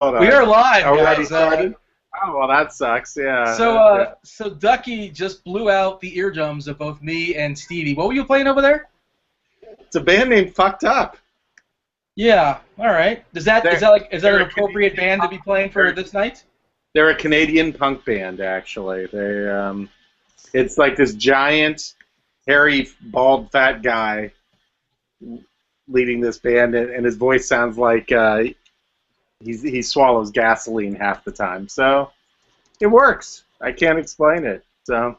Hold We on. are live, Already guys. started? Oh, well, that sucks. Yeah. So Duckie just blew out the eardrums of both me and Stevie. What were you playing over there? It's a band named Fucked Up. Yeah. All right. Does that is They're, that like is that they're an a appropriate Canadian band to punk. be playing for They're, this night? they're a Canadian punk band, actually. It's like this giant, hairy, bald, fat guy leading this band, and his voice sounds like he swallows gasoline half the time. So it works. I can't explain it. So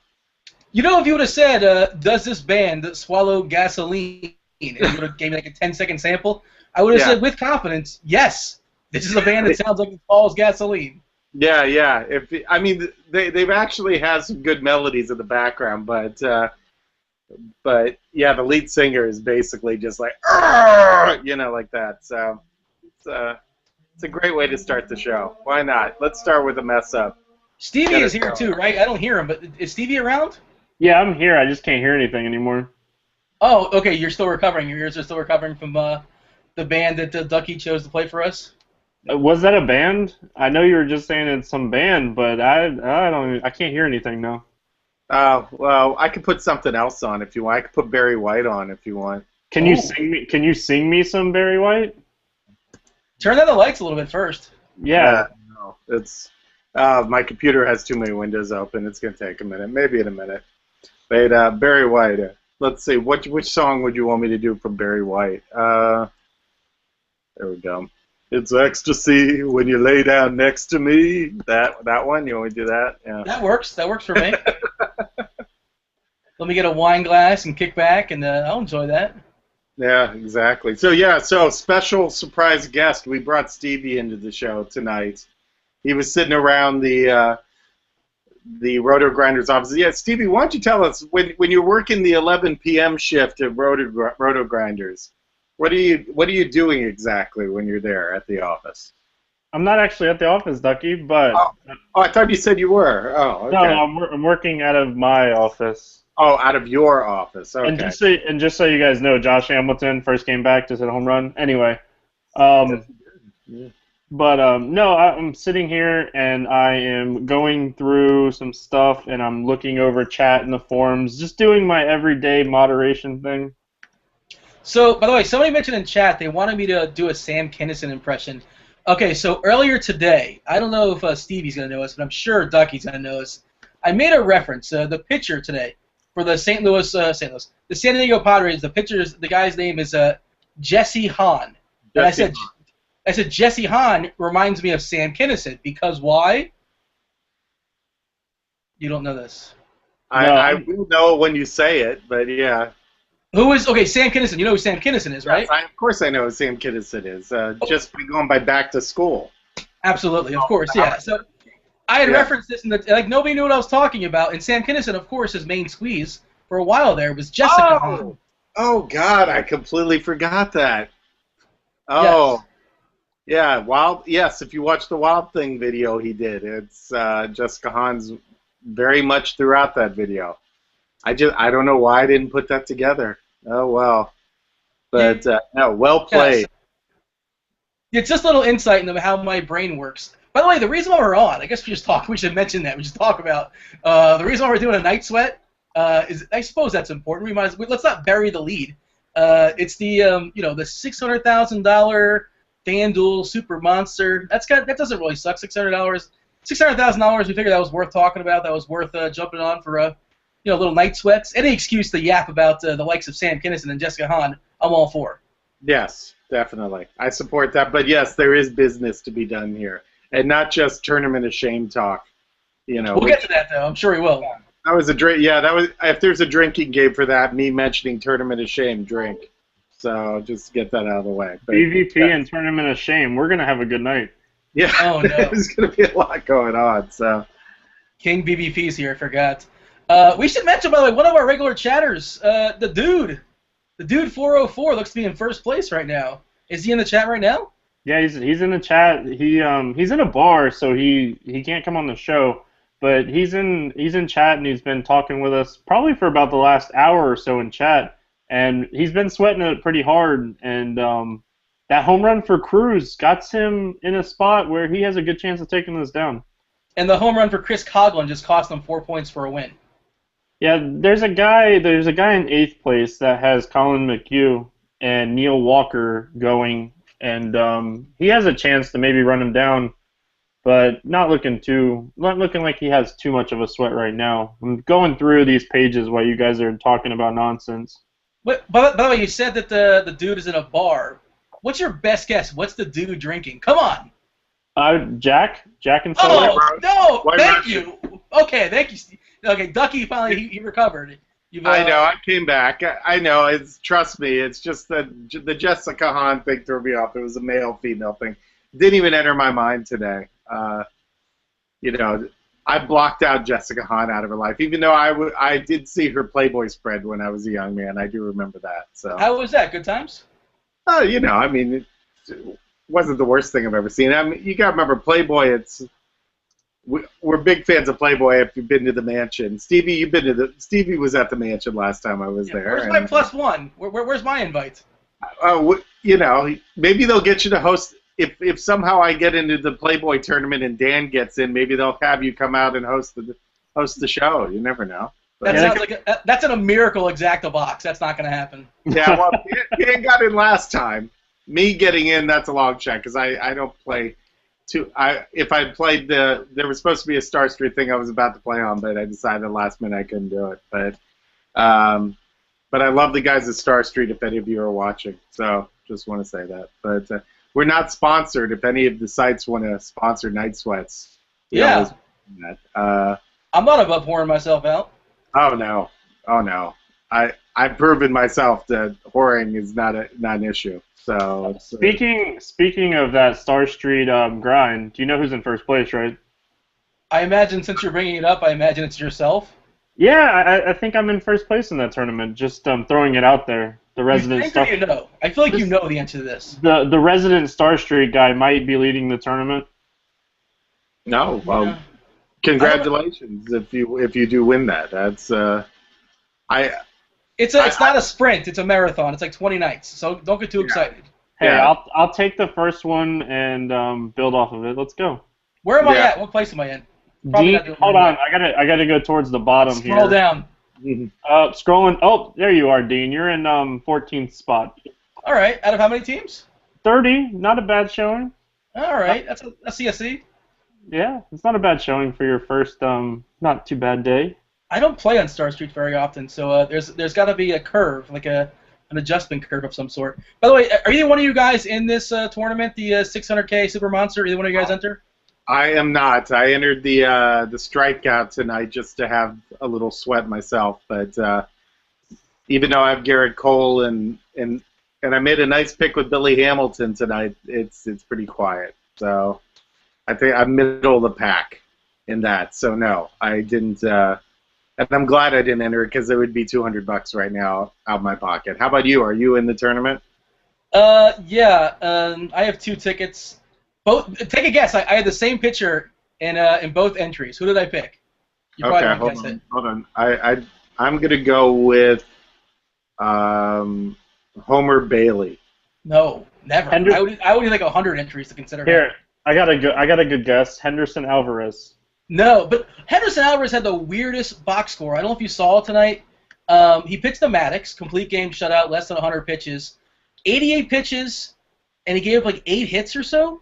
You know, if you would have said, "Does this band swallow gasoline?" and you would have gave me like a 10-second sample, I would have yeah. said with confidence, "Yes, this is a band that sounds like it swallows gasoline." Yeah, yeah. If I mean, they've actually has some good melodies in the background, but yeah, the lead singer is basically just like, "Arr!" Like that. So it's a great way to start the show. Why not? Let's start with a mess up. Stevie Get is us here going. too, right? I don't hear him, but is Stevie around? Yeah, I'm here. I just can't hear anything anymore. Oh, okay. You're still recovering. Your ears are still recovering from the band that Ducky chose to play for us. Was that a band? I know you were just saying it's some band, but I can't hear anything now. Oh well, I could put something else on if you want. I could put Barry White on if you want. Can you Oh, sing me? Can you sing me some Barry White? turn down the lights a little bit first. Yeah. No, it's my computer has too many windows open. It's gonna take a minute, maybe in a minute. But Barry White. Let's see. Which song would you want me to do from Barry White? There we go. It's ecstasy when you lay down next to me. That one. You want me to do that? Yeah. That works. That works for me. Let me get a wine glass and kick back, and I'll enjoy that. Yeah, exactly. So special surprise guest. We brought Stevie into the show tonight. He was sitting around the Roto Grinders office. Yeah, Stevie, why don't you tell us when you're working the 11 p.m. shift at Roto Grinders, what are you doing exactly when you're there at the office? I'm not actually at the office, Ducky, but Oh, I thought you said you were. Oh, no, okay. I'm working out of my office. Oh, out of your office. And Okay. just so you guys know, Josh Hamilton first came back, just hit a home run. Anyway, um, Yeah. but no, I'm sitting here and I am going through some stuff and I'm looking over chat in the forums, just doing my everyday moderation thing. So, by the way, somebody mentioned in chat they wanted me to do a Sam Kinison impression. Okay, so earlier today, I don't know if Stevie's going to know us, but I'm sure Ducky's going to know us. I made a reference. The pitcher today for the the San Diego Padres. The guy's name is Jesse Hahn. And Jesse I said Jesse Hahn reminds me of Sam Kinison because why? You don't know this. No, I will know when you say it, but yeah. Who is okay? Sam Kinison. You know who Sam Kinison is, right? Yes, of course I know who Sam Kinison is. Just by going by back to school. Absolutely, of course, yeah. So I had Yeah. referenced this, like nobody knew what I was talking about. And Sam Kinison, of course, his main squeeze for a while there was Jessica Hahn. Oh God, I completely forgot that. Yes. Oh, yeah. Wild. Yes, if you watch the Wild Thing video he did, it's Jessica Hahn's very much throughout that video. I don't know why I didn't put that together. Oh well, but no, well played. Yes. It's just a little insight into how my brain works. By the way, the reason why we're on, I guess we should mention that. We should talk about the reason why we're doing a night sweat is, I suppose that's important. Let's not bury the lead. It's the the $600,000 FanDuel Super Monster. That doesn't really suck. $600,000. We figured that was worth talking about. That was worth jumping on for little night sweats. Any excuse to yap about the likes of Sam Kinison and Jessica Hahn, I'm all for. Yes, definitely. I support that. But yes, there is business to be done here, and not just tournament of shame talk. We'll get to that though. I'm sure we will. That was a drink. Yeah, that was. If there's a drinking game for that, me mentioning tournament of shame, drink. So just get that out of the way. But, BVP yeah. and Tournament of Shame. We're gonna have a good night. Yeah, Oh no. there's going to be a lot going on. So King BBP's here, I forgot. We should mention, by the way, one of our regular chatters, the dude 404 looks to be in first place right now. Is he in the chat right now? Yeah, he's in the chat. He's in a bar, so he can't come on the show. But he's in chat and he's been talking with us probably for about the last hour or so in chat, and he's been sweating it pretty hard. And that home run for Cruz got him in a spot where he has a good chance of taking this down. And the home run for Chris Coughlin just cost them 4 points for a win. Yeah, there's a guy in 8th place that has Colin McHugh and Neil Walker going, and he has a chance to maybe run him down, but not looking like he has too much of a sweat right now. I'm going through these pages while you guys are talking about nonsense. But by the way, you said that the dude is in a bar. What's your best guess? What's the dude drinking? Come on. Jack and soda. Oh no! White Thank Russian. you. Okay, thank you, Steve. Okay, Duckie finally he recovered. I know. I came back. I know. Trust me. It's just the Jessica Hahn thing threw me off. It was a male-female thing. Didn't even enter my mind today. I blocked out Jessica Hahn out of her life, even though I did see her Playboy spread when I was a young man. I do remember that. So. How was that? Good times? It wasn't the worst thing I've ever seen. I mean, you got to remember Playboy. We're big fans of Playboy. If you've been to the mansion, Stevie, Stevie was at the mansion last time I was there. Where's my +1? Where's my invite? Maybe they'll get you to host. If somehow I get into the Playboy tournament and Dan gets in, maybe they'll have you come out and host the show. You never know. That sounds like that's in a miracle exacta box. That's not going to happen. Yeah, well, Dan got in last time. Me getting in, that's a long shot because I don't play. If I played there was supposed to be a Star Street thing I was about to play on, but I decided last minute I couldn't do it. But I love the guys at Star Street. If any of you are watching, so just want to say that. But we're not sponsored. If any of the sites want to sponsor Night Sweats, yeah. I'm not above pouring myself out. Oh no. I've proven myself that whoring is not an issue. So speaking of that Star Street grind, do you know who's in first place, right? I imagine since you're bringing it up, I imagine it's yourself. Yeah, I think I'm in first place in that tournament. Just throwing it out there. The resident you think or you know? I feel like you know the answer to this. The resident Star Street guy might be leading the tournament. No, well, congratulations if you do win that. That's It's not a sprint. It's a marathon. It's like 20 nights. So don't get too excited. Hey, yeah. I'll take the first one and build off of it. Let's go. Where am I at? What place am I in? Dean, hold on. I gotta go towards the bottom here. Scroll down. Scrolling. Oh, there you are, Dean. You're in 14th spot. All right. Out of how many teams? 30. Not a bad showing. All right. That's a CSC. Yeah, it's not a bad showing for your first not too bad day. I don't play on Star Street very often, so there's got to be a curve, like an adjustment curve of some sort. By the way, are either one of you guys in this tournament, the 600K Super Monster? Either one of you guys enter? I am not. I entered the strikeout tonight just to have a little sweat myself. But even though I have Garrett Cole and I made a nice pick with Billy Hamilton tonight, it's pretty quiet. So I think I'm middle of the pack in that. So no, I didn't. And I'm glad I didn't enter it because it would be $200 right now out of my pocket. How about you? Are you in the tournament? Yeah. I have 2 tickets. Both. Take a guess. I had the same pitcher in both entries. Who did I pick? You okay, hold on. I'm gonna go with Homer Bailey. No, never. I would need like 100 entries to consider. Here, I got a good guess. Henderson Alvarez. No, but Henderson Alvarez had the weirdest box score. I don't know if you saw it tonight. He pitched the Maddox, complete game shutout, less than 100 pitches, 88 pitches, and he gave up like 8 hits or so.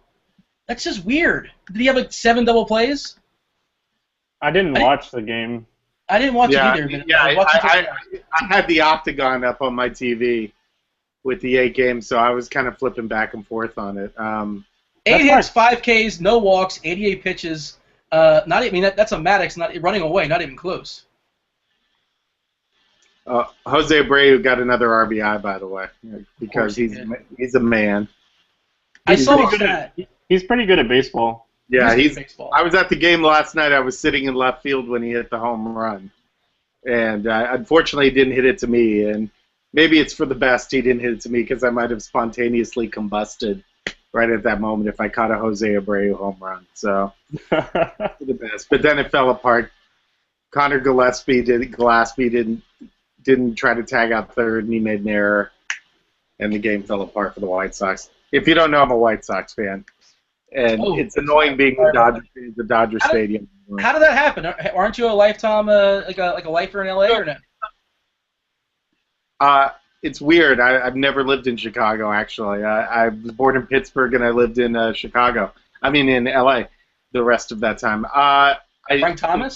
That's just weird. Did he have like 7 double plays? I didn't watch the game. I didn't watch it either. I had the Octagon up on my TV with the 8 games, so I was kind of flipping back and forth on it. 8 hits, 5 Ks, no walks, 88 pitches. That's a Maddox not running away, not even close. Jose Abreu got another RBI, by the way, because he's a man. I saw that. He's pretty good at baseball. Yeah, I was at the game last night. I was sitting in left field when he hit the home run, and unfortunately, he didn't hit it to me. And maybe it's for the best he didn't hit it to me because I might have spontaneously combusted right at that moment if I caught a Jose Abreu home run. So for the best. But then it fell apart. Connor Gillespie didn't try to tag out third, and he made an error, and the game fell apart for the White Sox. If you don't know, I'm a White Sox fan, and Oh, it's annoying being sorry a about Dodger fan at the Dodger How did- Stadium. How did that happen? Aren't you a lifetime like a lifer in LA or no? Uh, it's weird. I've never lived in Chicago, actually. I was born in Pittsburgh, and I lived in Chicago. I mean, in LA the rest of that time. Frank Thomas?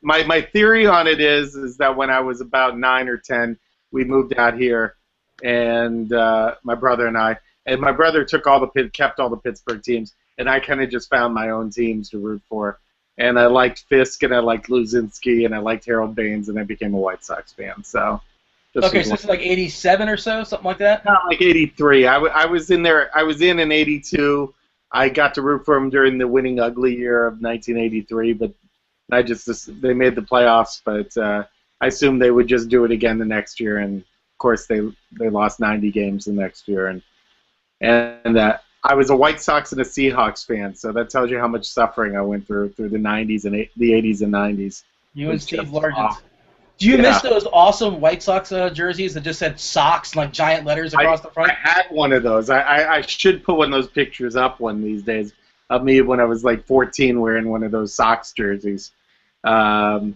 My theory on it is that when I was about 9 or 10, we moved out here, and my brother and my brother kept all the Pittsburgh teams, and I kind of just found my own teams to root for. And I liked Fisk, and I liked Luzinski, and I liked Harold Baines, and I became a White Sox fan. So. Okay, so this is like 87 or so, something like that? Not like 83. I was in there. I was in 82. I got to root for them during the winning ugly year of 1983, but they made the playoffs, but I assumed they would just do it again the next year, and of course they lost 90 games the next year, and I was a White Sox and a Seahawks fan, so that tells you how much suffering I went through the 90s and the 80s and 90s. You and Steve Largent. Do you miss those awesome White Sox jerseys that just said Sox in like giant letters across the front? I had one of those. I should put one of those pictures up one these days of me when I was like 14 wearing one of those Sox jerseys. Yeah,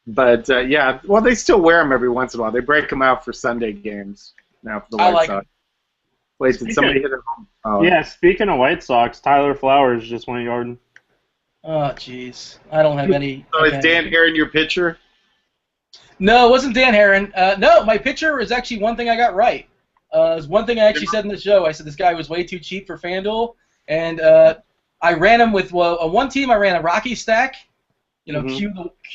well, they still wear them every once in a while. They break them out for Sunday games now for the White Sox. Wait, did somebody hit it home? Oh. Yeah, speaking of White Sox, Tyler Flowers just went yard. Oh, jeez. I don't have any. So is Dan Heron your pitcher? No, it wasn't Dan Heron. No, my pitcher is actually one thing I got right. There's one thing I actually said in the show. I said this guy was way too cheap for FanDuel, and I ran him with one team. I ran a Rocky stack. You know, cue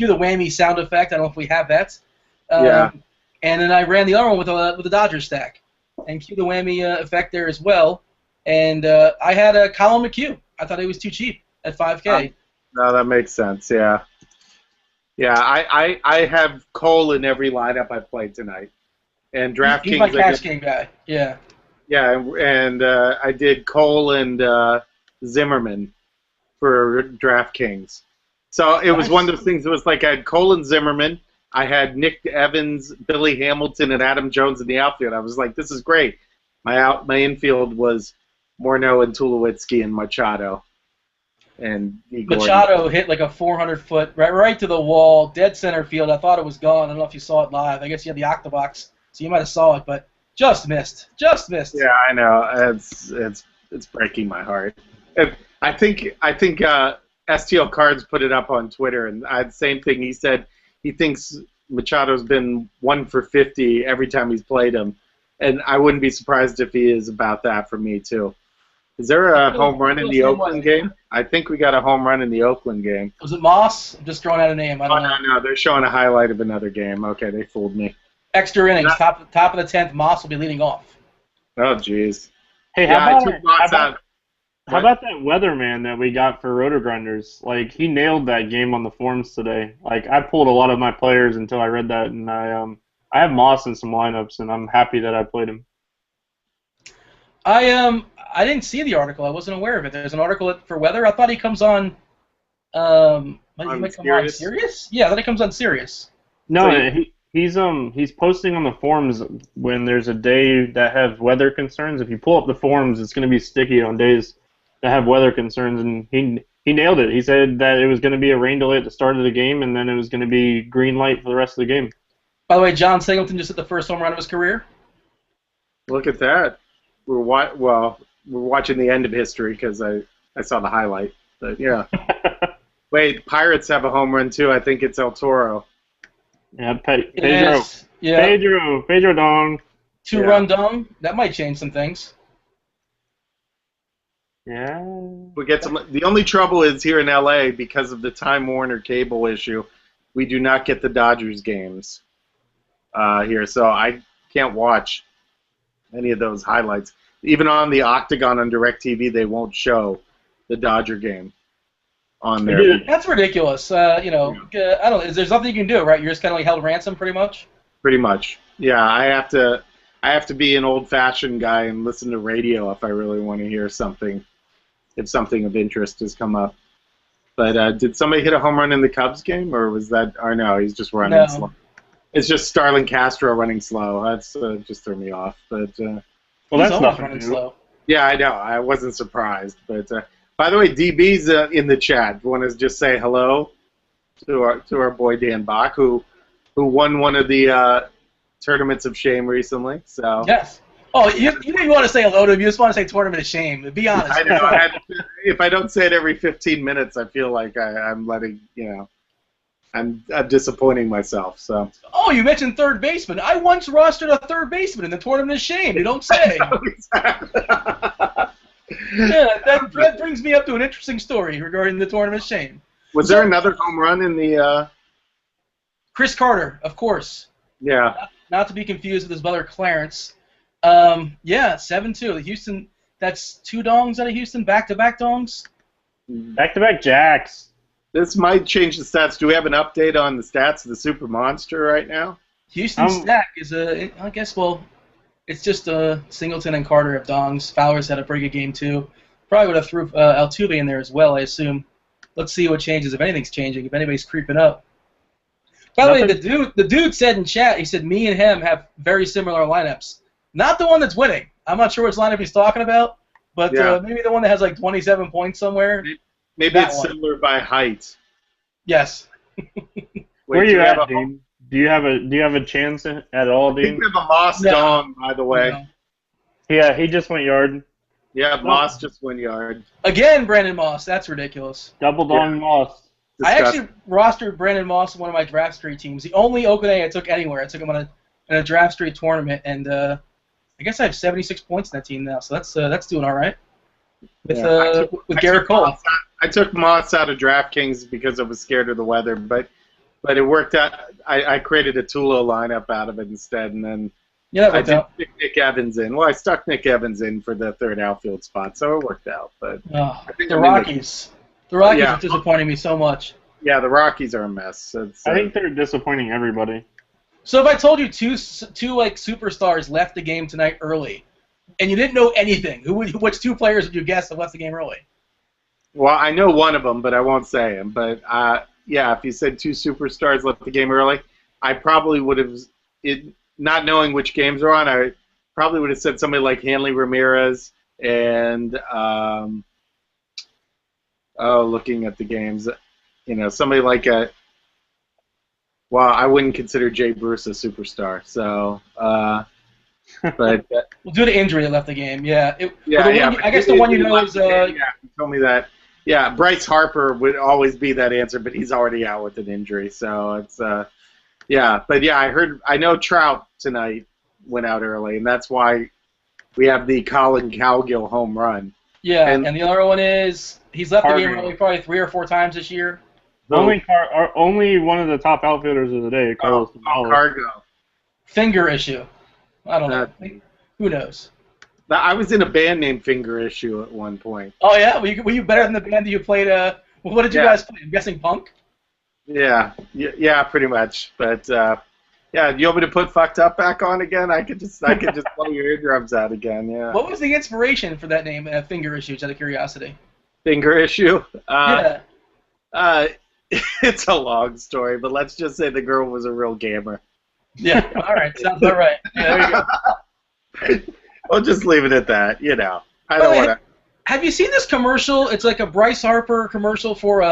the whammy sound effect. I don't know if we have that. Yeah. And then I ran the other one with a Dodgers stack, and cue the whammy effect there as well. And I had a Colin McHugh. I thought he was too cheap at $5K. No, that makes sense. Yeah. Yeah, I have Cole in every lineup I played tonight, and DraftKings. He's my cash game guy. Yeah. Yeah, and I did Cole and Zimmerman for DraftKings. So it was one of those things. It was like I had Cole and Zimmerman. I had Nick Evans, Billy Hamilton, and Adam Jones in the outfield. I was like, this is great. My infield was Morneau and Tulowitzki and Machado. And Machado hit like a 400-foot right to the wall, dead center field. I thought it was gone. I don't know if you saw it live. I guess you had the Octobox, so you might have saw it, but just missed. Just missed. Yeah, I know. It's breaking my heart. I think STL Cards put it up on Twitter, and I had the same thing. He said he thinks Machado's been 1 for 50 every time he's played him, and I wouldn't be surprised if he is about that for me too. Is there a home run in the Oakland game? I think we got a home run in the Oakland game. Was it Moss? I'm just throwing out a name. I don't know. No. They're showing a highlight of another game. Okay, they fooled me. Extra innings. Top of the 10th. Moss will be leading off. Oh, jeez. Hey, how about that weatherman that we got for Roto Grinders? Like, he nailed that game on the forums today. Like, I pulled a lot of my players until I read that, and I have Moss in some lineups, and I'm happy that I played him. I didn't see the article. I wasn't aware of it. There's an article for weather. I thought he comes on. Might come on Sirius? Yeah, I thought he comes on Sirius. No, so he's posting on the forums when there's a day that have weather concerns. If you pull up the forums, it's going to be sticky on days that have weather concerns, and he nailed it. He said that it was going to be a rain delay at the start of the game, and then it was going to be green light for the rest of the game. By the way, John Singleton just hit the first home run of his career. Look at that. We're watching the end of history because I saw the highlight. But yeah. Wait, Pirates have a home run too. I think it's El Toro. Yeah, Pedro. Yeah. Pedro Dong. Two-run dong. That might change some things. Yeah. We get some. The only trouble is here in LA because of the Time Warner cable issue. We do not get the Dodgers games here, so I can't watch any of those highlights. Even on the Octagon on DirecTV, they won't show the Dodger game on there. That's ridiculous. I don't know. There's nothing you can do, right? You're just kind of like held ransom, pretty much. Pretty much. Yeah, I have to be an old-fashioned guy and listen to radio if I really want to hear something, if something of interest has come up. But did somebody hit a home run in the Cubs game, or was that? Or no, he's just running slow. It's just Starlin Castro running slow. That's just threw me off. But well, that's nothing new. Slow. Yeah, I know. I wasn't surprised. But by the way, DB's in the chat. Want to just say hello to our boy Dan Bach, who won one of the tournaments of shame recently. So Yes. Oh, you didn't even want to say hello to him. You just want to say tournament of shame. Be honest. I know. If I don't say it every 15 minutes, I feel like I'm letting I'm disappointing myself. So. Oh, you mentioned third baseman. I once rostered a third baseman in the tournament of shame. You don't say. Yeah, that brings me up to an interesting story regarding the tournament of shame. Was there another home run in the? Chris Carter, of course. Yeah. Not to be confused with his brother Clarence. Yeah, 7-2. Houston. That's 2 dongs out of Houston. Back-to-back dongs. Back-to-back jacks. This might change the stats. Do we have an update on the stats of the Super Monster right now? Houston's stack is I guess, well, it's just Singleton and Carter have dongs. Fowler's had a pretty good game, too. Probably would have threw Altuve in there as well, I assume. Let's see what changes, if anything's changing, if anybody's creeping up. By the way, the dude said in chat, he said, me and him have very similar lineups. Not the one that's winning. I'm not sure which lineup he's talking about, but maybe the one that has like 27 points somewhere. Maybe it's similar by height. Yes. Where are you at, Dean? Do you have a chance at all, Dean? I think we have a Moss dong, by the way. No. Yeah, he just went yard. Yeah, Moss just went yard. Again, Brandon Moss. That's ridiculous. Double dong Moss. I actually rostered Brandon Moss in one of my draft street teams. The only Oakland I took anywhere. I took him in a draft street tournament, and I guess I have 76 points in that team now, so that's doing all right. With Garrett Cole. I took Moss out of DraftKings because I was scared of the weather, but it worked out. I created a Tulo lineup out of it instead, and then I did stick Nick Evans in. Well, I stuck Nick Evans in for the third outfield spot, so it worked out. But the Rockies. The Rockies are disappointing me so much. Yeah, the Rockies are a mess. I think they're disappointing everybody. So if I told you two like superstars left the game tonight early, and you didn't know anything, which 2 players would you guess have left the game early? Well, I know one of them, but I won't say him. But if you said 2 superstars left the game early, I probably would have, not knowing which games are on, I probably would have said somebody like Hanley Ramirez and looking at the games, somebody like I wouldn't consider Jay Bruce a superstar. So, but well, due to injury, that left the game. Yeah. I guess the one you know is. You told me that. Yeah, Bryce Harper would always be that answer, but he's already out with an injury. So it's I know Trout tonight went out early, and that's why we have the Colin Cowgill home run. Yeah, and the other one is he's left the game early probably 3 or 4 times this year. Only one of the top outfielders of the day, Carlos Cargo. Finger issue. I don't know. Who knows? I was in a band named Finger Issue at one point. Oh yeah, were you better than the band that you played? What did you guys play? I'm guessing punk. Yeah, pretty much. But you want me to put Fucked Up back on again? I could just blow your eardrums out again. Yeah. What was the inspiration for that name, Finger Issue? Out of curiosity. Finger Issue. Yeah. It's a long story, but let's just say the girl was a real gamer. Yeah. All right. Sounds about right. Yeah, there you go. We'll just leave it at that. I don't want to. Have you seen this commercial? It's like a Bryce Harper commercial for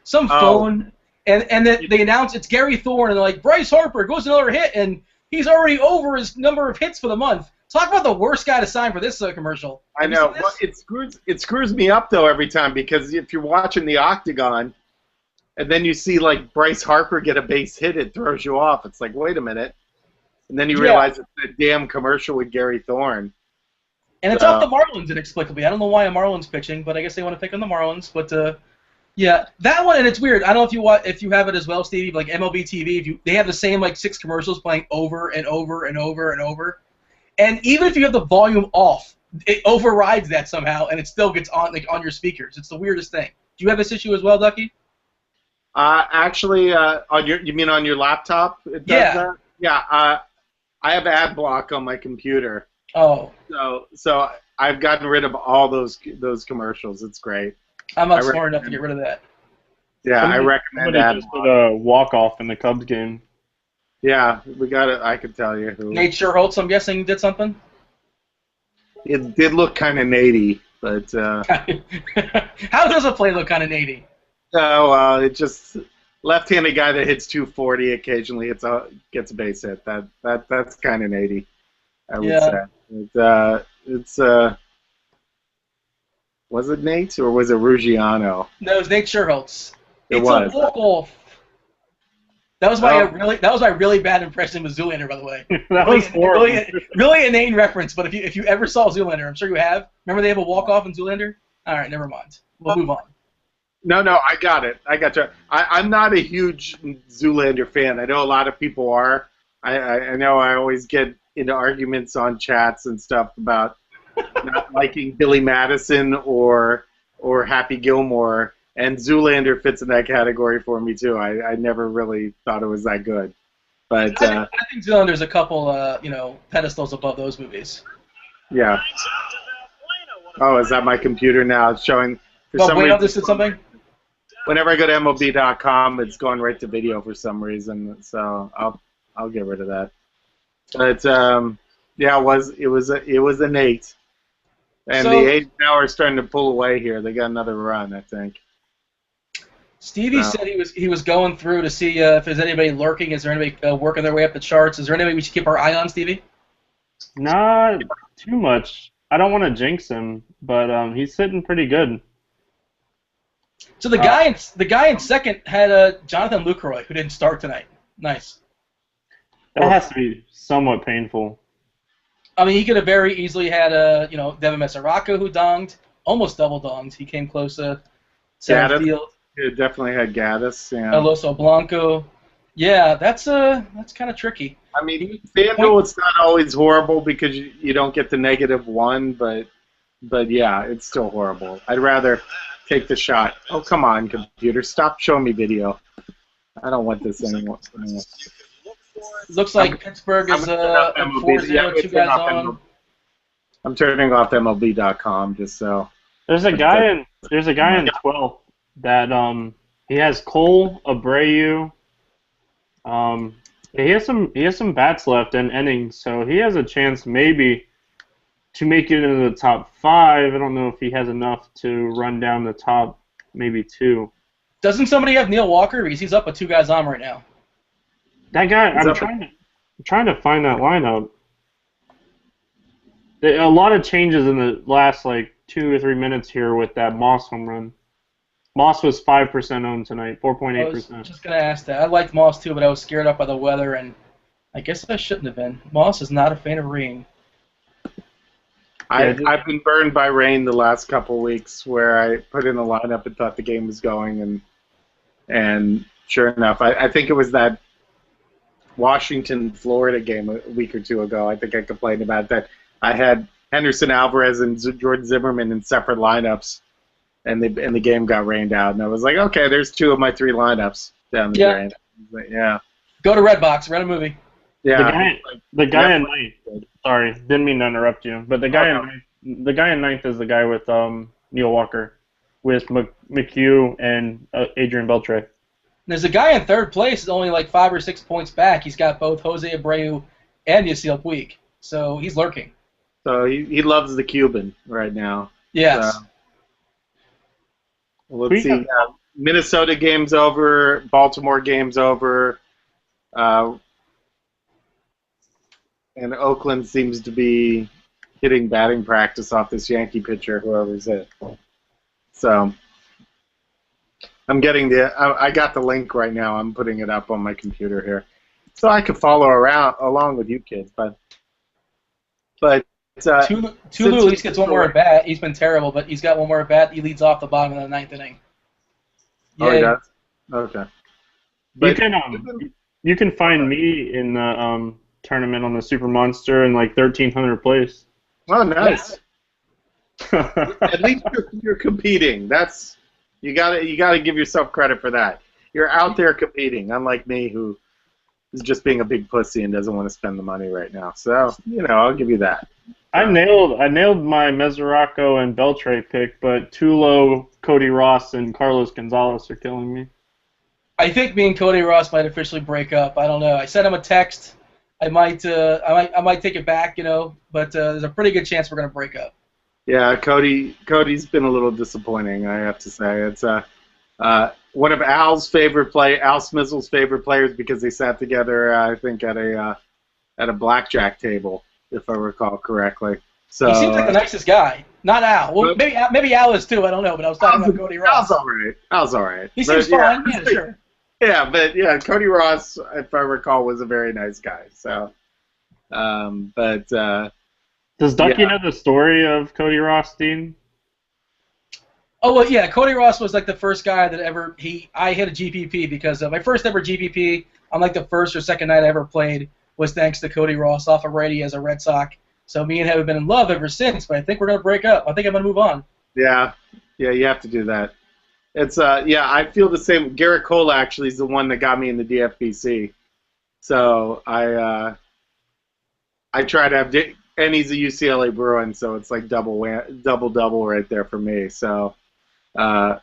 some phone, and then they announce it's Gary Thorne, and they're like, Bryce Harper goes another hit, and he's already over his number of hits for the month. Talk about the worst guy to sign for this commercial. I know. Well, it screws me up though every time, because if you're watching the Octagon, and then you see like Bryce Harper get a base hit, it throws you off. It's like, wait a minute. And then you realize it's a damn commercial with Gary Thorne. And it's off the Marlins inexplicably. I don't know why a Marlins pitching, but I guess they want to pick on the Marlins. But that one, and it's weird. I don't know if you have it as well, Stevie. But like MLB TV, they have the same like 6 commercials playing over and over and over and over. And even if you have the volume off, it overrides that somehow, and it still gets on on your speakers. It's the weirdest thing. Do you have this issue as well, Duckie? Actually, you mean on your laptop? It does that? Yeah. I have ad block on my computer. Oh. So I've gotten rid of all those commercials. It's great. I'm not smart enough to get rid of that. Yeah, I recommend that. Just did a walk-off in the Cubs game. Yeah, we got it. I could tell you who. Nate Sherholtz, I'm guessing, did something? It did look kind of natty, but How does a play look kind of natty? it just left-handed guy that hits 240 occasionally gets a base hit. That's kind of natty, I would say. It's was it Nate or was it Ruggiano? No, it was Nate Scherholtz. It It's was. a walk-off. That was my really bad impression with Zoolander, by the way. That was horrible. Really inane reference, but if you ever saw Zoolander, I'm sure you have. Remember they have a walk-off in Zoolander? All right, never mind. We'll move on. No, I got it. I got you. I'm not a huge Zoolander fan. I know a lot of people are. I know I always get into arguments on chats and stuff about not liking Billy Madison or Happy Gilmore, and Zoolander fits in that category for me too. I never really thought it was that good, but I think Zoolander's a couple pedestals above those movies. Yeah. Oh, is that my computer now? It's showing. Wait, this did something. Whenever I go to MLB.com, it's going right to video for some reason. So I'll get rid of that. But yeah, it was a Nate. And the A's now are starting to pull away here. They got another run, I think. Stevie said he was going through to see if there's anybody lurking. Is there anybody working their way up the charts? Is there anybody we should keep our eye on, Stevie? Not too much. I don't want to jinx him, but he's sitting pretty good. So the guy in second had Jonathan Lucroy, who didn't start tonight. Nice. That has to be somewhat painful. I mean, he could have very easily had Devin Mesoraco, who donged, almost double donged. He came close to center field. It definitely had Gaddis. Yeah. Eloso Blanco. Yeah, that's kind of tricky. I mean, FanDuel, it's not always horrible because you don't get the -1, but yeah, it's still horrible. I'd rather take the shot. Oh, come on, computer. Stop showing me video. I don't want this anymore. Looks like Pittsburgh is 4-0, 2 guys on. I'm turning off MLB.com just so. There's a guy in 12th that he has Cole, Abreu. He has some bats left and innings, so he has a chance maybe to make it into the top 5. I don't know if he has enough to run down the top maybe 2. Doesn't somebody have Neil Walker? Because he's up with 2 guys on right now. That guy, I'm trying to find that lineup. A lot of changes in the last 2 or 3 minutes here with that Moss home run. Moss was 5% owned tonight, 4.8%. I was just gonna ask that. I liked Moss too, but I was scared up by the weather, and I guess I shouldn't have been. Moss is not a fan of rain. I've been burned by rain the last couple weeks, where I put in a lineup and thought the game was going, and sure enough, I think it was that Washington-Florida game a week or 2 ago. I think I complained about that. I had Henderson Alvarez and Jordan Zimmerman in separate lineups, and the game got rained out. And I was like, okay, there's 2 of my 3 lineups down the drain. But, yeah. Go to Redbox, rent a movie. Yeah. The guy in ninth. Sorry, didn't mean to interrupt you. But the guy in ninth is the guy with Neil Walker, with McHugh and Adrian Beltre. There's a guy in third place, only 5 or 6 points back. He's got both Jose Abreu and Yasiel Puig, so he's lurking. So he loves the Cuban right now. Yes. So, let's see. Minnesota game's over. Baltimore game's over. And Oakland seems to be hitting batting practice off this Yankee pitcher, whoever's it. So I'm getting I got the link right now. I'm putting it up on my computer here, so I could follow along with you kids. But Tulu at least gets one more at bat. He's been terrible, but he's got one more at bat. He leads off the bottom of the 9th inning. Oh, he does? Okay. But you can find me in the tournament on the Super Monster in 1,300 place. Oh, nice. At least you're competing. That's you gotta give yourself credit for that. You're out there competing, unlike me, who is just being a big pussy and doesn't want to spend the money right now. So I'll give you that. I nailed my Mesoraco and Beltre pick, but Tulo, Cody Ross, and Carlos Gonzalez are killing me. I think me and Cody Ross might officially break up. I don't know. I sent him a text I might take it back, but there's a pretty good chance we're gonna break up. Yeah, Cody's been a little disappointing, I have to say. It's one of Al Smizzle's favorite players because they sat together, I think, at a blackjack table, if I recall correctly. So he seems like the nicest guy. Not Al. Well, maybe Al is too. I don't know, but I was talking about Cody Ross. Al's all right. He seems fine. Yeah, sure. Yeah, but yeah, Cody Ross, if I recall, was a very nice guy. So, does Duckie know the story of Cody Ross, Dean? Oh well, yeah. Cody Ross was like the first guy that I hit a GPP because my first ever GPP on like the first or second night I ever played was thanks to Cody Ross off of Brady as a Red Sox. So me and him have been in love ever since, but I think we're gonna break up. I think I'm gonna move on. Yeah, you have to do that. It's I feel the same. Garrett Cole actually is the one that got me in the DFBC. So I try to have, and he's a UCLA Bruin, so it's like double right there for me. So I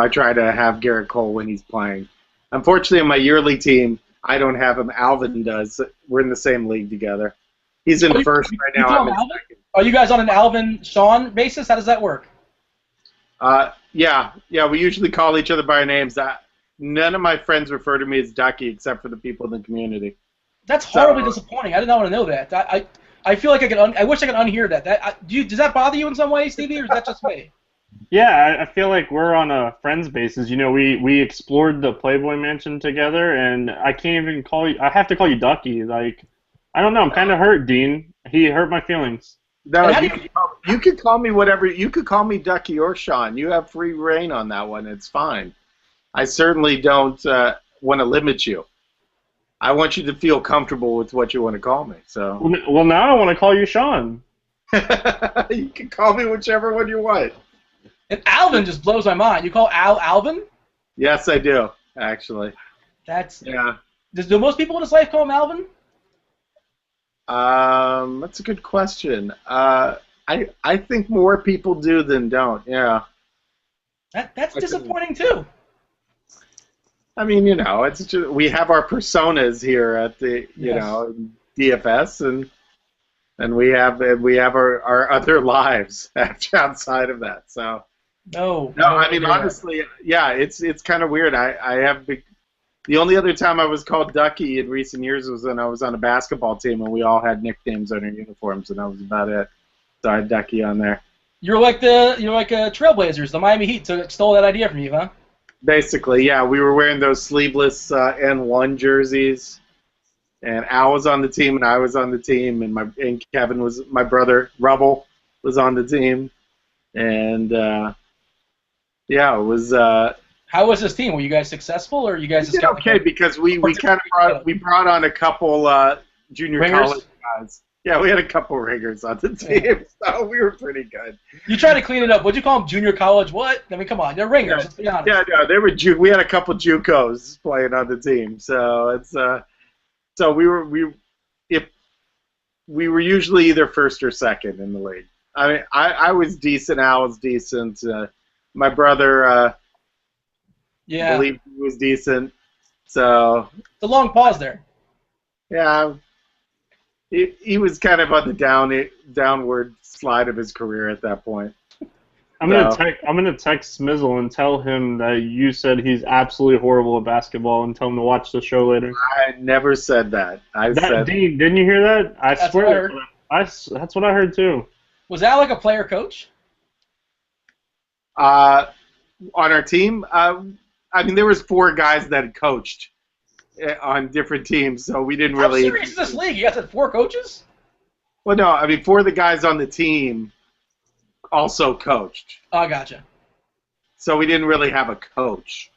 try to have Garrett Cole when he's playing. Unfortunately, in my yearly team, I don't have him. Alvin does. We're in the same league together. He's in first right now. I'm in second. Are you guys on an Alvin-Sean basis? How does that work? Yeah. We usually call each other by our names. None of my friends refer to me as Duckie except for the people in the community. That's horribly disappointing. I did not want to know that. I feel like I wish I could unhear that. Does that bother you in some way, Stevie, or is that just me? Yeah, I feel like we're on a friends basis. We explored the Playboy Mansion together, and I can't even call you. I have to call you Duckie. Like, I don't know. I'm kind of hurt, Dean. He hurt my feelings. No, you could call me whatever. You could call me Duckie or Sean. You have free reign on that one. It's fine. I certainly don't want to limit you. I want you to feel comfortable with what you want to call me. So. Well, now I want to call you Sean. You can call me whichever one you want. And Alvin just blows my mind. You call Al Alvin? Yes, I do, actually. Yeah. Do most people in his life call him Alvin? That's a good question. I think more people do than don't. Yeah. That's disappointing too. I mean, it's just, we have our personas here at the DFS, and we have our other lives outside of that. So no. I mean, honestly, yeah, it's kind of weird. I have the only other time I was called Duckie in recent years was when I was on a basketball team and we all had nicknames on our uniforms, and that was about it. So I had Duckie on there. You're like Trailblazers. The Miami Heat stole that idea from you, huh? Basically, yeah. We were wearing those sleeveless N1 jerseys, and Al was on the team, and I was on the team, and Kevin was my brother. Rubble was on the team, and it was. How was this team? Were you guys successful, or you guys just got okay? Because we kind of brought on a couple junior college guys. Yeah, we had a couple ringers on the team, so we were pretty good. You tried to clean it up. What'd you call them? Junior college? What? I mean, come on, they're ringers. Let's be honest. Yeah, no, they were. We had a couple JUCOs playing on the team, so it's so we were usually either first or second in the league. I mean, I was decent. Al was decent. My brother, believed he was decent. So it's a long pause there. Yeah. He was kind of on the downward slide of his career at that point. I'm gonna text Smizzle and tell him that you said he's absolutely horrible at basketball, and tell him to watch the show later. I never said that. Dean, didn't you hear that? I swear. That's what I heard too. Was Al like a player coach? On our team, I mean, there was 4 guys that had coached on different teams, so we didn't really. How serious is this league? You guys had 4 coaches? Well, no, I mean 4 of the guys on the team also coached. Oh, gotcha. So we didn't really have a coach,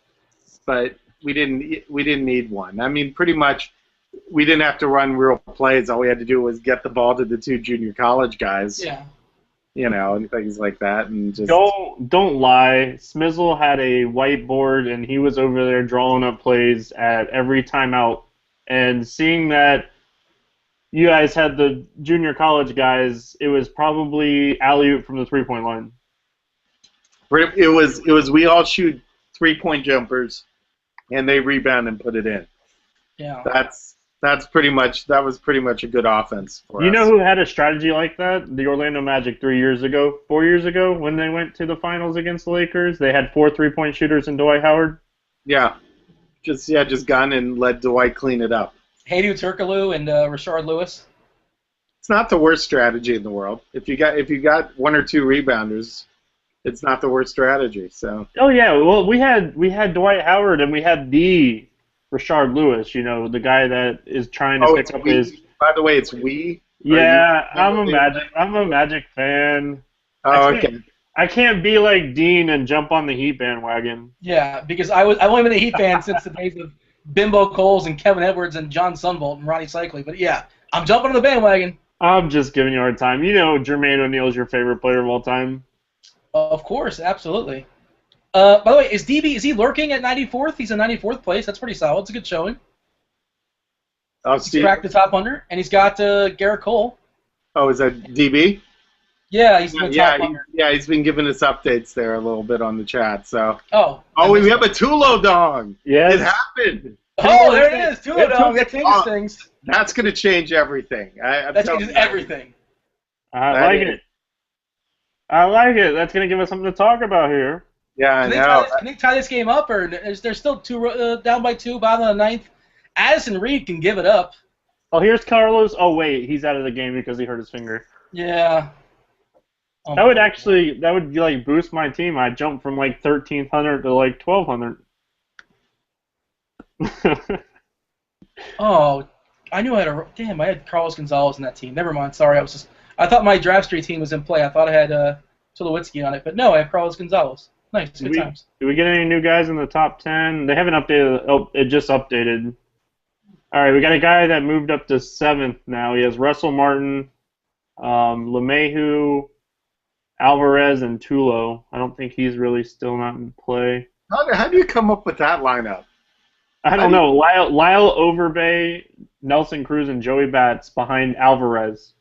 but we didn't need one. I mean, pretty much, we didn't have to run real plays. All we had to do was get the ball to the 2 junior college guys. Yeah. And things like that, and just don't lie. Smizzle had a whiteboard, and he was over there drawing up plays at every timeout. And seeing that you guys had the junior college guys, it was probably alley-oop from the 3-point line. It was we all shoot 3-point jumpers, and they rebound and put it in. Yeah. that was pretty much a good offense for You us. know who had a strategy like that? The Orlando Magic 3 years ago, 4 years ago, when they went to the finals against the Lakers. They had 4 3-point shooters in Dwight Howard. Yeah, just gone and let Dwight clean it up. Haydu Turkoglu and Rashard Lewis. It's not the worst strategy in the world. If you got one or two rebounders, it's not the worst strategy. So. Oh yeah, well we had Dwight Howard and we had the Rashard Lewis. You know, the guy that is trying to pick up his. By the way, it's we. Yeah, I'm a Magic fan. Oh, okay. I can't be like Dean and jump on the Heat bandwagon. Yeah, because I've only been a Heat fan since the days of Bimbo Coles and Kevin Edwards and John Sunvolt and Ronnie Cycli. But yeah, I'm jumping on the bandwagon. I'm just giving you a hard time. You know, Jermaine O'Neal is your favorite player of all time. Of course, absolutely. By the way, is he lurking at 94th? He's in 94th place. That's pretty solid. It's a good showing. Oh, He's cracked the top 100, and he's got Garrett Cole. Oh, is that DB? Yeah, he's in the top 100. Yeah, he's been giving us updates there a little bit on the chat. So. Oh, We have a Tulo dog. Yes. It happened. Oh, there it is. Tulo dog. That changes things. That's going to change everything. That changes everything. I like it. That's going to give us something to talk about here. Yeah, I know. Can they tie this game up, or is there still down by 2, bottom of the 9th? Addison Reed can give it up. Oh, here's Carlos. Oh, wait, he's out of the game because he hurt his finger. Yeah. That would like boost my team. I'd jump from like 1,300 to like 1,200. Oh, I knew I had Carlos Gonzalez in that team. Never mind. Sorry, I thought my draft street team was in play. I thought I had Tulowitzki on it, but no, I have Carlos Gonzalez. Nice, good times. Do we get any new guys in the top 10? They haven't updated. Oh, it just updated. All right, we got a guy that moved up to 7th now. He has Russell Martin, LeMahieu, Alvarez, and Tulo. I don't think he's really still not in play. How do you come up with that lineup? I don't know. Lyle Overbay, Nelson Cruz, and Joey Bats behind Alvarez.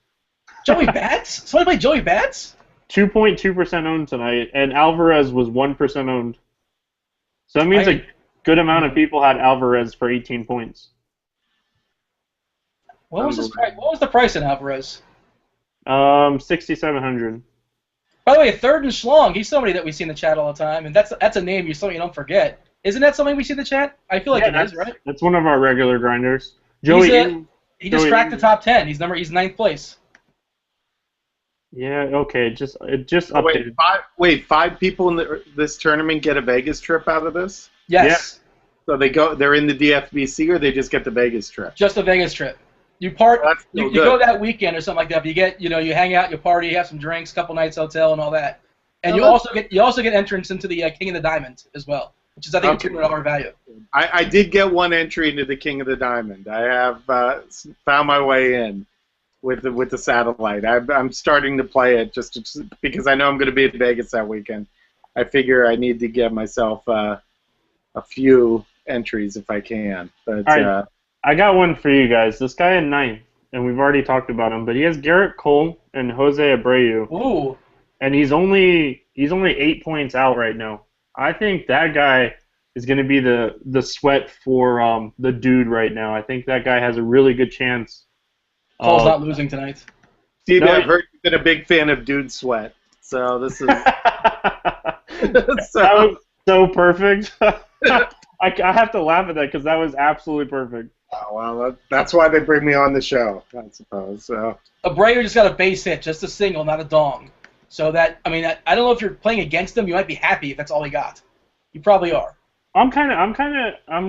Joey Bats? Somebody played Joey Bats? 2.2% owned tonight, and Alvarez was 1% owned. So that means a good amount of people had Alvarez for 18 points. What was the price in Alvarez? 6,700. By the way, Third and Schlong, he's somebody that we see in the chat all the time, and that's a name you don't forget. Isn't that something we see in the chat? I feel like it is, right? That's one of our regular grinders. Joey, he just cracked the top 10. He's 9th place. Yeah, okay, it just updated. Wait, 5 people in this tournament get a Vegas trip out of this? Yes. Yeah. So they're in the DFBC, or they just get the Vegas trip? Just a Vegas trip. You go that weekend or something like that. But you hang out, you party, you have some drinks, couple nights hotel, and all that. And you also get entrance into the King of the Diamond as well, which is I think $200 value. I did get one entry into the King of the Diamond. I have found my way in with the satellite. I'm starting to play it just because I know I'm going to be in Vegas that weekend. I figure I need to get myself a few entries if I can. But all right. I got one for you guys. This guy in 9th, and we've already talked about him, but he has Garrett Cole and Jose Abreu. Ooh. And he's only 8 points out right now. I think that guy is going to be the sweat for the dude right now. I think that guy has a really good chance. Cole's not losing tonight. Steve, I've heard you've been a big fan of Dude Sweat, so this is that was so perfect. I have to laugh at that because that was absolutely perfect. Oh, well, that's why they bring me on the show, I suppose. So. Abreu just got a base hit, just a single, not a dong. So I don't know if you're playing against him. You might be happy if that's all he got. You probably are. I'm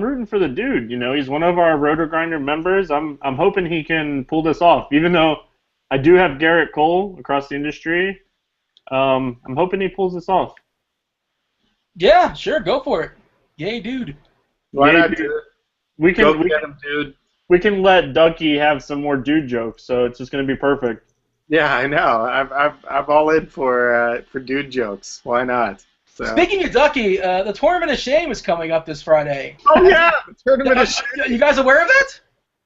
rooting for the dude. You know, he's one of our Roto Grinder members. I'm hoping he can pull this off. Even though I do have Garrett Cole across the industry, I'm hoping he pulls this off. Yeah, sure, go for it. Yay, dude. Why not, dude? Go get him, dude. We can let Duckie have some more dude jokes, so it's just going to be perfect. Yeah, I know. I'm all in for dude jokes. Why not? So. Speaking of Duckie, the Tournament of Shame is coming up this Friday. Oh yeah, the Tournament of Shame. You guys aware of that?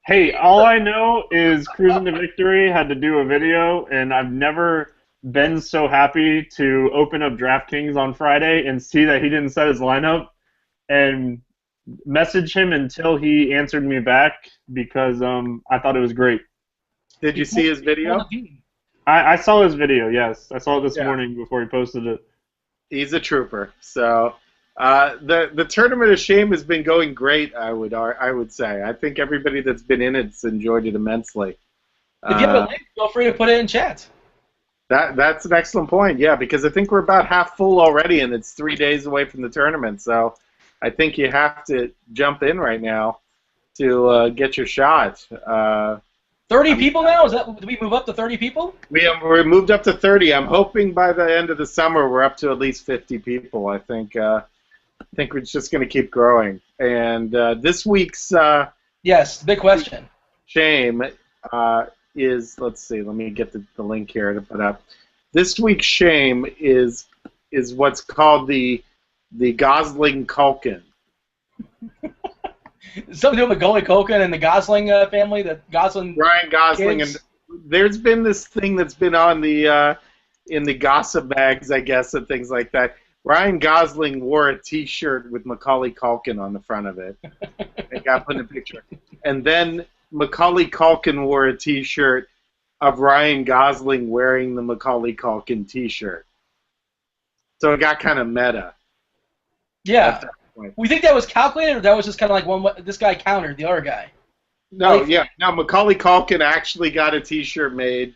Hey, all I know is Cruising to Victory had to do a video, and I've never been so happy to open up DraftKings on Friday and see that he didn't set his lineup. And message him until he answered me back because I thought it was great. Did you see his video? I saw his video, yes. I saw it this Yeah. morning before he posted it. He's a trooper. So the Tournament of Shame has been going great, I would say. I think everybody that's been in it's enjoyed it immensely. If you have a link, feel free to put it in chat. That's an excellent point, yeah, because I think we're about half full already, and it's 3 days away from the tournament, so I think you have to jump in right now to get your shot. 30 people now? Did we move up to 30 people? We're moved up to 30. I'm hoping by the end of the summer we're up to at least 50 people. I think we're just going to keep growing. And this week's yes, big question. Shame is, let's see, let me get the link here to put up. This week's Shame is what's called the Gosling Culkin. Something to do with Macaulay Culkin and the Gosling family, the Gosling Ryan Gosling, kids. and there's been this thing that's been on the in the gossip bags, I guess, and things like that. Ryan Gosling wore a T-shirt with Macaulay Culkin on the front of it. It got put in a picture, and then Macaulay Culkin wore a T-shirt of Ryan Gosling wearing the Macaulay Culkin T-shirt. So it got kind of meta. Yeah. We think that was calculated, or that was just kind of like this guy countered the other guy? No, yeah. Now, Macaulay Culkin actually got a T-shirt made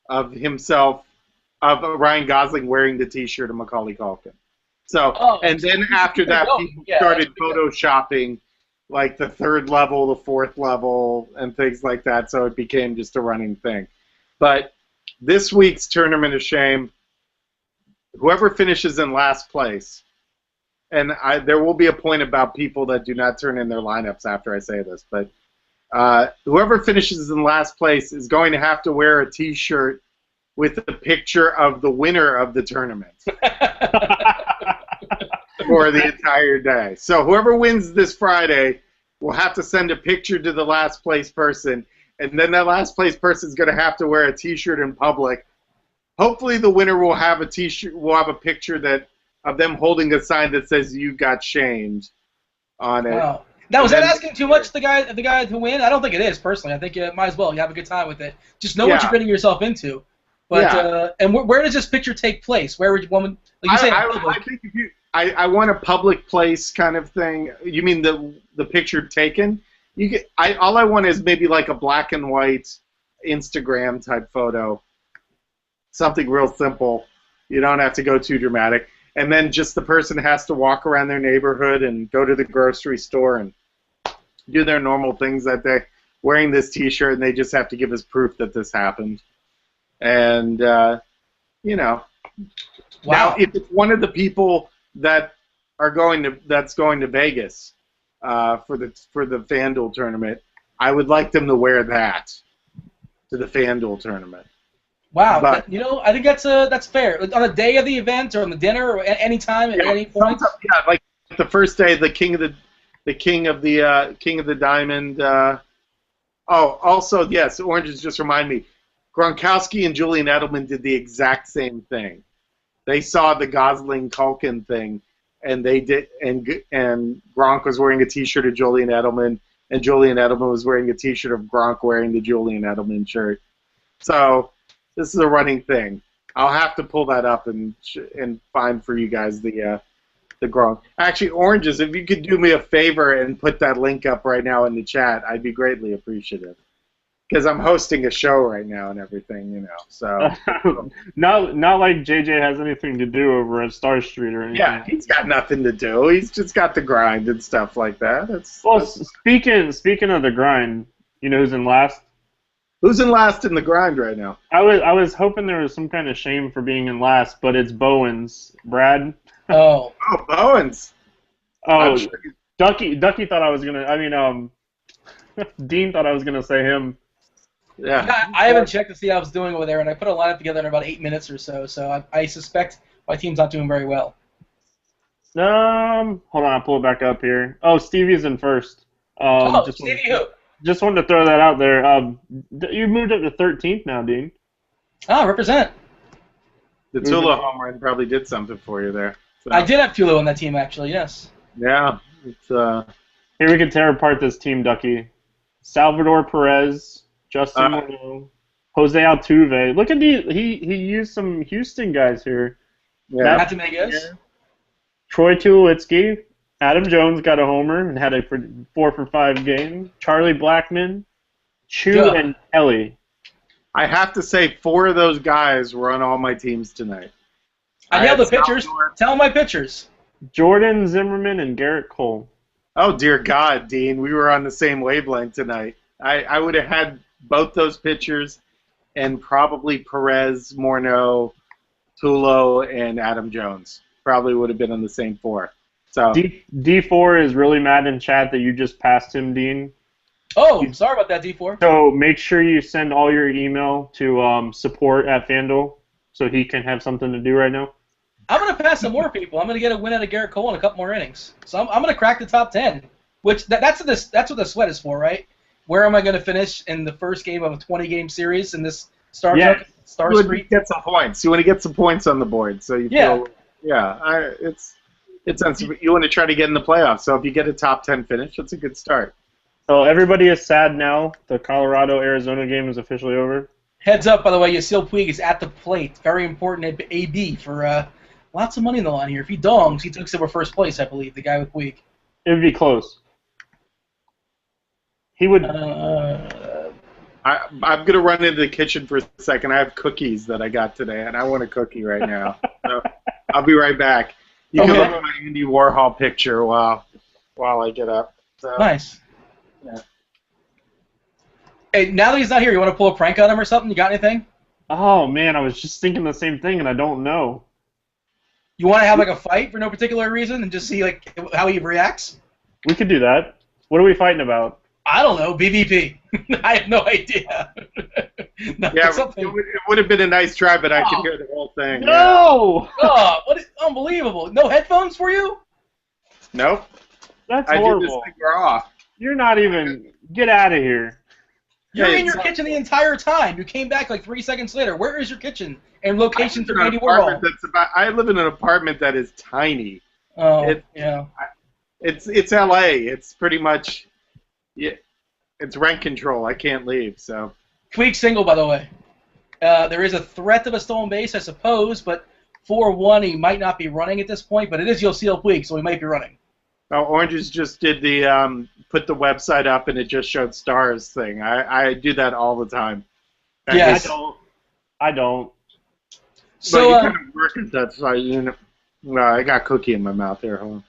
of himself, of Ryan Gosling wearing the T-shirt of Macaulay Culkin. So, and then after that, people started photoshopping, like the third level, the fourth level, and things like that. So it became just a running thing. But this week's Tournament of Shame, whoever finishes in last place. And there will be a point about people that do not turn in their lineups after I say this, but whoever finishes in last place is going to have to wear a T-shirt with a picture of the winner of the tournament for the entire day. So whoever wins this Friday will have to send a picture to the last place person, and then that last place person is going to have to wear a T-shirt in public. Hopefully the winner will have a T-shirt, will have a picture of them holding a sign that says "You got shamed" on it. Wow. Now, is that asking too much the guy to win? I don't think it is, personally. I think you might as well. You have a good time with it. Just know what you're getting yourself into. But and where does this picture take place? Where would woman? Like you say, I think if I want a public place kind of thing. You mean the picture taken? All I want is maybe like a black and white Instagram type photo, something real simple. You don't have to go too dramatic. And then just the person has to walk around their neighborhood and go to the grocery store and do their normal things that day, wearing this T-shirt, and they just have to give us proof that this happened. And, you know. Wow. Now, if it's one of the people that's going to Vegas for the FanDuel tournament, I would like them to wear that to the FanDuel tournament. Wow, but, I think that's fair. Like on the day of the event, or on the dinner, or any time, at any point. Yeah, like the first day, the king of the diamond. Also, yes, Oranges just remind me. Gronkowski and Julian Edelman did the exact same thing. They saw the Gosling Culkin thing, and they did, and Gronk was wearing a T-shirt of Julian Edelman, and Julian Edelman was wearing a T-shirt of Gronk wearing the Julian Edelman shirt. So. This is a running thing. I'll have to pull that up and find for you guys the Gronk. Actually, Oranges, if you could do me a favor and put that link up right now in the chat, I'd be greatly appreciative. Because I'm hosting a show right now and everything, So not like JJ has anything to do over at Star Street or anything. Yeah, he's got nothing to do. He's just got the grind and stuff like that. Speaking of the grind, you know who's in last? Who's in last in the grind right now? I was hoping there was some kind of shame for being in last, but it's Bowens. Brad? Oh, Bowens. Oh, sure. Duckie thought I was going to... I mean, Dean thought I was going to say him. Yeah. I haven't checked to see how I was doing over there, and I put a lineup together in about 8 minutes or so, so I suspect my team's not doing very well. Hold on, I'll pull it back up here. Oh, Stevie's in first. Stevie who? Just wanted to throw that out there. You moved up to 13th now, Dean. Ah, represent. The Tula home run probably did something for you there. So. I did have Tula on that team, actually, yes. Yeah, Here we can tear apart this team, Ducky. Salvador Perez, Justin Morneau, Jose Altuve. Look at he used some Houston guys here. Yeah. Matt Dominguez. Troy Tulowitzki. Adam Jones got a homer and had a 4 for 5 game. Charlie Blackmon, Chu, and Kelly. I have to say, 4 of those guys were on all my teams tonight. I nailed the pitchers. Tell my pitchers. Jordan Zimmerman and Garrett Cole. Oh, dear God, Dean. We were on the same wavelength tonight. I would have had both those pitchers and probably Perez, Morneau, Tulo, and Adam Jones. Probably would have been on the same 4. So D4 is really mad in chat that you just passed him, Dean. Oh, sorry about that, D4. So make sure you send all your email to support@FanDuel so he can have something to do right now. I'm going to pass some more people. I'm going to get a win out of Garrett Cole in a couple more innings. So I'm going to crack the top 10, which that's what the sweat is for, right? Where am I going to finish in the first game of a 20-game series in this Star Street? Get some points. You want to get some points on the board, so you feel it's sensible. You want to try to get in the playoffs. So if you get a top 10 finish, that's a good start. So everybody is sad now. The Colorado-Arizona game is officially over. Heads up, by the way, Yasiel Puig is at the plate. Very important AB for lots of money in the line here. If he dongs, he takes over first place, I believe, the guy with Puig. It would be close. He would... I'm going to run into the kitchen for a second. I have cookies that I got today, and I want a cookie right now. So I'll be right back. You can look at my Andy Warhol picture while I get up. So, nice. Yeah. Hey, now that he's not here, you want to pull a prank on him or something? You got anything? Oh, man, I was just thinking the same thing, and I don't know. You want to have like a fight for no particular reason and just see like how he reacts? We could do that. What are we fighting about? I don't know. BVP. I have no idea. It would have been a nice try, but I could hear the whole thing. No! Yeah. Oh, what is unbelievable. No headphones for you? Nope. That's I horrible. did this thing raw. You're not even... Get out of here. You're in your kitchen the entire time. You came back like 3 seconds later. Where is your kitchen and location for Andy Warhol? I live in an apartment that is tiny. Oh, yeah. It's L.A. It's pretty much... Yeah, it's rent control. I can't leave, so... Puig single, by the way. There is a threat of a stolen base, I suppose, but 4-1, he might not be running at this point, but it is Yasiel Puig, so he might be running. Oh, Oranges just did the put the website up and it just showed stars thing. I do that all the time. Yes. I don't. So you kind of work at that site. I got cookie in my mouth here. Hold on.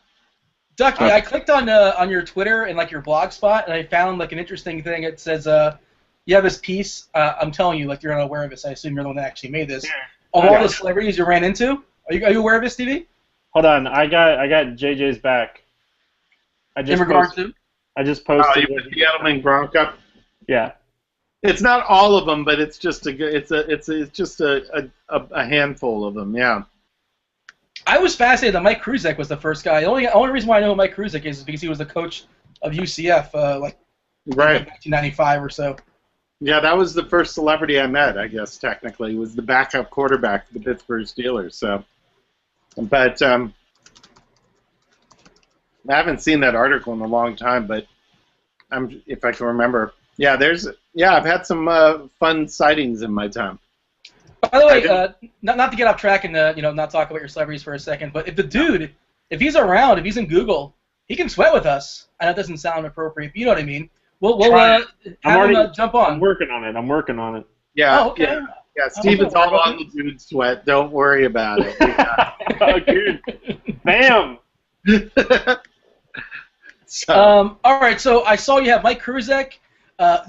Ducky, I clicked on your Twitter and like your blog spot, and I found like an interesting thing. It says you have this piece. I'm telling you, like you're not aware of this. I assume you're the one that actually made this. Of all the celebrities you ran into, are you aware of this, Stevie? Hold on, I got JJ's back. I just posted you put the Edelman Gronk up? Yeah. It's not all of them, but it's just a handful of them. Yeah. I was fascinated that Mike Kruzek was the first guy. The only reason why I know who Mike Kruzek is because he was the coach of UCF, right, 1995 or so. Yeah, that was the first celebrity I met. I guess technically, was the backup quarterback for the Pittsburgh Steelers. So, but I haven't seen that article in a long time. But if I can remember, I've had some fun sightings in my time. By the way, not to get off track and not talk about your celebrities for a second, but if he's around, if he's in Google, he can sweat with us. I know it doesn't sound appropriate, but you know what I mean. We'll have him jump on. I'm working on it. Yeah. Oh, okay. Yeah. Steven's all on the dude sweat. Don't worry about it. Oh, dude. Bam. All right. So I saw you have Mike Kruzek.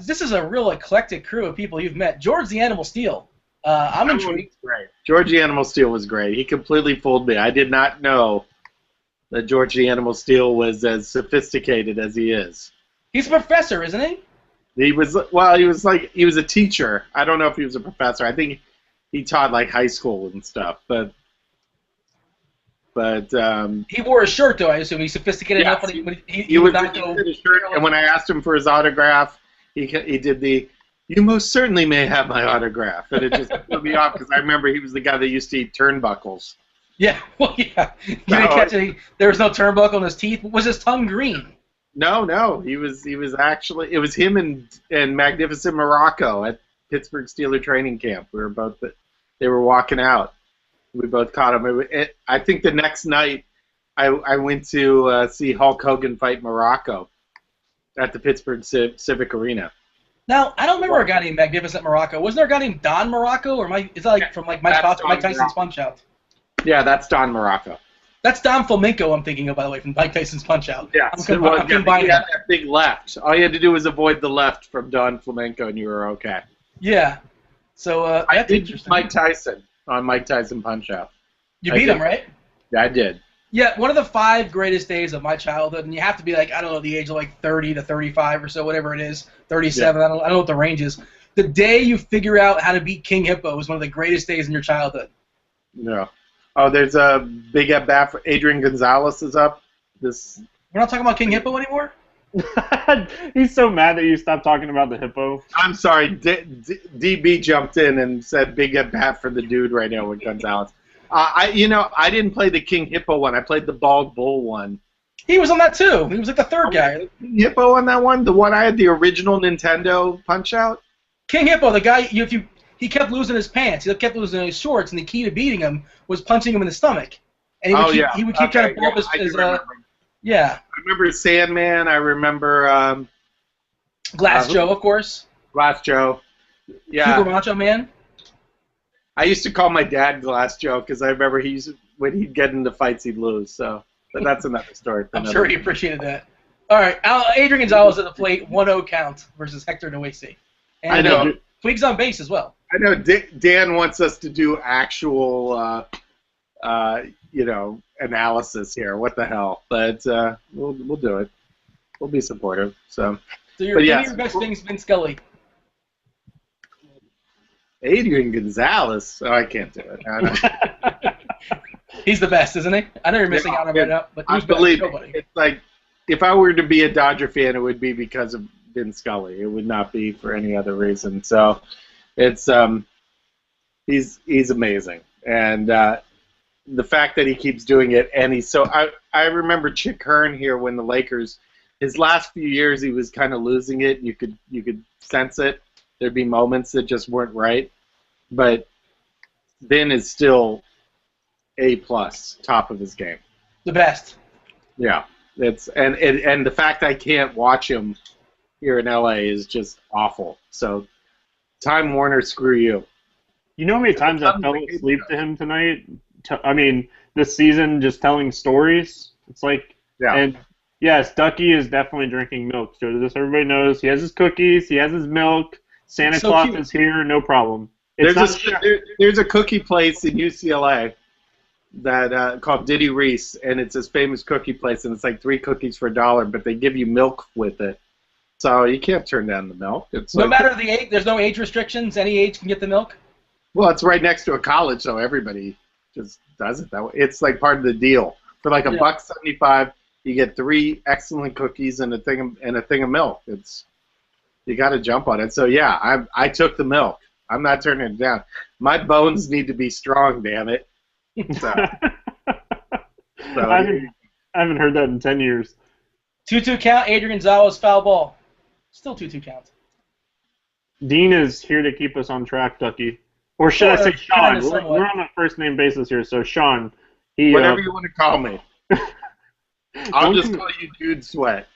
This is a real eclectic crew of people you've met. George the Animal Steel. I'm intrigued. Great. George the Animal Steel was great. He completely fooled me. I did not know that George the Animal Steel was as sophisticated as he is. He's a professor, isn't he? He was a teacher. I don't know if he was a professor. I think he taught like high school and stuff. But he wore a shirt though. I assume he's sophisticated enough when he would not go. A shirt, and when I asked him for his autograph, he did the. You most certainly may have my autograph, and it just threw me off because I remember he was the guy that used to eat turnbuckles. Yeah, well, yeah. You didn't catch any. There was no turnbuckle in his teeth. Was his tongue green? No. He was actually, it was him and Magnificent Morocco at Pittsburgh Steelers training camp. They were walking out. We both caught him. I think the next night I went to see Hulk Hogan fight Morocco at the Pittsburgh Civic Arena. Now, I don't remember a guy named Magnificent Morocco. Wasn't there a guy named Don Morocco, or is that like from like Mike Tyson's Punch Out? Yeah, that's Don Morocco. That's Don Flamenco I'm thinking of, by the way, from Mike Tyson's Punch Out. Yeah, I'm combining. He had that big left. All you had to do was avoid the left from Don Flamenco, and you were okay. Yeah. So that's I interesting. Mike Tyson on Mike Tyson Punch Out. You beat him, right? Yeah, I did. Yeah, one of the 5 greatest days of my childhood, and you have to be like, I don't know, the age of like 30 to 35 or so, whatever it is, 37, yeah. I don't know what the range is. The day you figure out how to beat King Hippo is one of the greatest days in your childhood. Yeah. Oh, there's a big at bat for Adrian Gonzalez is up. We're not talking about King Hippo anymore? He's so mad that you stopped talking about the hippo. I'm sorry. DB jumped in and said big at bat for the dude right now with Gonzalez. I didn't play the King Hippo one. I played the Bald Bull one. He was on that too. He was like the third guy. Hippo on that one? The one I had the original Nintendo Punch Out? King Hippo, the guy, he kept losing his pants. He kept losing his shorts, and the key to beating him was punching him in the stomach. And he would keep trying to pull up his yeah. I remember Sandman. I remember Glass Joe, of course. Glass Joe. Yeah. Super Macho Man. I used to call my dad Glass Joe because I remember when he'd get into fights, he'd lose. So, but that's another story. I'm sure he appreciated that. All right, Adrian Gonzalez at the plate, 1-0 count versus Hector Noesi. And I know. Twigs on base as well. I know. Dan wants us to do actual, analysis here. What the hell? But we'll do it. We'll be supportive. So your best thing's Vin Scully. Adrian Gonzalez. Oh, I can't do it. He's the best, isn't he? I know you're missing out on it now, but who's believe nobody? It's like if I were to be a Dodger fan, it would be because of Vin Scully. It would not be for any other reason. So it's he's amazing, and the fact that he keeps doing it, and I remember Chick Hearn here when the Lakers, his last few years, he was kind of losing it. You could sense it. There'd be moments that just weren't right, but Vin is still A+, top of his game. The best. Yeah, and the fact I can't watch him here in LA is just awful. So, Time Warner, screw you. You know how many times I fell asleep to him tonight? This season, just telling stories. It's like, yeah. And yes, Duckie is definitely drinking milk. So just everybody knows he has his cookies, he has his milk. Santa Claus is here, no problem. There's a cookie place in UCLA that called Diddy Reese, and it's this famous cookie place, and it's like 3 cookies for $1, but they give you milk with it. So you can't turn down the milk. No matter the age, there's no age restrictions. Any age can get the milk. Well, it's right next to a college, so everybody just does it that way. It's like part of the deal. For like $1.75, you get 3 excellent cookies and a thing of milk. You got to jump on it. So yeah, I took the milk. I'm not turning it down. My bones need to be strong, damn it. So, I haven't heard that in 10 years. 2-2 count. Adrian Gonzalez foul ball. Still 2-2 count. Dean is here to keep us on track, Ducky. Or should I say Sean? We're on a first name basis here, so Sean. Whatever you want to call me. I'll just call you Dude Sweat.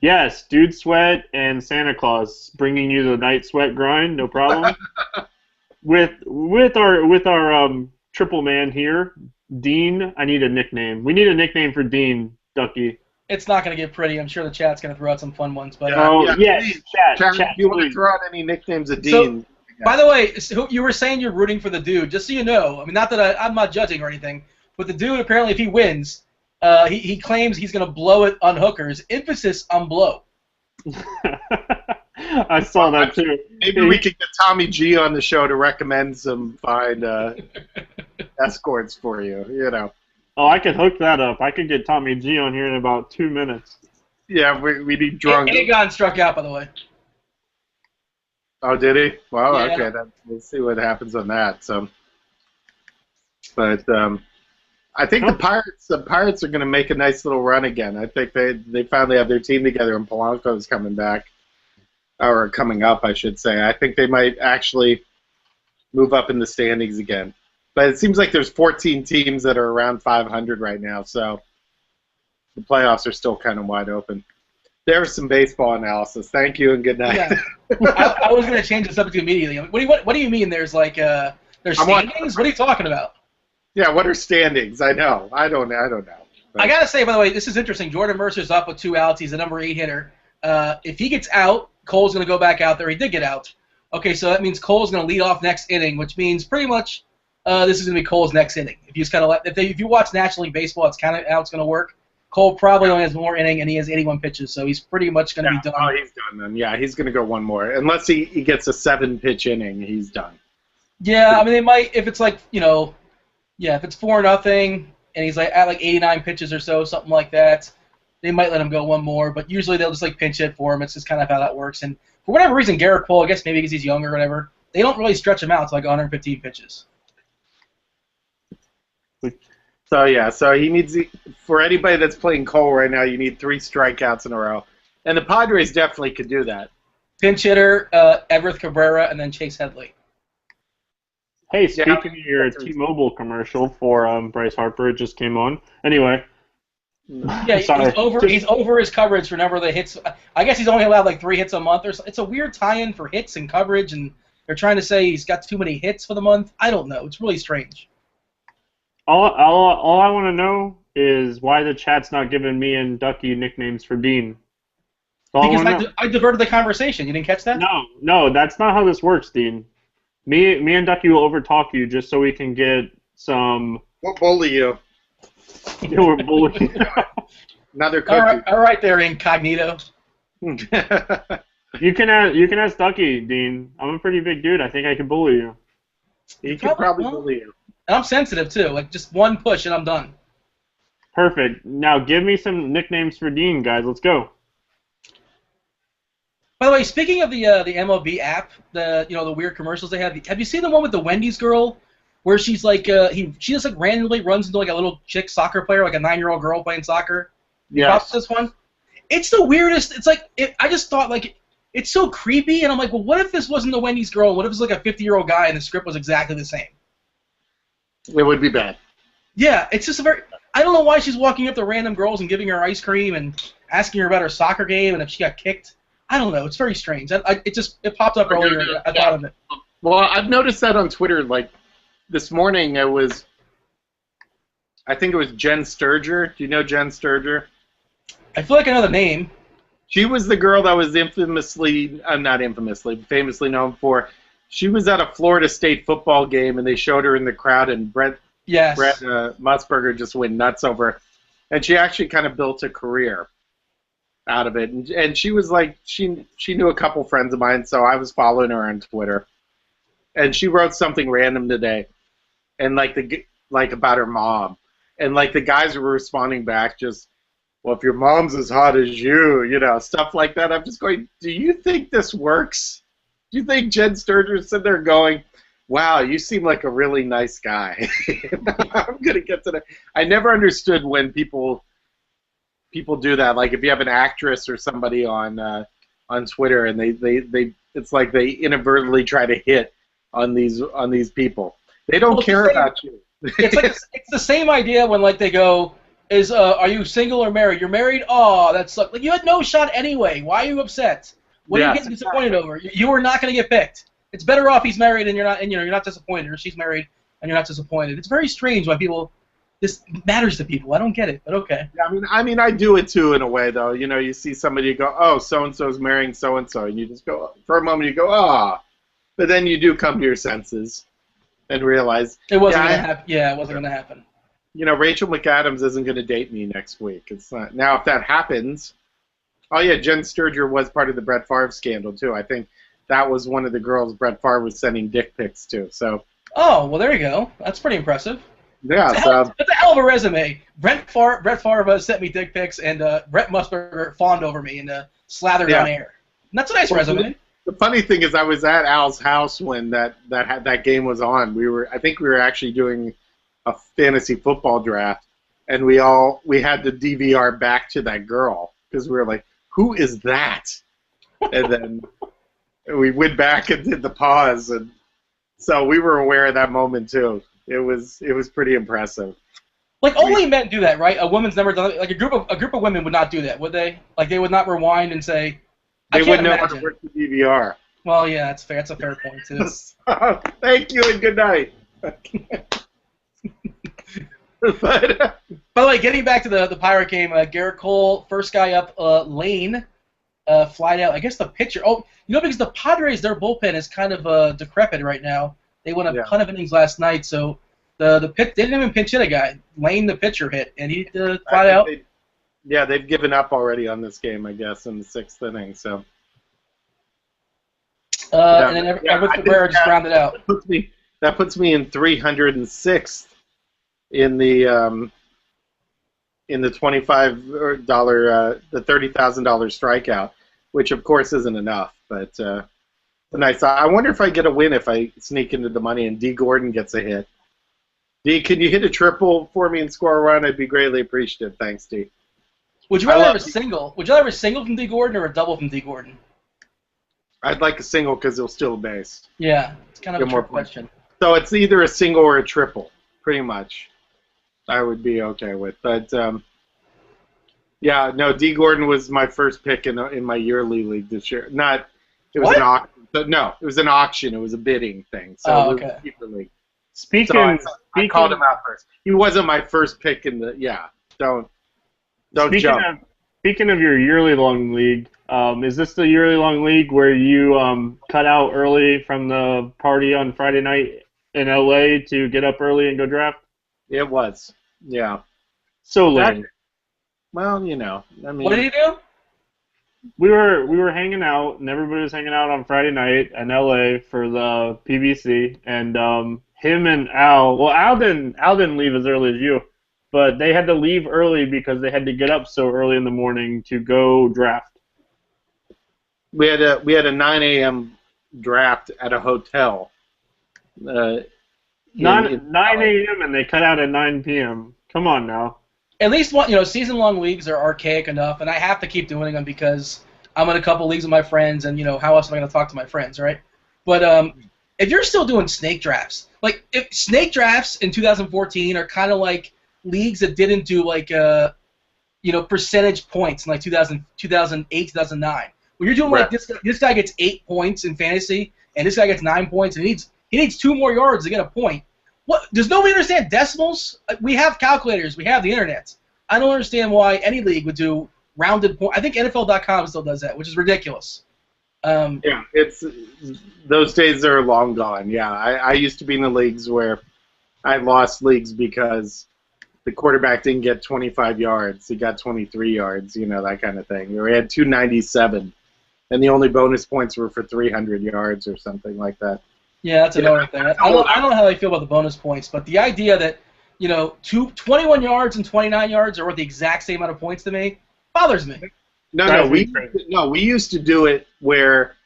Yes, Dude Sweat and Santa Claus bringing you the night sweat grind, no problem. with our triple man here, Dean. I need a nickname. We need a nickname for Dean, Ducky. It's not going to get pretty. I'm sure the chat's going to throw out some fun ones. But yes, chat. If you want to throw out any nicknames of Dean. By the way, you were saying you're rooting for the dude. Just so you know, I mean, not that I'm not judging or anything, but the dude apparently, if he wins, he claims he's going to blow it on hookers. Emphasis on blow. I saw that too. Maybe we could get Tommy G on the show to recommend some fine escorts for you. You know. Oh, I could hook that up. I could get Tommy G on here in about 2 minutes. Yeah, we need drunk. Aegon struck out, by the way. Oh, did he? Well, yeah. okay. We'll see what happens on that. So, but I think the Pirates are going to make a nice little run again. I think they finally have their team together, and Polanco's coming back, or coming up, I should say. I think they might actually move up in the standings again. But it seems like there's 14 teams that are around 500 right now, so the playoffs are still kind of wide open. There's some baseball analysis. Thank you and good night. Yeah. I was going to change the subject immediately. What do you mean? There's there's standings? What are you talking about? Yeah, what are standings? I know. I don't know. But I gotta say, by the way, this is interesting. Jordan Mercer's up with 2 outs. He's the number 8 hitter. If he gets out, Cole's gonna go back out there. He did get out. Okay, so that means Cole's gonna lead off next inning, which means pretty much this is gonna be Cole's next inning. If you just kind of if you watch National League Baseball, it's kind of how it's gonna work. Cole probably only has one more inning, and he has 81 pitches, so he's pretty much gonna be done. Oh, he's done then. Yeah, he's gonna go one more, unless he gets a 7-pitch inning. He's done. Yeah, I mean they might if it's yeah, if it's 4-0 and he's at 89 pitches or so, something like that, they might let him go one more. But usually they'll just pinch hit for him. It's just kind of how that works. And for whatever reason, Garrett Cole, I guess maybe because he's younger or whatever, they don't really stretch him out to 115 pitches. So yeah, he needs for anybody that's playing Cole right now, you need 3 strikeouts in a row, and the Padres definitely could do that. Pinch hitter, Everett Cabrera, and then Chase Headley. Hey, speaking of your T-Mobile commercial for Bryce Harper, it just came on. Anyway. Yeah, he's over his coverage for number of the hits. I guess he's only allowed 3 hits a month. It's a weird tie-in for hits and coverage, and they're trying to say he's got too many hits for the month. I don't know. It's really strange. All I want to know is why the chat's not giving me and Duckie nicknames for Dean. Because I diverted the conversation. You didn't catch that? No, that's not how this works, Dean. Me and Duckie will overtalk you just so we can get some. We'll bully you. Yeah, we're bullying. Another cookie. All right there, incognito. You can ask Duckie, Dean. I'm a pretty big dude. I think I can bully you. He could probably bully you. And I'm sensitive too. Just one push and I'm done. Perfect. Now give me some nicknames for Dean, guys. Let's go. By the way, speaking of the MLB app, the weird commercials they have you seen the one with the Wendy's girl, where she's she just randomly runs into a little chick soccer player, a 9-year-old girl playing soccer? Yeah. This one. It's the weirdest. It's I just thought it's so creepy, and I'm like, well, what if this wasn't the Wendy's girl? What if it was a 50-year-old guy and the script was exactly the same? It would be bad. Yeah, it's just I don't know why she's walking up to random girls and giving her ice cream and asking her about her soccer game and if she got kicked. I don't know. It's very strange. It popped up earlier. I thought of it. Well, I've noticed that on Twitter. This morning, I think it was Jen Sturger. Do you know Jen Sturger? I feel like I know the name. She was the girl that was famously known for. She was at a Florida State football game, and they showed her in the crowd, and Brett Musburger just went nuts over her. And she actually kind of built a career out of it. And she was she knew a couple friends of mine, so I was following her on Twitter. And she wrote something random today, and about her mom. And the guys were responding back just, well, if your mom's as hot as you, stuff like that. I'm just going, do you think this works? Do you think Jen Sturger's sitting there going, wow, you seem like a really nice guy? I'm going to get to that. I never understood when people do that. If you have an actress or somebody on Twitter and they it's like they inadvertently try to hit on these people. They don't care about you. It's the same idea when they go, are you single or married? You're married? Oh, that sucks. You had no shot anyway. Why are you upset? What are you getting disappointed over? You are not going to get picked. It's better off he's married and you're not disappointed, or she's married and you're not disappointed. It's very strange why this matters to people. I don't get it, but okay. Yeah, I mean, I do it too in a way though. You see somebody go, oh, so and so's marrying so and so, and you just go for a moment. You go, ah, but then you do come to your senses and realize it wasn't going to happen. Yeah, it wasn't going to happen. Rachel McAdams isn't going to date me next week. It's not. Now, if that happens, oh yeah, Jen Sturger was part of the Brett Favre scandal too. I think that was one of the girls Brett Favre was sending dick pics to. So. Oh well, there you go. That's pretty impressive. Yeah, it's a hell of a resume. Brett Favre sent me dick pics, and Brett Musburger fawned over me and slathered on air. And that's a nice resume. The funny thing is, I was at Al's house when that game was on. I think we were actually doing a fantasy football draft, and we had to DVR back to that girl because we were like, who is that? And then we went back and did the pause, and so we were aware of that moment too. It was pretty impressive. Like only men do that, right? A woman's never done it. Like a group of women would not do that, would they? Like they would not rewind and say. They wouldn't know how to work the DVR. Well, yeah, that's fair. That's a fair point too. Thank you and good night. But, by the way, getting back to the Pirate game, Garrett Cole, first guy up, Lane, flied out. I guess the pitcher. Oh, because the Padres, their bullpen is kind of decrepit right now. They won a ton of innings last night, so the pitch they didn't even pinch hit a guy. Lane, the pitcher, hit, and he flied out. They've given up already on this game, I guess, in the 6th inning. So. And then Everett Cabrera just grounded out. That puts me in 306th in the $25 the $30,000 strikeout, which of course isn't enough, but nice. I wonder if I get a win if I sneak into the money and D. Gordon gets a hit. D, can you hit a triple for me and score a run? I'd be greatly appreciative. Thanks, D. Would you rather have a single? Would you rather have a single from D. Gordon or a double from D. Gordon? I'd like a single because it'll steal a base. Yeah, it's kind of a trick question. So it's either a single or a triple, pretty much. I would be okay with, but D. Gordon was my first pick in my yearly league this year. An auction. No, it was an auction. It was a bidding thing. So it was a keeper league. I called him out first. He wasn't my first pick in the. Yeah, don't jump. Speaking of your yearly long league, is this the yearly long league where you cut out early from the party on Friday night in LA to get up early and go draft? It was, yeah. So lame. Well, I mean. What did he do? We were hanging out, and everybody was hanging out on Friday night in LA for the PBC, and him and Al. Well, Al didn't leave as early as you, but they had to leave early because they had to get up so early in the morning to go draft. We had a 9 a.m. draft at a hotel. 9 a.m. and they cut out at 9 p.m. Come on now. At least season-long leagues are archaic enough, and I have to keep doing them because I'm in a couple leagues with my friends, and how else am I going to talk to my friends, right? But if you're still doing snake drafts, like if snake drafts in 2014 are kind of like leagues that didn't do percentage points in like 2008, 2009. When you're doing like this guy gets 8 points in fantasy, and this guy gets 9 points, and he needs 2 more yards to get a point. What? Does nobody understand decimals? We have calculators. We have the internet. I don't understand why any league would do rounded points. I think NFL.com still does that, which is ridiculous. It's those days are long gone. Yeah, I used to be in the leagues where I lost leagues because the quarterback didn't get 25 yards. He got 23 yards, that kind of thing. Or he had 297, and the only bonus points were for 300 yards or something like that. Yeah, that's another thing. I don't know how I feel about the bonus points, but the idea that 21 yards and 29 yards are worth the exact same amount of points to me bothers me. No, we used to do it where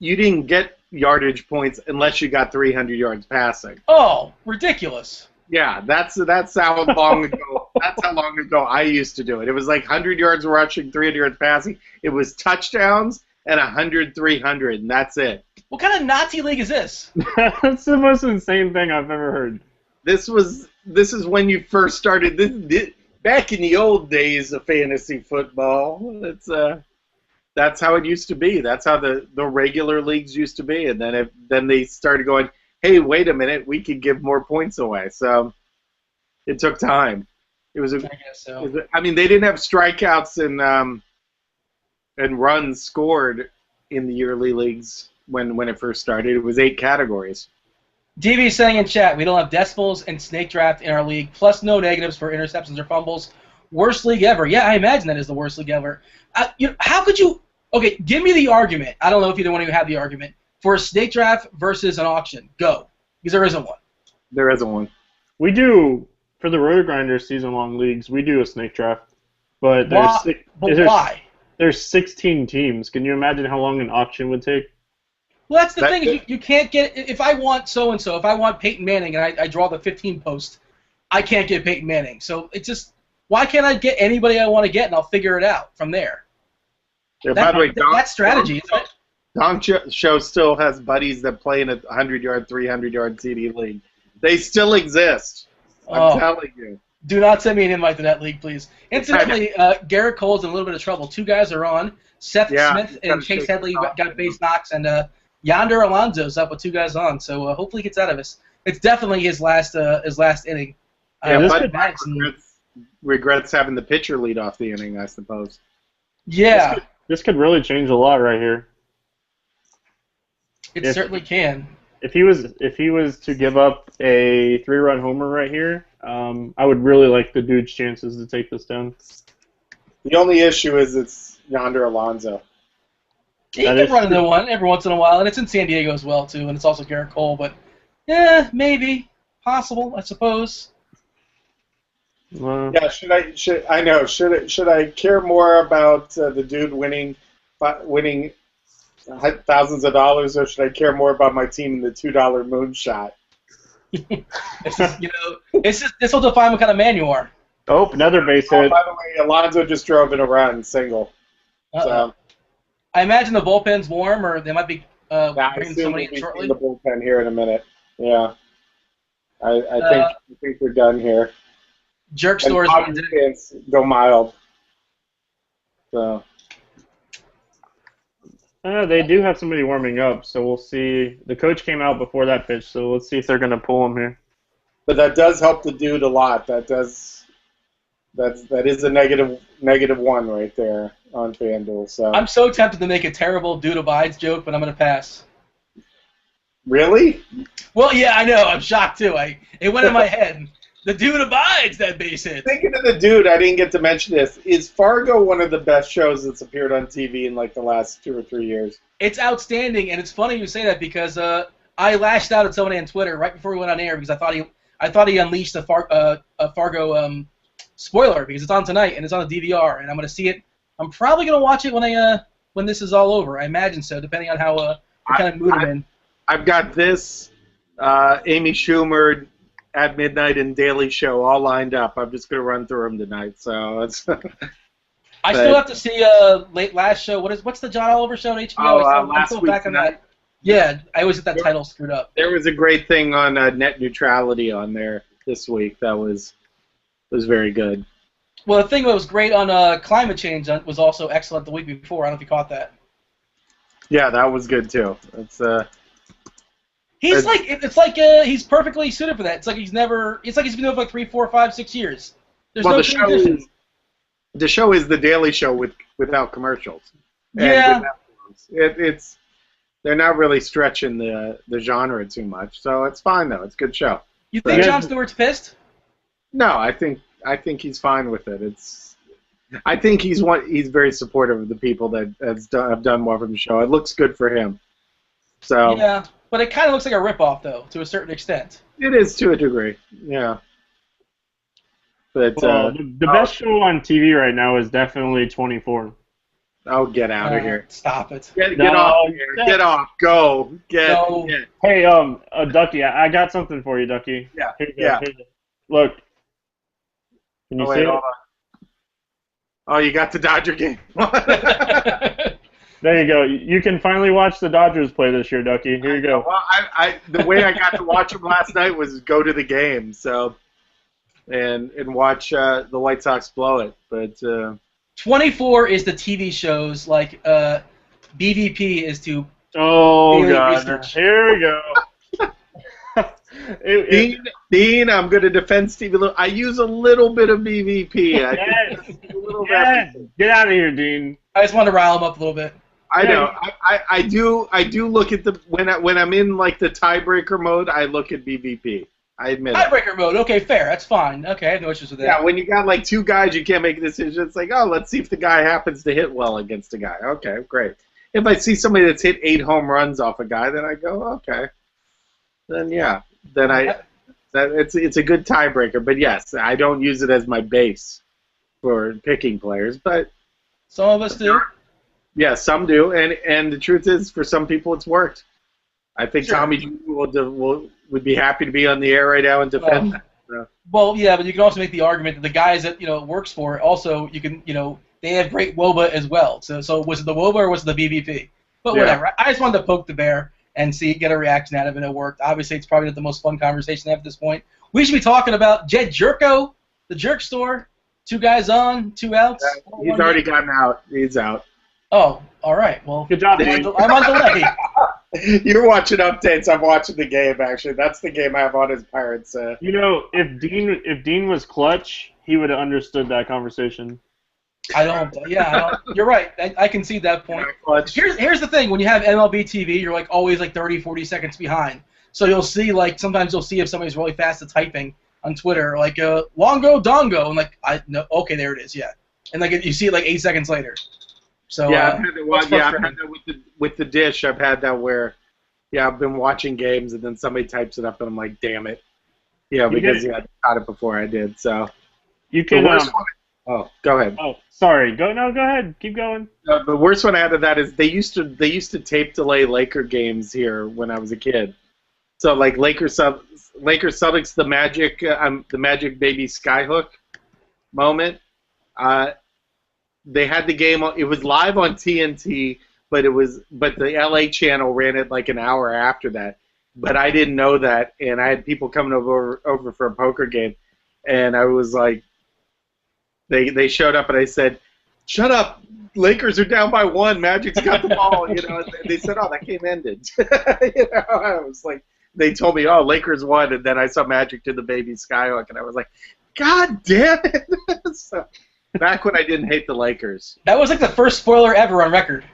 you didn't get yardage points unless you got 300 yards passing. Oh, ridiculous. Yeah, that's how long ago. That's how long ago I used to do it. It was like 100 yards rushing, 300 yards passing. It was touchdowns and 100, 300, and that's it. What kind of Nazi league is this? That's the most insane thing I've ever heard. This is when you first started. This back in the old days of fantasy football. That's how it used to be. That's how the regular leagues used to be, and then they started going, hey, wait a minute, we could give more points away. So it took time. I guess so. They didn't have strikeouts and runs scored in the yearly leagues when it first started. It was 8 categories. DB saying in chat, we don't have decimals and snake draft in our league, plus no negatives for interceptions or fumbles. Worst league ever. Yeah, I imagine that is the worst league ever. How could you? Okay, give me the argument. I don't know if either one of you have the argument for a snake draft versus an auction. Go, because there isn't one. There isn't one. We do for the Roto Grinders season-long leagues. We do a snake draft, but why? There's 16 teams. Can you imagine how long an auction would take? Well, that's the thing. You can't get if I want so and so. If I want Peyton Manning and I draw the 15 post, I can't get Peyton Manning. So it's just why can't I get anybody I want to get and I'll figure it out from there. Yeah, by the way, that's strategy, isn't it? Don Show still has buddies that play in a 100-yard, 300-yard CD league. They still exist. I'm telling you. Do not send me an invite to that league, please. Incidentally, Garrett Cole's in a little bit of trouble. 2 guys are on. Seth Smith and Chase Headley got base knocks, and Yonder Alonso's up with 2 guys on. So hopefully he gets out of this. It's definitely his last inning. Yeah, Bud regrets having the pitcher lead off the inning, I suppose. Yeah. This could really change a lot right here. It certainly can. If he was to give up a 3-run homer right here, I would really like the dude's chances to take this down. The only issue is it's Yonder Alonso. He can run into one every once in a while, and it's in San Diego as well too, and it's also Garrett Cole. But maybe possible, I suppose. Yeah, should I care more about the dude winning thousands of dollars, or should I care more about my team in the $2 moonshot? This will define what kind of man you are. Oh, another base hit. By the way, Alonso just drove in a run, single. So I imagine the bullpen's warm, or they might be bringing somebody in shortly. The bullpen here in a minute. Yeah, I think we're done here. Jerk stores go mild. So. They do have somebody warming up, so we'll see. The coach came out before that pitch, so let's see if they're going to pull him here. But that does help the dude a lot. That is a -1 right there on FanDuel. So I'm so tempted to make a terrible dude abides joke, but I'm going to pass. Really? Well, yeah, I know. I'm shocked too. It went in my head. The dude abides that base hit. Thinking of the dude, I didn't get to mention this. Is Fargo one of the best shows that's appeared on TV in like the last 2 or 3 years? It's outstanding, and it's funny you say that because I lashed out at somebody on Twitter right before we went on air because I thought he unleashed a Fargo spoiler because it's on tonight and it's on the DVR and I'm going to see it. I'm probably going to watch it when this is all over. I imagine so, depending on how what kind of mood I'm in. I've got this, Amy Schumer, At Midnight, and Daily Show all lined up. I'm just going to run through them tonight. So it's. I still have to see last show. What's the John Oliver show on HBO? Last week back on that. Yeah, I always get that title screwed up. There was a great thing on net neutrality on there this week. That was very good. Well, the thing that was great on climate change was also excellent the week before. I don't know if you caught that. Yeah, that was good too. It's he's perfectly suited for that. It's like he's been doing it for like 3, 4, 5, 6 years. There's no transition. The show is the Daily Show without commercials. Yeah. They're not really stretching the genre too much, so it's fine though. It's a good show. You think Jon Stewart's pissed? No, I think he's fine with it. I think he's very supportive of the people that have done more from the show. It looks good for him. So yeah, but it kind of looks like a ripoff though, to a certain extent. It is to a degree. Yeah. But the best show on TV right now is definitely 24. Oh, get out of here! Stop it! Get off here! Get off! Go! Get! Hey, Duckie, I got something for you, Duckie. Yeah. Here you go. Look. Can you see it? Hold on. Oh, you got the Dodger game. There you go. You can finally watch the Dodgers play this year, Duckie. Here you go. Well, the way I got to watch them last night was go to the game, so and watch the White Sox blow it, but. 24 is the TV shows like BVP is to God! research. Here we go. Dean, I'm going to defend Stevie. I use a little bit of BVP. Yes. Get out of here, Dean. I just wanted to rile him up a little bit. I know. I do look at when I'm in like the tiebreaker mode. I look at BVP. I admit tiebreaker mode. Okay, fair. That's fine. Okay, I have no issues with that. Yeah, when you got like 2 guys, you can't make a decision. It's like, oh, let's see if the guy happens to hit well against a guy. Okay, great. If I see somebody that's hit 8 home runs off a guy, then I go, okay. Then yeah, it's a good tiebreaker. But yes, I don't use it as my base for picking players, but some of us do. Yeah, some do, and the truth is, for some people, it's worked. I think Sure. Tommy G would be happy to be on the air right now and defend that. So. Well, yeah, but you can also make the argument that the guys that works for it also they have great WOBA as well. So was it the WOBA or was it the BVP? But whatever. I just wanted to poke the bear and get a reaction out of it. It worked. Obviously, it's probably not the most fun conversation to have at this point. We should be talking about Jed Jerko, the Jerk Store. 2 guys on, 2 outs. He's already gotten out. He's out. Oh, all right. Well, Good job, I'm Dave. on delay. You're watching updates. I'm watching the game, actually. That's the game I have on as Pirates. If Dean was clutch, he would have understood that conversation. I don't. You're right. I can see that point. Here's the thing. When you have MLB TV, you're always 30, 40 seconds behind. So you'll see sometimes you'll see if somebody's really fast at typing on Twitter, Longo Dongo, and no, okay, there it is, yeah. And you see it 8 seconds later. So I've had that with the dish. I've had that where, I've been watching games and then somebody types it up and I'm like, damn it, because I caught it before I did. So you can. Oh, go ahead. Oh, sorry. Go ahead. Keep going. The worst one out of that is they used to tape delay Laker games here when I was a kid. So Lakers Celtics, the Magic baby skyhook moment. They had the game. It was live on TNT, but the LA channel ran it an hour after that. But I didn't know that, and I had people coming over for a poker game, and I was like, they showed up, and I said, "Shut up! Lakers are down by 1. Magic's got the ball." And they said, "Oh, that game ended." I was like, they told me, "Oh, Lakers won," and then I saw Magic do the baby skyhook, and I was like, "God damn it!" So, back when I didn't hate the Lakers. That was the first spoiler ever on record.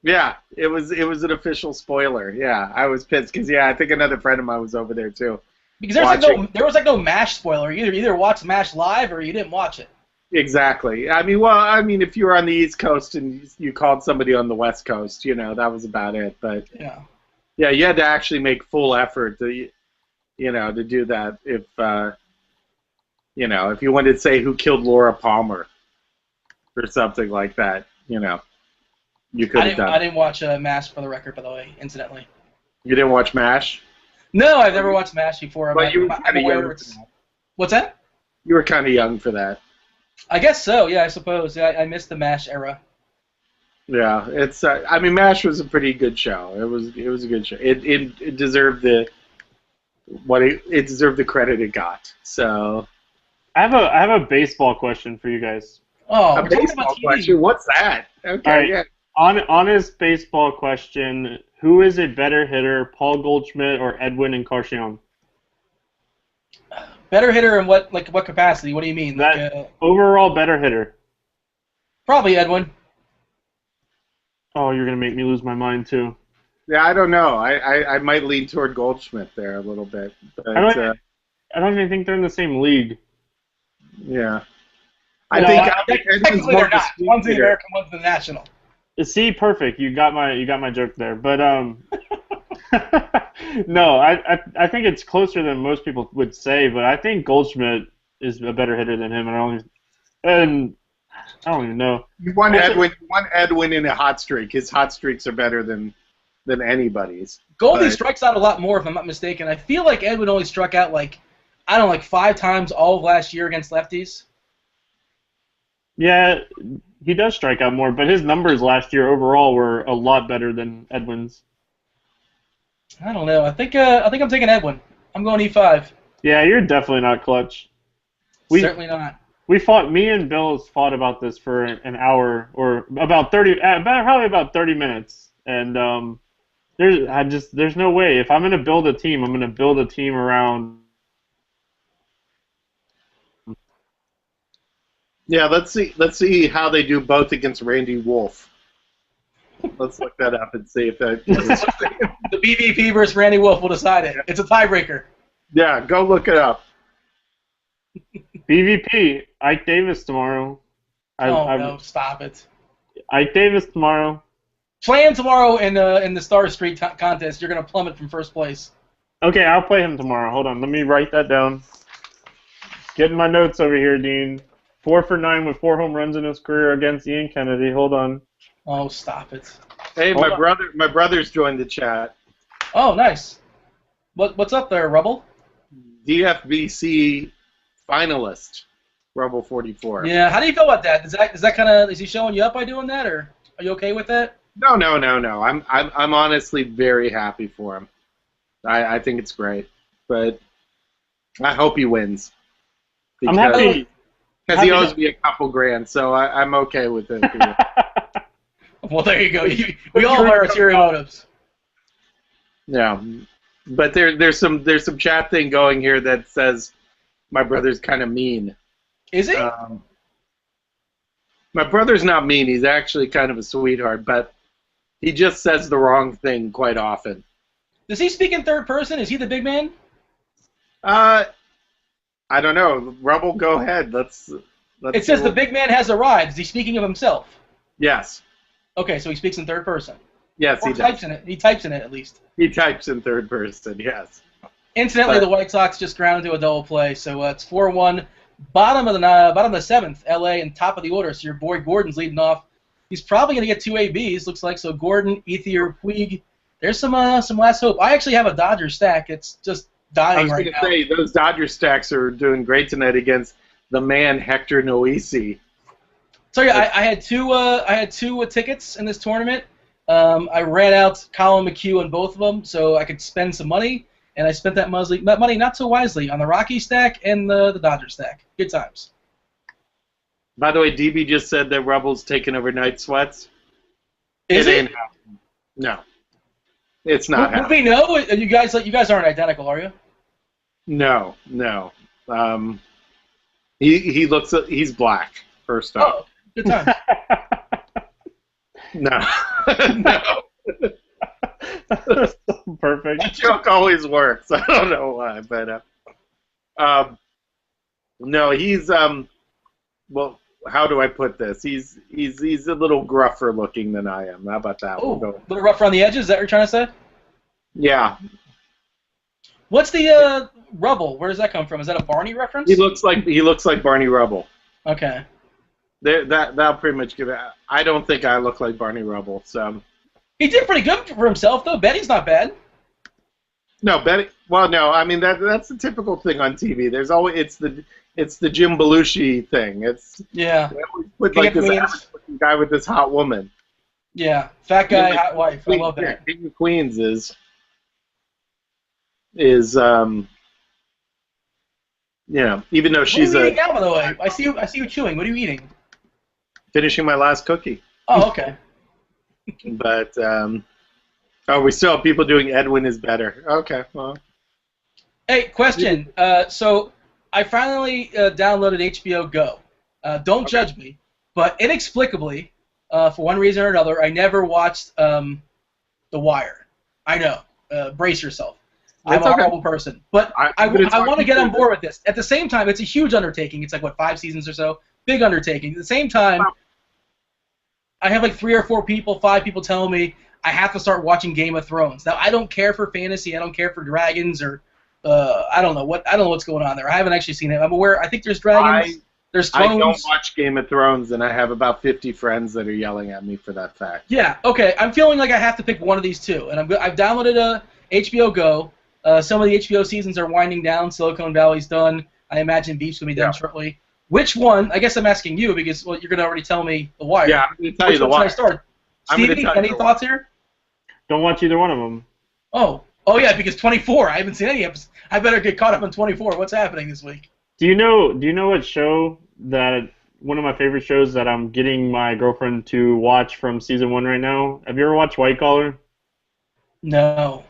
Yeah, it was an official spoiler. Yeah, I was pissed because I think another friend of mine was over there too. Because there was no MASH spoiler. You either watched MASH live or you didn't watch it. Exactly. I mean, if you were on the East Coast and you called somebody on the West Coast, that was about it. But yeah, you had to actually make full effort to do that. If if you wanted to say who killed Laura Palmer or something like that, you could have done. I didn't watch MASH, for the record, by the way, incidentally. You didn't watch MASH? No, I've never watched MASH before. But you were kind of young for that. What's that? You were kind of young for that. I guess so. Yeah, I suppose. Yeah, I missed the MASH era. Yeah, it's. MASH was a pretty good show. It was a good show. It deserved it deserved the credit it got. So. I have a baseball question for you guys. Oh, a baseball question? What's that? Okay, right. yeah. Honest baseball question: who is a better hitter, Paul Goldschmidt or Edwin Encarnacion? Better hitter in what capacity? What do you mean? Overall better hitter. Probably Edwin. Oh, you're gonna make me lose my mind too. Yeah, I don't know. I might lean toward Goldschmidt there a little bit. But, I don't even think they're in the same league. Yeah. Technically they're not. One's the American, one's the national. See, perfect. You got my joke there. But no, I think it's closer than most people would say. But I think Goldschmidt is a better hitter than him. And I don't even know. You want Edwin in a hot streak. His hot streaks are better than anybody's. Goldie strikes out a lot more, if I'm not mistaken. I feel like Edwin only struck out 5 times all of last year against lefties. Yeah, he does strike out more, but his numbers last year overall were a lot better than Edwin's. I don't know. I think I'm taking Edwin. I'm going E5. Yeah, you're definitely not clutch. Certainly not. Me and Bill fought about this for an hour or probably about 30 minutes, and there's no way. If I'm gonna build a team, I'm gonna build a team around. Yeah, let's see how they do both against Randy Wolf. Let's look that up and see if that. The BVP versus Randy Wolf will decide it. It's a tiebreaker. Yeah, go look it up. BVP, Ike Davis tomorrow. No, stop it. Ike Davis tomorrow. Play him tomorrow in the Star Street contest. You're gonna plummet from first place. Okay, I'll play him tomorrow. Hold on, let me write that down. Getting my notes over here, Dean. 4 for 9 with 4 home runs in his career against Ian Kennedy. Hold on. Oh, stop it. Hey, my brother's joined the chat. Oh, nice. What's up there, Rubble? DFBC finalist, Rebel 44. Yeah, how do you feel about that? Is he showing you up by doing that, or are you okay with that? No. I'm honestly very happy for him. I think it's great, but I hope he wins. I'm happy. Because he owes me a couple grand, so I'm okay with it. Well, there you go. We all have our ulterior motives. Yeah, but there's some chat thing going here that says my brother's kind of mean. Is he? My brother's not mean. He's actually kind of a sweetheart, but he just says the wrong thing quite often. Does he speak in third person? Is he the big man? I don't know. Rebel, go ahead. Let's It says the big man has arrived. Is he speaking of himself? Yes. Okay, so he speaks in third person. Yes, Or he types does. in it. He types in it at least. He types in third person. Yes. Incidentally, the White Sox just ground into a double play, so it's 4-1. Bottom of the seventh, LA, and top of the order. So your boy Gordon's leading off. He's probably going to get 2 ABs. Looks like so. Gordon, Ethier, Puig. There's some last hope. I actually have a Dodger stack. It's just dying right now. I was going to say those Dodger stacks are doing great tonight against the man Hector Noesi. So yeah, I had two tickets in this tournament. I ran out Colin McHugh on both of them, so I could spend some money, and I spent that money not so wisely on the Rocky stack and the Dodger stack. Good times. By the way, DB just said that Rebel's taking over Night Sweats. Is it? it? Ain't happening. No, it's not Would happening. we know? You guys aren't identical, are you? No. He's black. First off. Oh, good time. No. Perfect. That joke always works. I don't know why, but no, he's well, how do I put this? He's a little gruffer looking than I am. How about that? Oh, We'll go. a little rough around the edges. Is that what you're trying to say? Yeah. What's the Rubble? Where does that come from? Is that a Barney reference? He looks like Barney Rubble. Okay. That'll pretty much give it. I don't think I look like Barney Rubble. So. He did pretty good for himself, though. Betty's not bad. No, Betty. Well, no. I mean that's the typical thing on TV. There's always it's the Jim Belushi thing. It's yeah. With like this average guy with this hot woman. Yeah, fat guy, hot wife. I love that. Yeah, King of Queens even though she's what are you eating now, by the way? I see you chewing. What are you eating? Finishing my last cookie. Oh, okay. But we still have people doing Edwin is better. Okay, well. Hey, question. So I finally downloaded HBO Go. Don't judge me, but inexplicably, for one reason or another, I never watched The Wire. I know. Brace yourself. I'm a horrible person. But I want to get on board with this. At the same time, it's a huge undertaking. It's like, 5 seasons or so? Big undertaking. At the same time, I have like 3 or 4 people, 5 people telling me I have to start watching Game of Thrones. Now, I don't care for fantasy. I don't care for dragons or I don't know what's going on there. I haven't actually seen it. I'm aware. I think there's dragons. There's thrones. I don't watch Game of Thrones, and I have about 50 friends that are yelling at me for that fact. Yeah. Okay. I'm feeling like I have to pick one of these two, and I've downloaded HBO Go. Some of the HBO seasons are winding down. Silicon Valley's done. I imagine Veep's going to be done shortly. Which one? I guess I'm asking you because you're going to already tell me The Wire. Yeah, I'm going to tell you The Wire. Which one should I start? Stevie, any thoughts here? Don't watch either one of them. Oh yeah, because 24. I haven't seen any episodes. I better get caught up on 24. What's happening this week? Do you know what show that one of my favorite shows that I'm getting my girlfriend to watch from season 1 right now? Have you ever watched White Collar? No.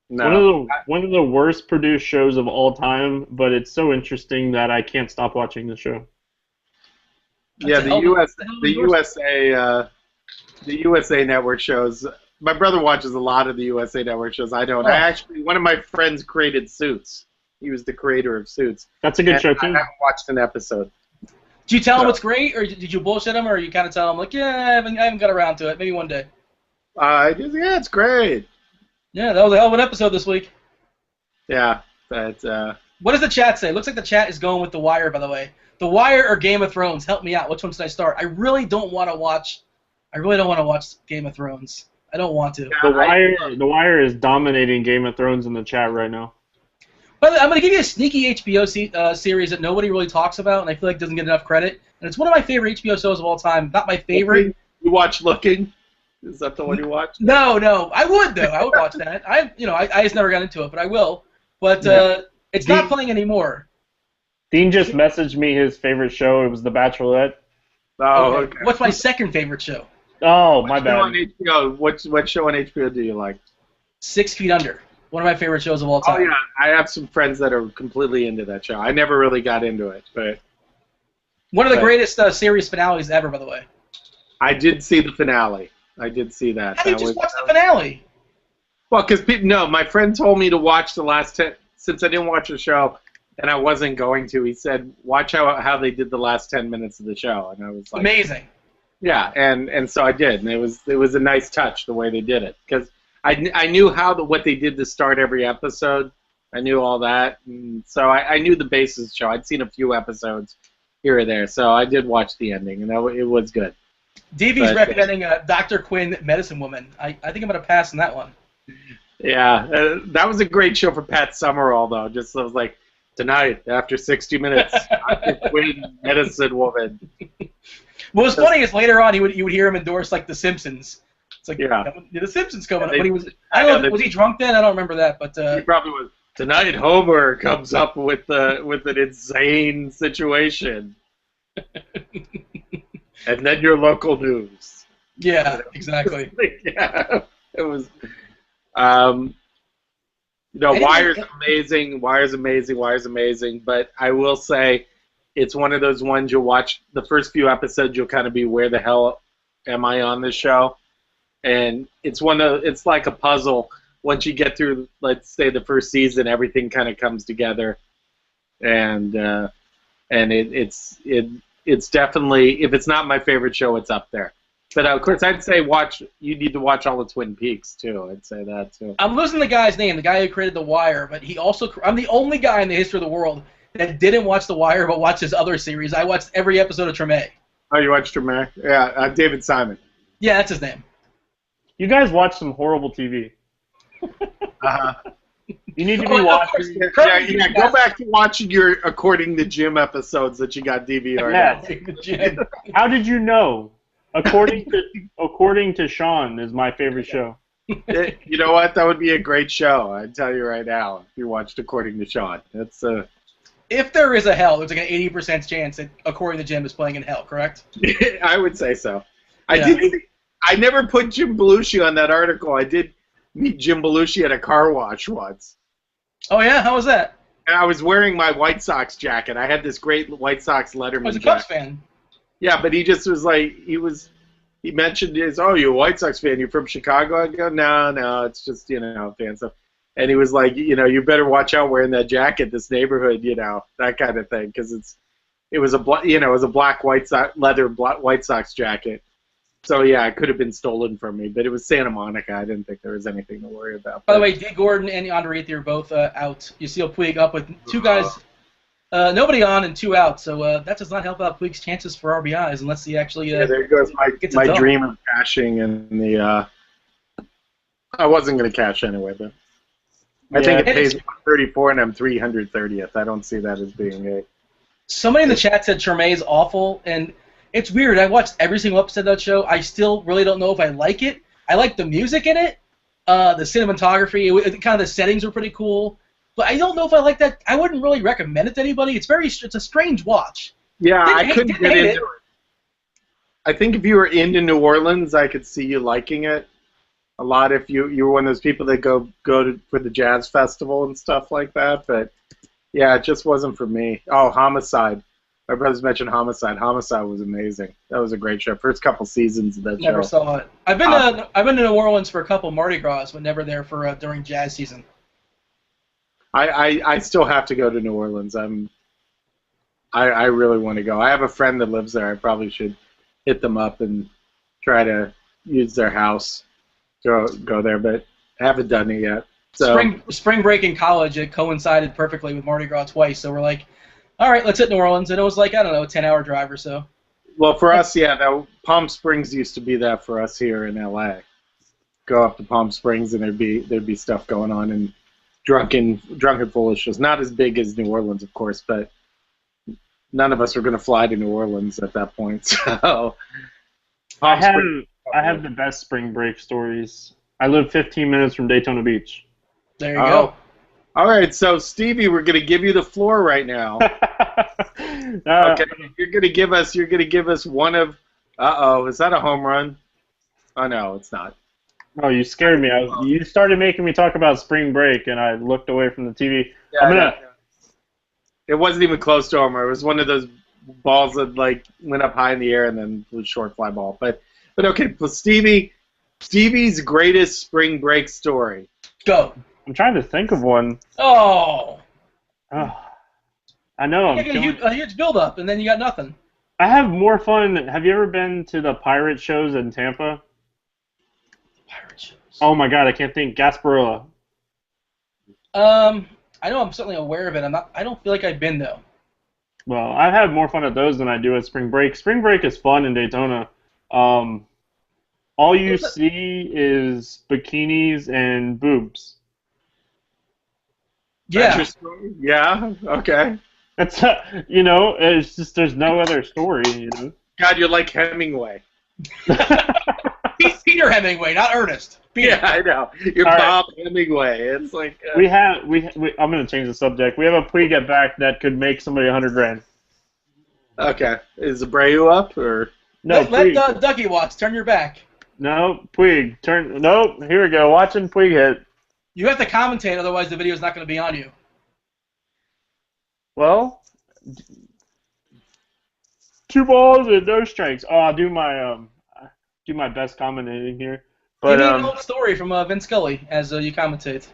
One of the worst produced shows of all time, but it's so interesting that I can't stop watching the show. Yeah, the USA Network shows. My brother watches a lot of the USA Network shows. I don't. One of my friends created Suits. He was the creator of Suits. That's a good show too. I haven't watched an episode. Did you tell him it's great, or did you bullshit him, or you kind of tell him like, yeah, I haven't got around to it. Maybe one day. It's great. Yeah, that was a hell of an episode this week. Yeah, but. What does the chat say? Looks like the chat is going with The Wire, by the way. The Wire or Game of Thrones? Help me out. Which one should I start? I really don't want to watch Game of Thrones. I don't want to. The Wire is dominating Game of Thrones in the chat right now. But I'm going to give you a sneaky HBO series that nobody really talks about, and I feel like doesn't get enough credit. And it's one of my favorite HBO shows of all time. Not my favorite. You watch Looking? Is that the one you watch? No. I would though. I would watch that. I just never got into it, but I will. But it's not playing anymore. Dean just messaged me his favorite show. It was The Bachelorette. Oh, okay. What's my second favorite show? Oh, my bad. On HBO, what show on HBO do you like? 6 Feet Under. One of my favorite shows of all time. Oh yeah, I have some friends that are completely into that show. I never really got into it, but one of the greatest series finales ever, by the way. I did see the finale. I did see that. How did you just watch the finale? Well, because my friend told me to watch the last 10. Since I didn't watch the show, and I wasn't going to, he said, "Watch how they did the last 10 minutes of the show," and I was like, amazing. Yeah, and so I did, and it was a nice touch the way they did it, because I knew what they did to start every episode. I knew all that, and so I knew the basis of the show. I'd seen a few episodes here or there, so I did watch the ending, and it was good. DV's recommending Dr. Quinn, Medicine Woman. I think I'm going to pass on that one. Yeah, that was a great show for Pat Summerall, though. Just I was like, tonight, after 60 minutes, Dr. Quinn, Medicine Woman. What was funny is later on you would hear him endorse like The Simpsons. It's like, the Simpsons coming up. But I don't know, was he drunk then? I don't remember that, but he probably was. Tonight, Homer comes up with an insane situation, and then your local news. Yeah, exactly. Yeah, it was. Wire's amazing. Wire's amazing. But I will say, it's one of those ones you'll watch the first few episodes. You'll kind of be, where the hell am I on this show? And it's like a puzzle. Once you get through, let's say, the first season, everything kind of comes together, and it's definitely, if it's not my favorite show, it's up there. But of course, I'd say you need to watch all the Twin Peaks too. I'd say that too. I'm losing the guy's name, the guy who created The Wire, but I'm the only guy in the history of the world that didn't watch The Wire but watched his other series. I watched every episode of Treme. Oh, you watched Treme? Yeah, David Simon. Yeah, that's his name. You guys watch some horrible TV. You need to be watching. Yeah. Go back to watching your According to Jim episodes that you got DVR'd. How did you know? According to Sean is my favorite show. You know what? That would be a great show. I'd tell you right now. If you watched According to Sean, that's If there is a hell, there's like an 80% chance that According to Jim is playing in hell. Correct? I would say so. Yeah. I never put Jim Belushi on that article. I did meet Jim Belushi at a car wash once. Oh yeah, how was that? And I was wearing my White Sox jacket. I had this great White Sox Letterman. I was a Cubs fan. Yeah, but he just was like, he mentioned you're a White Sox fan, you're from Chicago? I go, no, it's just, fan stuff. And he was like, you better watch out wearing that jacket, this neighborhood, that kind of thing, because it was a black leather White Sox jacket. So yeah, it could have been stolen from me, but it was Santa Monica. I didn't think there was anything to worry about. By the way, D. Gordon and Andre Ethier are both out. Yasiel Puig up with two guys. Nobody on and 2 out, so that does not help out Puig's chances for RBIs unless he actually there goes my dream of cashing in the I wasn't going to cash anyway, but I think it pays 34 and I'm 330th. I don't see that as being a... Somebody in the chat said Treme is awful, and it's weird. I watched every single episode of that show. I still really don't know if I like it. I like the music in it, the cinematography, kind of the settings were pretty cool. But I don't know if I like that. I wouldn't really recommend it to anybody. It's a strange watch. Yeah, I couldn't get into it. I think if you were into New Orleans, I could see you liking it a lot. If you were one of those people that go for the jazz festival and stuff like that. But yeah, it just wasn't for me. Oh, Homicide. My brothers mentioned Homicide. Homicide was amazing. That was a great show. First couple seasons of that show. Never saw it. I've been to New Orleans for a couple Mardi Gras, but never there for during jazz season. I still have to go to New Orleans. I really want to go. I have a friend that lives there. I probably should hit them up and try to use their house to go there, but I haven't done it yet. So spring break in college, it coincided perfectly with Mardi Gras twice. So we're like, all right, let's hit New Orleans, and it was like, I don't know, a 10-hour drive or so. Well, for us, yeah, Palm Springs used to be that for us here in LA. go up to Palm Springs and there'd be stuff going on and drunken foolish was not as big as New Orleans, of course, but none of us were going to fly to New Orleans at that point. So I have the best spring break stories. I live 15 minutes from Daytona Beach. There you go. All right, so Stevie, we're going to give you the floor right now. Okay, you're going to give us one of. Is that a home run? Oh no, it's not. Oh, you scared me. You started making me talk about spring break, and I looked away from the TV. Yeah, it wasn't even close to homer. It was one of those balls that like went up high in the air and then was short fly ball. But okay, well, Stevie's greatest spring break story. Go. I'm trying to think of one. Oh. I know. A huge build-up, and then you got nothing. I have more fun. Have you ever been to the pirate shows in Tampa? Pirate shows. Oh my God, I can't think. Gasparilla. I know I'm certainly aware of it. I don't feel like I've been though. Well, I have more fun at those than I do at spring break. Spring break is fun in Daytona. All you see is bikinis and boobs. Yeah. Yeah. Okay. That's it's just there's no other story. God, you're like Hemingway. He's Peter Hemingway, not Ernest. Peter. Yeah, I know. You're All Bob Hemingway. It's like I'm gonna change the subject. We have a Puig at back that could make somebody $100,000. Okay, is Abreu up or no? Let Duckie watch. Turn your back. No, Puig. Turn. Nope. Here we go. Watching Puig hit. You have to commentate, otherwise the video is not going to be on you. Well, 2 balls and no strikes. Oh, I'll do my best commentating here. But, give me an old story from Vince Scully as you commentate.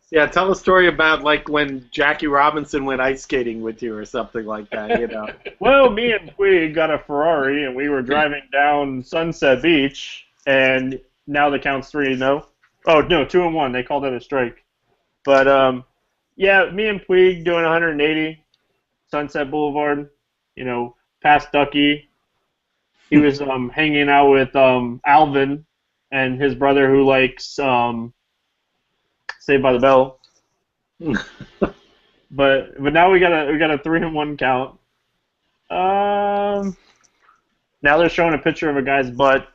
Yeah, tell a story about like when Jackie Robinson went ice skating with you or something like that. Well, me and Puig got a Ferrari and we were driving down Sunset Beach, and now the count's 3-0. Oh no, 2-1. They called it a strike. But yeah, me and Puig doing 180, Sunset Boulevard. Past Duckie. He was hanging out with Alvin and his brother, who likes Saved by the Bell. but now we got a 3-1 count. Now they're showing a picture of a guy's butt.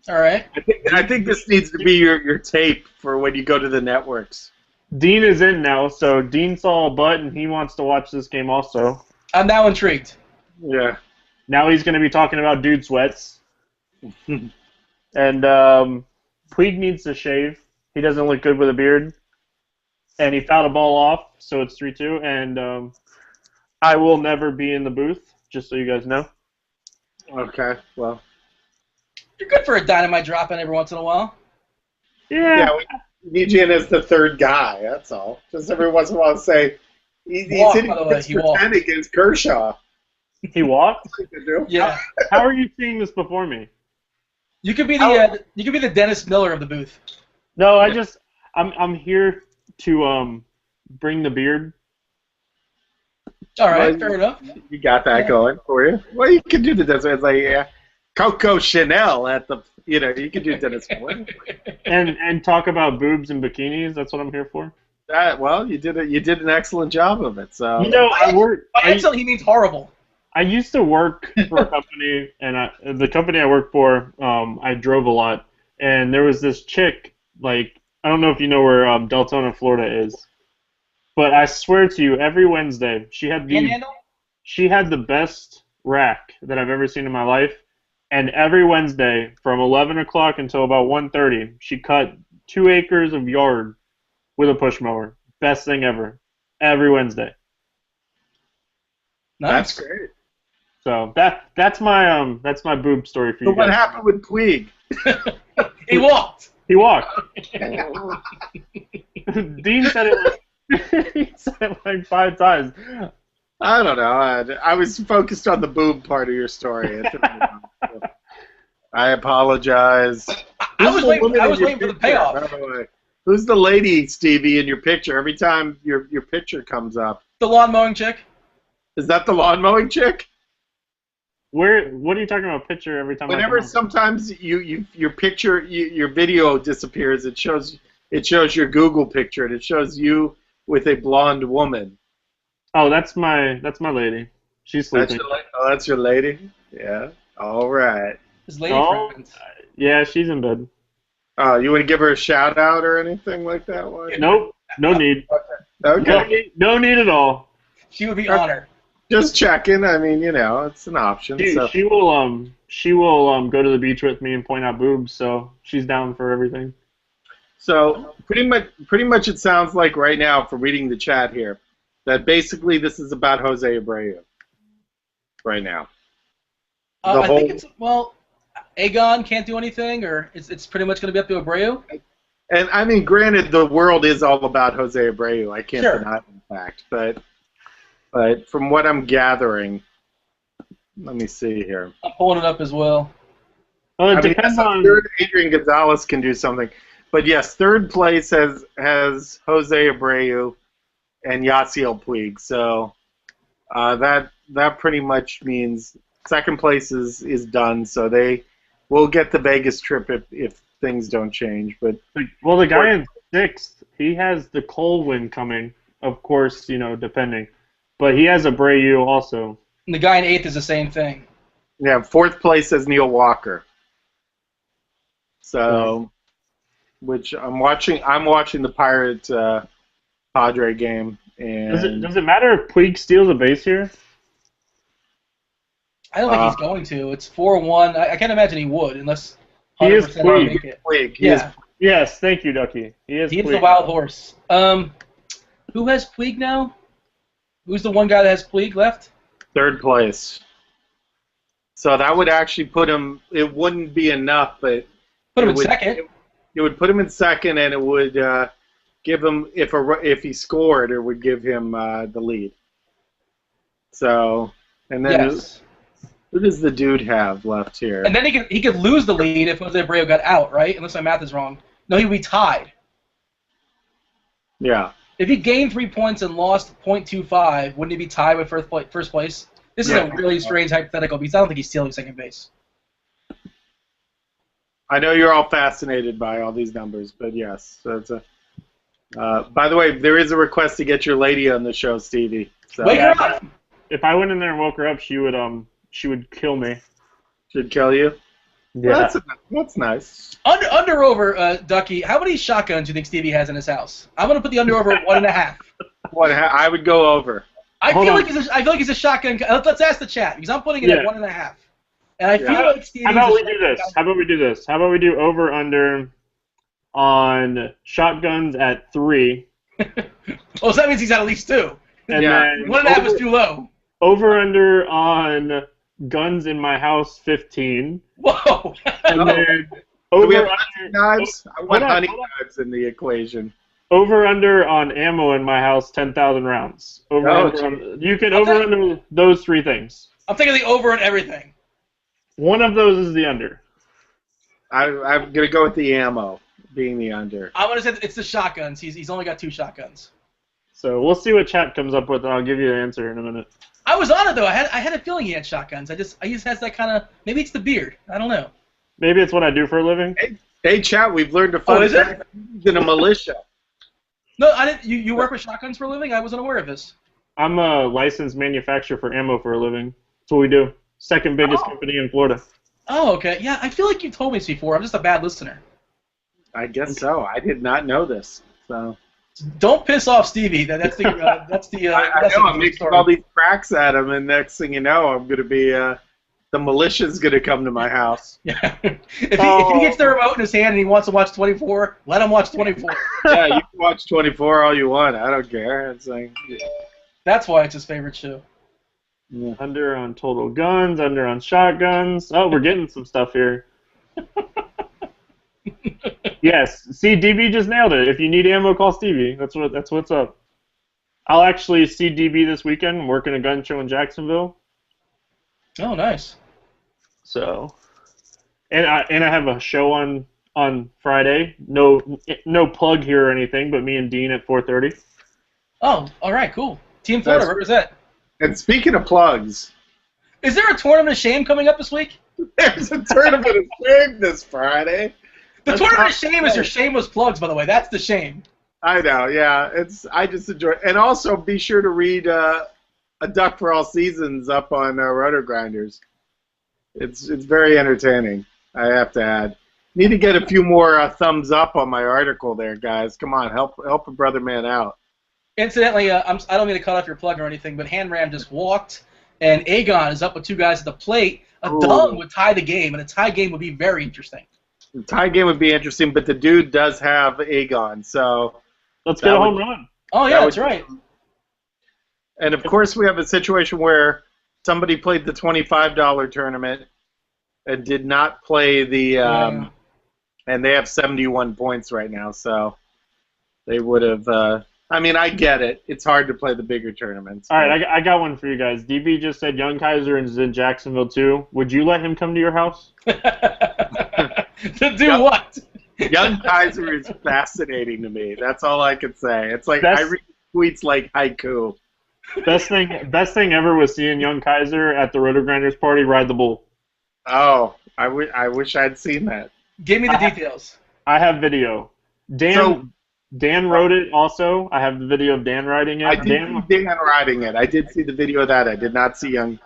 All right. I think this needs to be your tape for when you go to the networks. Dean is in now, so Dean saw a butt and he wants to watch this game also. I'm now intrigued. Yeah. Now he's going to be talking about dude sweats. And Puig needs to shave. He doesn't look good with a beard. And he fouled a ball off, so it's 3-2. And I will never be in the booth, just so you guys know. Okay, well. You're good for a dynamite drop in every once in a while. Yeah. We need you in as the third guy, that's all. Just every once in a while say, he's hitting 6-for-10 against Kershaw. He walked? Yeah. How are you seeing this before me? You could be the Dennis Miller of the booth. No, I'm here to bring the beard. All right, fair enough. You got that going for you. Well, you can do the Dennis. It's like Coco Chanel at the. You can do Dennis Miller. and talk about boobs and bikinis. That's what I'm here for. Well, you did an excellent job of it. So I work. Excellent. He means horrible. I used to work for a company, and the company I worked for, I drove a lot, and there was this chick. Like, I don't know if you know where Deltona, Florida is, but I swear to you, every Wednesday she had the best rack that I've ever seen in my life, and every Wednesday from 11 o'clock until about 1:30, she cut 2 acres of yard with a push mower. Best thing ever. Every Wednesday. Nice. That's great. So that's my boob story for you. So what happened with Puig? He walked. He walked. Dean said it. He said it like 5 times. I don't know. I was focused on the boob part of your story. I apologize. I was waiting for the payoff. By the way. Who's the lady, Stevie, in your picture? Every time your picture comes up. The lawn mowing chick. Is that the lawn mowing chick? Where? What are you talking about? Picture every time. Whenever sometimes your picture your video disappears, it shows your Google picture and it shows you with a blonde woman. Oh, that's my lady. She's sleeping. That's your lady. Yeah. All right. His lady Oh, friends. yeah, she's in bed. You want to give her a shout out or anything like that? Wyatt? Nope, no need. Okay. No need at all. She would be honored. Just checking. I mean, it's an option. She will go to the beach with me and point out boobs, so she's down for everything. So pretty much it sounds like right now, from reading the chat here, that basically this is about Jose Abreu. Right now. I think it's Aegon can't do anything, or it's pretty much going to be up to Abreu. And I mean, granted, the world is all about Jose Abreu. I can't deny the fact, but from what I'm gathering, let me see here. I'm pulling it up as well. Well, it depends on. Third, Adrian Gonzalez can do something, but yes, third place has Jose Abreu and Yasiel Puig. So that pretty much means second place is done. So they will get the Vegas trip if things don't change. But well, the guy in sixth, he has the Cole win coming. Of course, depending. But he has Abreu also. And the guy in eighth is the same thing. Yeah, fourth place has Neil Walker. So, which I'm watching the Pirate Padre game. And does it matter if Puig steals a base here? I don't think he's going to. It's 4-1. I can't imagine he would unless 100% he is Puig. Puig. Yes, thank you, Duckie. He is the wild horse. Who has Puig now? Who's the one guy that has Puig left? Third place. So that would actually put him. It wouldn't be enough, but put him in second. It would put him in second, and it would give him if he scored, it would give him the lead. So, and then who does the dude have left here? And then he could lose the lead if Jose Abreu got out, right? Unless my math is wrong. No, he would be tied. Yeah. If he gained 3 points and lost 0.25, wouldn't he be tied with first place? This is a really strange hypothetical because I don't think he's stealing second base. I know you're all fascinated by all these numbers, but yes. So it's by the way, there is a request to get your lady on the show, Stevie. So, wake her up! If I went in there and woke her up, she would kill me. She'd kill you? Yeah. Well, that's nice. Under over, Ducky, how many shotguns do you think Stevie has in his house? I'm going to put the under over at 1.5. I would go over. I feel like he's a shotgun. Let's ask the chat, because I'm putting it at 1.5. And I feel like Stevie. How about we do this? How about we do over under on shotguns at 3? Oh, so that means he's at least 2. And then 1.5 is too low. Over under on guns in my house 15. Whoa! And then over hunting knives. I want hunting knives in the equation. Over under on ammo in my house 10,000 rounds. You can under those 3 things. I'm taking the over on everything. One of those is the under. I'm gonna go with the ammo being the under. I'm gonna say it's the shotguns. He's only got 2 shotguns. So we'll see what chat comes up with, and I'll give you the answer in a minute. I was on it though. I had a feeling he had shotguns. He just has that kind of. Maybe it's the beard. I don't know. Maybe it's what I do for a living. Hey chat, we've learned a fun fact. He's in a militia. No, I didn't. You work with shotguns for a living? I wasn't aware of this. I'm a licensed manufacturer for ammo for a living. That's what we do. Second biggest company in Florida. Oh, okay. Yeah, I feel like you told me this before. I'm just a bad listener. I guess so. I did not know this. So. Don't piss off Stevie. That's the. I know. I'm making all these cracks at him, and next thing you know, I'm gonna be the militia's gonna come to my house. Yeah. If he gets the remote in his hand and he wants to watch 24, let him watch 24. Yeah, you can watch 24 all you want. I don't care. It's like. Yeah. That's why it's his favorite show. Yeah. Under on total guns. Under on shotguns. Oh, we're getting some stuff here. Yes, see, DB just nailed it. If you need ammo, call Stevie. That's what's up. I'll actually see DB this weekend. I'm working a gun show in Jacksonville. Oh, nice. So, and I have a show on Friday. No plug here or anything, but me and Dean at 4:30. Oh, all right, cool. Team Florida, represent. And speaking of plugs, Is there a tournament of shame coming up this week? There's a tournament of shame this Friday. The tournament of shame is your shameless plugs, by the way. That's the shame. I know, yeah. I just enjoy it. And also be sure to read A Duck for All Seasons up on Roto Grinders. It's very entertaining, I have to add. Need to get a few more thumbs up on my article there, guys. Come on, help a brother man out. Incidentally, I don't mean to cut off your plug or anything, but Hanram just walked, and Aegon is up with 2 guys at the plate. A dub would tie the game, and a tie game would be very interesting. The tie game would be interesting, but the dude does have Aegon, so... Let's get a home run. Oh, yeah, that's right. And, of course, we have a situation where somebody played the $25 tournament and did not play the... And they have 71 points right now, so they would have... I mean, I get it. It's hard to play the bigger tournaments. All right, I got one for you guys. DB just said Young Kaiser is in Jacksonville, too. Would you let him come to your house? To do what? Young Kaiser is fascinating to me. That's all I can say. It's like I read tweets like haiku. Best thing ever was seeing Young Kaiser at the Roto Grinders party ride the bull. Oh, I wish I'd seen that. Give me the details. I have video. Dan wrote it also. I have the video of Dan writing it. I did see Dan writing it. I did see the video of that. I did not see Young.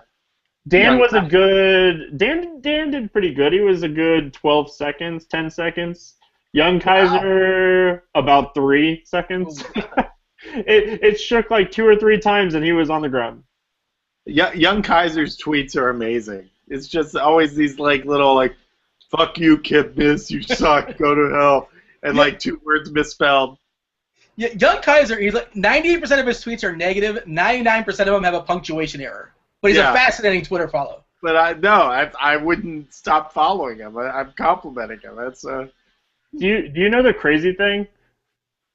Dan was a good... Dan did pretty good. He was a good 12 seconds, 10 seconds. Young Kaiser, about 3 seconds. It shook like 2 or 3 times, and he was on the ground. Young Kaiser's tweets are amazing. It's just always these like little like, "Fuck you, Kip Miss, you suck, go to hell," and like 2 words misspelled. Yeah, Young Kaiser, he's like 98% of his tweets are negative. 99% of them have a punctuation error. But he's a fascinating Twitter follow. But I wouldn't stop following him. I'm complimenting him. That's Do you know the crazy thing?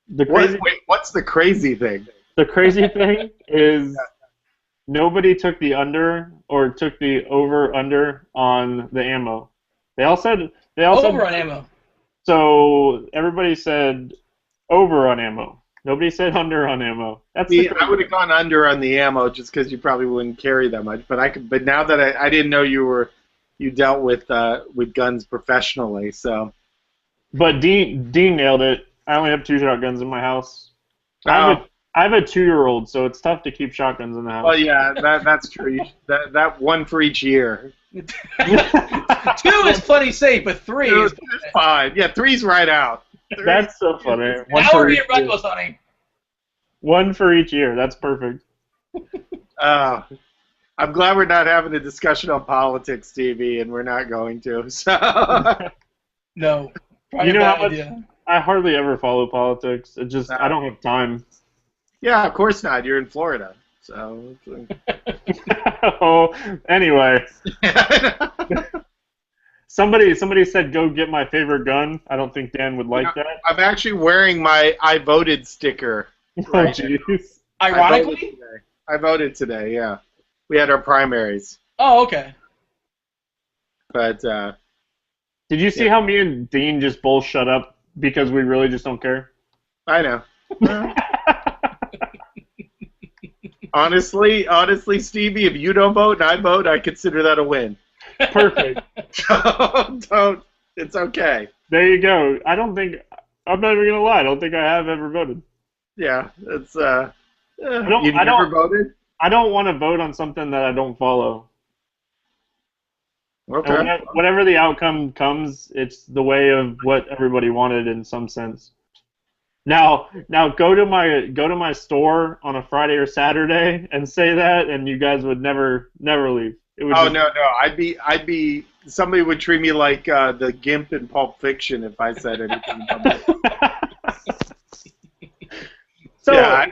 Wait, what's the crazy thing? The crazy thing is nobody took the under or took the over/under on the ammo. They all said over on ammo. So everybody said over on ammo. Nobody said under on ammo. I would have gone under on the ammo just because you probably wouldn't carry that much. But now that I didn't know you dealt with guns professionally, so. But Dean nailed it. I only have 2 shotguns in my house. I have a 2-year-old, so it's tough to keep shotguns in the house. Well, yeah, that's true. That one for each year. 2 is plenty safe, but 3 is fine. Yeah, 3's right out. That's so funny. Now we're being reckless, honey. 1 for each year. That's perfect. I'm glad we're not having a discussion on politics, Stevie, and we're not going to. So. No. You know how much I hardly ever follow politics. It just I don't have time. Yeah, of course not. You're in Florida, so. Oh, anyway. Somebody said go get my favorite gun. I don't think Dan would like that. I'm actually wearing my I voted sticker. Right. Oh, jeez. Ironically? I voted today, yeah. We had our primaries. Oh, okay. But, did you see how me and Dean just both shut up because we really just don't care? I know. Honestly, Stevie, if you don't vote and I vote, I consider that a win. Perfect. Don't. It's okay. There you go. I'm not even gonna lie. I don't think I have ever voted. Yeah, it's. You've never voted? I don't want to vote on something that I don't follow. Okay. Whatever the outcome comes, it's the way of what everybody wanted in some sense. Now go to my store on a Friday or Saturday and say that, and you guys would never leave. No. I'd be. Somebody would treat me like the Gimp in Pulp Fiction if I said anything about that. Yeah.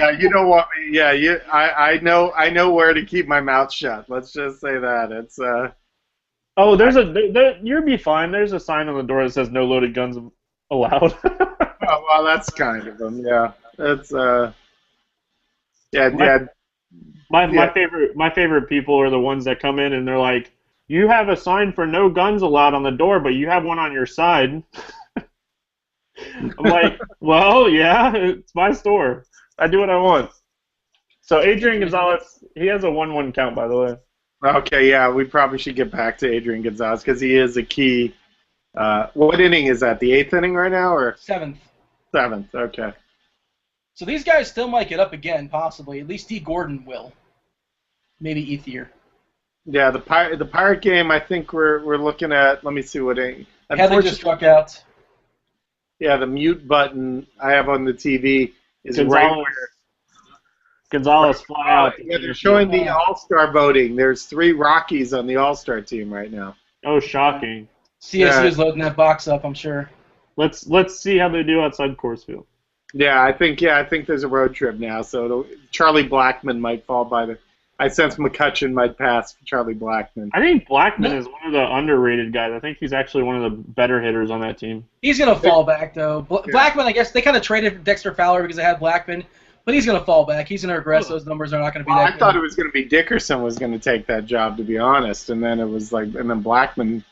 You don't want me. Yeah, I know where to keep my mouth shut. Let's just say that it's. Oh, you'll be fine. There's a sign on the door that says no loaded guns allowed. Oh, well, that's kind of them. Yeah, it's yeah. My favorite people are the ones that come in and they're like, "You have a sign for no guns allowed on the door, but you have one on your side." I'm like, well, yeah, it's my store. I do what I want. So Adrian Gonzalez, he has a 1-1 count, by the way. Okay, yeah, we probably should get back to Adrian Gonzalez because he is a key. What inning is that? The eighth inning right now, or 7th. seventh? Okay. So these guys still might get up again, possibly. At least D. Gordon will. Maybe Ethier. Yeah, the pirate game. I think we're looking at. Let me see what inning. Hadley just struck out. Yeah, the mute button I have on the TV is right Gonzalez, where. Gonzalez fly out. Yeah, they're showing the All-Star voting. There's 3 Rockies on the All-Star team right now. Oh, shocking. CSU is loading that box up, I'm sure. Let's see how they do outside Coors Field. Yeah, I think there's a road trip now. So Charlie Blackmon might fall by the. I sense McCutcheon might pass Charlie Blackmon. I think Blackmon is one of the underrated guys. I think he's actually one of the better hitters on that team. He's going to fall back, though. Blackmon, I guess, they kind of traded Dexter Fowler because they had Blackmon. But he's going to fall back. He's going to regress. Those numbers are not going to be that good. I thought it was going to be Dickerson was going to take that job, to be honest. And then it was and then Blackmon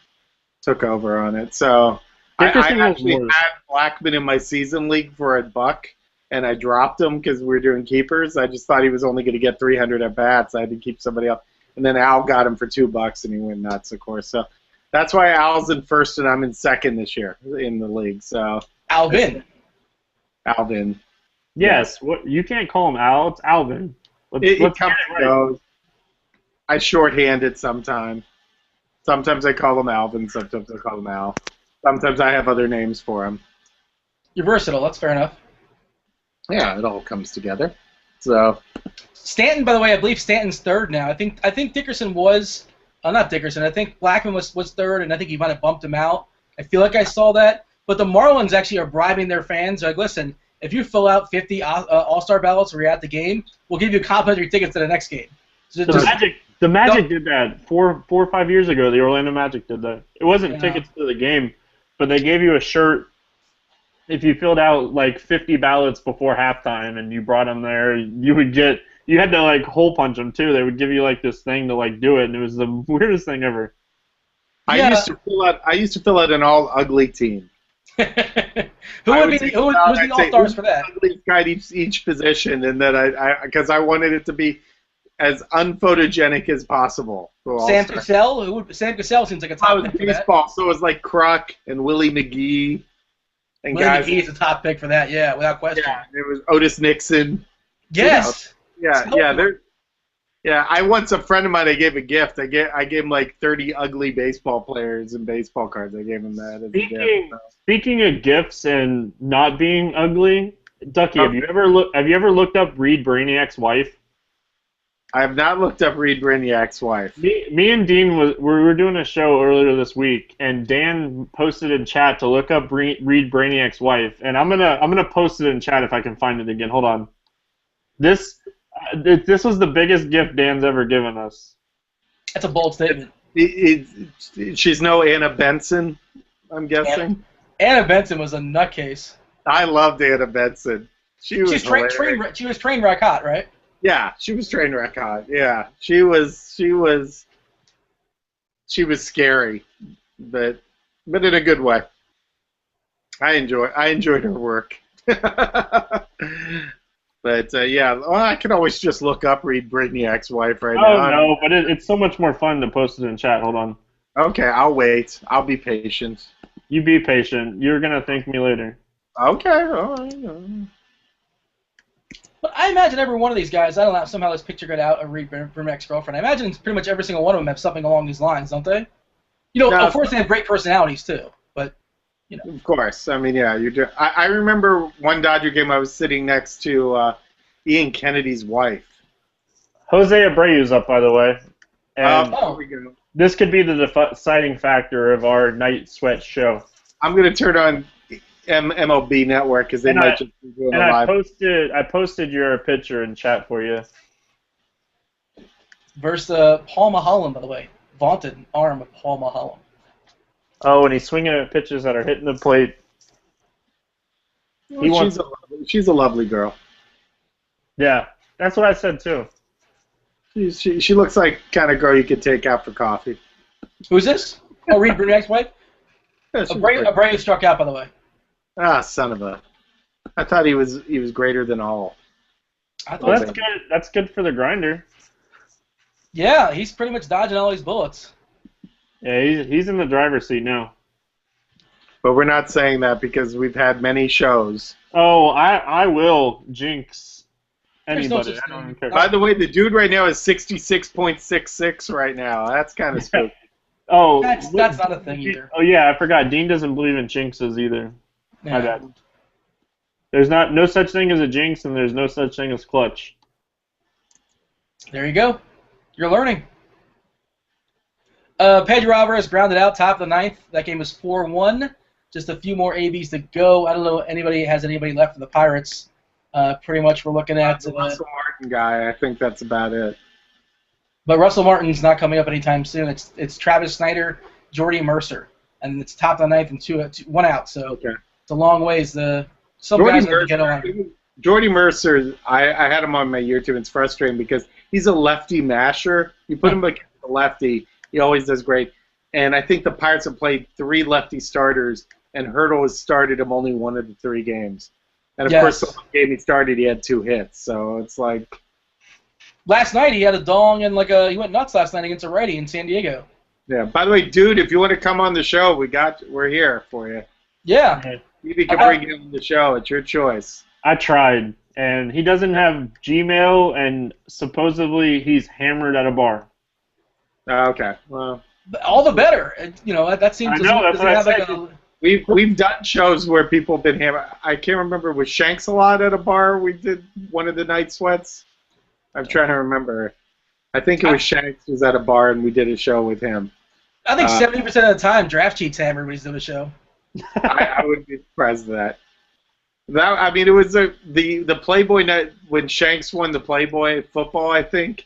took over on it. So I actually had Blackmon in my season league for $1, and I dropped him because we were doing keepers. I just thought he was only going to get 300 at bats. I had to keep somebody else. And then Al got him for $2, and he went nuts, of course. So that's why Al's in first, and I'm in second this year in the league. So Alvin. Yes, what you can't call him Al. It's Alvin. It comes and goes. I shorthand it sometimes. Sometimes I call him Alvin. Sometimes I call him Al. Sometimes I have other names for him. You're versatile. That's fair enough. Yeah, it all comes together. So Stanton, by the way, I believe Stanton's third now. I think Dickerson was not Dickerson. I think Blackmon was third, and I think he might have bumped him out. I feel like I saw that. But the Marlins actually are bribing their fans. They're like, listen, if you fill out 50 All-Star ballots or you're at the game, we'll give you complimentary tickets to the next game. So the Magic did that 4 or 5 years ago. The Orlando Magic did that. It wasn't tickets to the game, but they gave you a shirt if you filled out like 50 ballots before halftime and you brought them there. You had to hole punch them too. They would give you this thing to do it, and it was the weirdest thing ever. I used to fill out an all ugly team. Who's the All-Stars for that? Ugly guy each position, and then because I wanted it to be as unphotogenic as possible. Sam Cassell? Sam Cassell seems like a top pick for baseball, so it was like Kruk and Willie McGee. And Willie McGee's a top pick for that, yeah, without question. Yeah, there was Otis Nixon. Yes. Yeah. A friend of mine, I gave a gift. I gave him 30 ugly baseball players and baseball cards. I gave him that as a gift. So. Speaking of gifts and not being ugly, Duckie, have you ever looked up Reed Brainiac's wife? I have not looked up Reed Brainiac's wife. Me and Dean we were doing a show earlier this week, and Dan posted in chat to look up Reed Brainiac's wife, and I'm gonna post it in chat if I can find it again. Hold on. This was the biggest gift Dan's ever given us. That's a bold statement. She's no Anna Benson, I'm guessing. Anna Benson was a nutcase. I loved Anna Benson. She was train wreck hot, right? Yeah, she was train wreck hot. Yeah, she was scary, but in a good way. I enjoyed her work. But I can always just look up Reed Brainiac's wife right now. Oh no, but it's so much more fun to post it in chat. Hold on. Okay, I'll wait. I'll be patient. You be patient. You're gonna thank me later. Okay. All right. But I imagine every one of these guys, I don't know, somehow this picture got out of Reed Brainiac's girlfriend. I imagine pretty much every single one of them have something along these lines, don't they? Of course they have great personalities too, but, Of course. I mean, yeah, you do. I remember one Dodger game I was sitting next to Ian Kennedy's wife. Jose Abreu's up, by the way. And we go. This could be the deciding factor of our Night Sweat show. I'm going to turn on MLB Network because they might just be doing it live. I posted your picture in chat for you. Versus Paul Mulholland, by the way. Vaunted arm of Paul Mulholland. Oh, and he's swinging at pitches that are hitting the plate. She's a lovely girl. Yeah, that's what I said too. She looks like kind of girl you could take out for coffee. Who's this? Oh, Reed Brainiac's wife? Yeah, Abreu struck out, by the way. Ah, son of a! I thought he was greater than all. Well, that's good. That's good for the grinder. Yeah, he's pretty much dodging all these bullets. Yeah, he's in the driver's seat now. But we're not saying that because we've had many shows. Oh, I will jinx There's no anybody. such I don't even thing. care. By the way, the dude right now is 66.66 right now. That's kind of spooky. Oh, That's not a thing either. Oh yeah, I forgot. Dean doesn't believe in jinxes either. My Yeah. bad. There's no such thing as a jinx, and there's no such thing as clutch. There you go. You're learning. Pedro Alvarez grounded out top of the ninth. That game was 4-1. Just a few more ABs to go. I don't know if anybody has anybody left for the Pirates. Pretty much we're looking at The Russell Martin guy, I think that's about it. but Russell Martin's not coming up anytime soon. It's Travis Snyder, Jordy Mercer, and it's top of the ninth and one out. So Okay. it's a long ways. Some Jordy guys have to get on. Jordy Mercer, I had him on my year too. It's frustrating because he's a lefty masher. You put him against a lefty, he always does great. And I think the Pirates have played 3 lefty starters, and Hurdle has started him only 1 of the 3 games. And of course, the one game he started, he had 2 hits. So it's like Last night he had a dong and he went nuts last night against a righty in San Diego. yeah. By the way, dude, if you want to come on the show, we're here for you. Yeah. You can bring him on the show. It's your choice. I tried, and he doesn't have Gmail, and supposedly he's hammered at a bar. Okay. Well, All the better. That seems. I know, that's what I said. we've done shows where people have been hammered. I can't remember. Was Shanks a lot at a bar? We did one of the night sweats. I'm trying to remember. I think it was Shanks was at a bar and we did a show with him. I think 70% of the time Draft Cheats hammered when he's doing a show. I wouldn't be surprised at that. I mean, it was the Playboy night when Shanks won the Playboy football. I think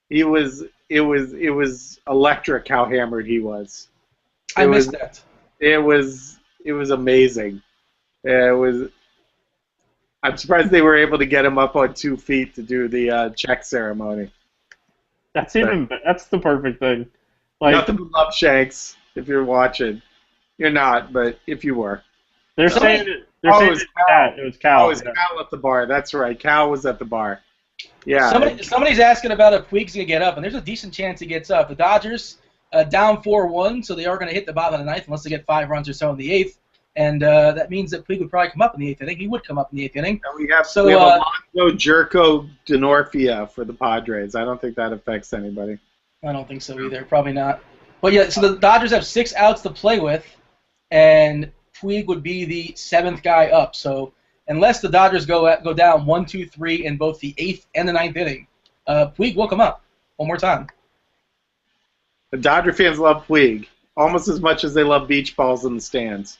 it was electric how hammered he was. I missed that. It was amazing. It was. I'm surprised they were able to get him up on 2 feet to do the check ceremony. That's the perfect thing. Like, nothing but love, Shanks. If you're watching, you're not, but if you were, they're saying it was Cal. It was Cal. Oh, it was Cal at the bar. That's right. Cal was at the bar. Yeah. Somebody's asking about if Puig's going to get up, and there's a decent chance he gets up. The Dodgers down 4-1, so they are going to hit the bottom of the ninth unless they get 5 runs or so in the 8th. And that means that Puig would probably come up in the 8th inning. He would come up in the 8th inning. And we have Alonso Jerko Denorfia for the Padres. I don't think that affects anybody. I don't think so either. Probably not. But yeah, so the Dodgers have 6 outs to play with, and Puig would be the 7th guy up. So unless the Dodgers go down 1, 2, 3 in both the 8th and the 9th inning, Puig will come up one more time. The Dodger fans love Puig almost as much as they love beach balls in the stands.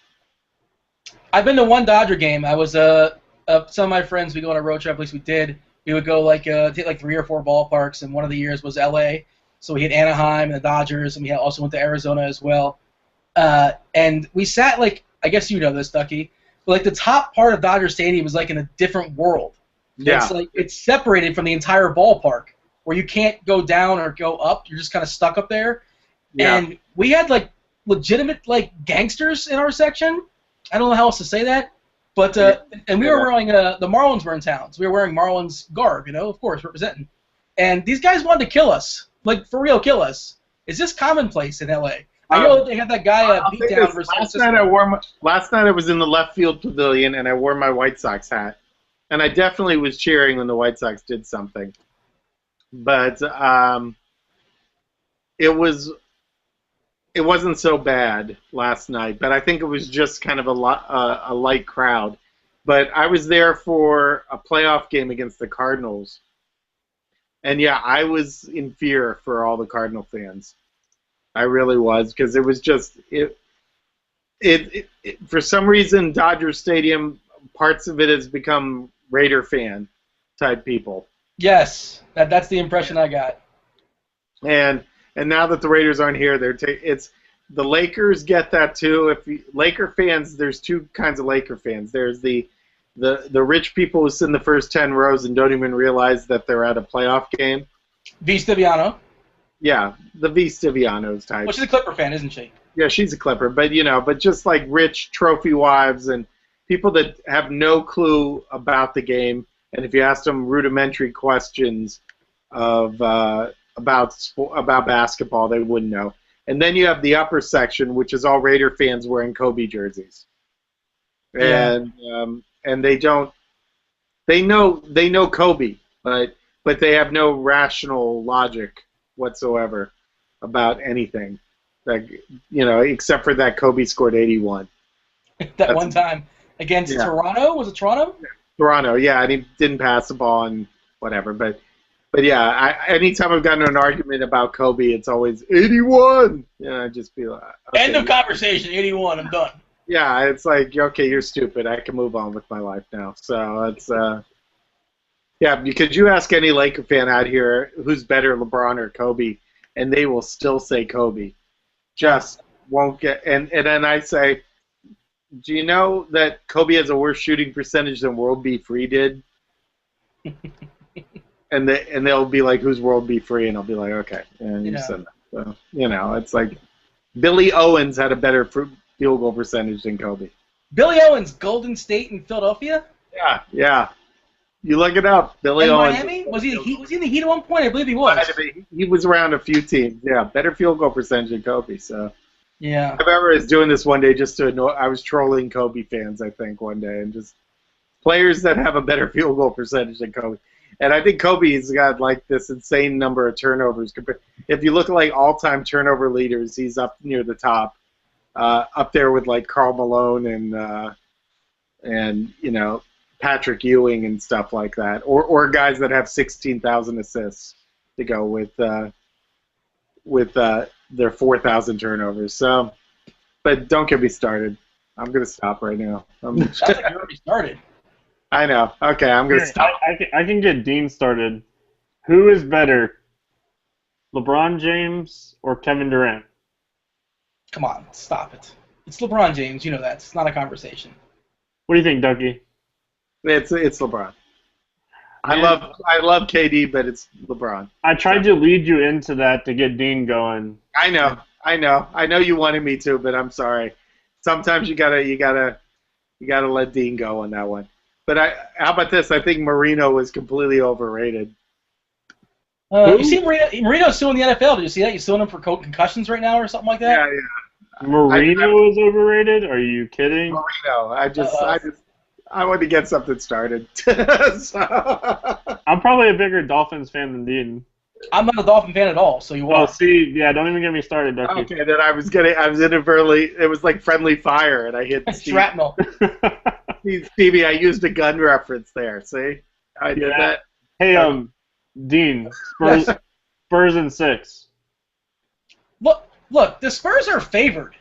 I've been to one Dodger game. I was some of my friends. We go on a road trip. At least we did. We would go take 3 or 4 ballparks, and one of the years was L.A. So we hit Anaheim and the Dodgers, and we also went to Arizona as well. And we sat I guess you know this, Duckie, but the top part of Dodger Stadium is in a different world. Yeah. It's separated from the entire ballpark, where you can't go down or go up. You're just kind of stuck up there. Yeah. And we had legitimate gangsters in our section. I don't know how else to say that, but and we were wearing the Marlins were in town, so we were wearing Marlins garb, of course, representing. And these guys wanted to kill us, for real, kill us. Is this commonplace in L.A.? I know they had that guy beat down versus last night I was in the left field pavilion and I wore my White Sox hat, and I definitely was cheering when the White Sox did something, but it wasn't so bad last night, but I think it was just kind of a light crowd. But I was there for a playoff game against the Cardinals, and yeah, I was in fear for all the Cardinal fans. I really was, because it was just it for some reason Dodger Stadium, parts of it has become Raider fan type people. Yes, that's the impression I got. And now that the Raiders aren't here, it's the Lakers get that too. Laker fans, there's 2 kinds of Laker fans. There's the rich people who sit in the first 10 rows and don't even realize that they're at a playoff game. V. Stiviano. Yeah, the V. Stivianos type. Well, she's a Clipper fan, isn't she? Yeah, she's a Clipper, but just rich trophy wives and people that have no clue about the game. And if you ask them rudimentary questions of about basketball, they wouldn't know. And then you have the upper section, which is all Raider fans wearing Kobe jerseys, and they don't. They know Kobe, but they have no rational logic whatsoever about anything. Like, except for that Kobe scored 81. That's one time against Toronto. Was it Toronto? Toronto, yeah, and he didn't pass the ball and whatever. But yeah, anytime I've gotten in an argument about Kobe, it's always 81. I just be like, okay, end of conversation. 81. I'm done. Yeah, it's like, okay, you're stupid. I can move on with my life now. So it's because you ask any Laker fan out here who's better, LeBron or Kobe, and they will still say Kobe. Just won't get. And then I say, do you know that Kobe has a worse shooting percentage than World B. Free did? and they'll be like, who's World B. Free? And I'll be like, okay. And you said that. So, it's like Billy Owens had a better field goal percentage than Kobe. Billy Owens, Golden State and Philadelphia? Yeah. You look it up. Billy Owens. Miami? Was he in the Heat at one point? I believe he was. He was around a few teams. Yeah, better field goal percentage than Kobe. So. Yeah. I remember I was doing this one day just to annoy. I was trolling Kobe fans, I think, one day, and just players that have a better field goal percentage than Kobe. And I think Kobe's got like this insane number of turnovers. If you look at like all-time turnover leaders, he's up near the top, up there with like Karl Malone and Patrick Ewing and stuff like that, or guys that have 16,000 assists to go with their 4,000 turnovers. So, but don't get me started. I'm gonna stop right now. Sounds like you already started. I know. Okay, I'm gonna stop. I can get Dean started. Who is better, LeBron James or Kevin Durant? Come on, stop it. It's LeBron James. You know that. It's not a conversation. What do you think, Duckie? It's LeBron. I love KD, but it's LeBron. I tried to lead you into that to get Dean going. I know you wanted me to, but I'm sorry. Sometimes you gotta let Dean go on that one. But how about this? I think Marino was completely overrated. You see Marino's still in the NFL. Did you see that? You still in him for concussions right now or something like that? Yeah. Marino is overrated? Are you kidding? Marino. I want to get something started. So. I'm probably a bigger Dolphins fan than Dean. I'm not a Dolphin fan at all, so you are. Oh, see, don't even get me started, Duckie. Okay, then I was inadvertently, it was like friendly fire, and I hit shrapnel. Stevie, I used a gun reference there. See, I did that. Hey, Dean, Spurs in 6. Look, the Spurs are favored.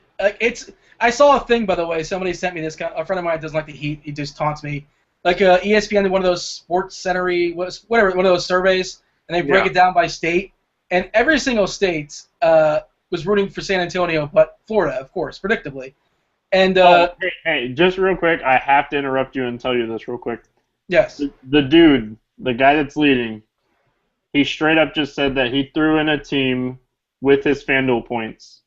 I saw a thing, by the way. Somebody sent me this. A friend of mine doesn't like the Heat. He just taunts me. Like ESPN did one of those sports centery, whatever, one of those surveys, and they break it down by state. And every single state was rooting for San Antonio, but Florida, of course, predictably. And hey, just real quick, I have to interrupt you and tell you this real quick. Yes. The dude, the guy that's leading, he straight up just said that he threw in a team with his FanDuel points.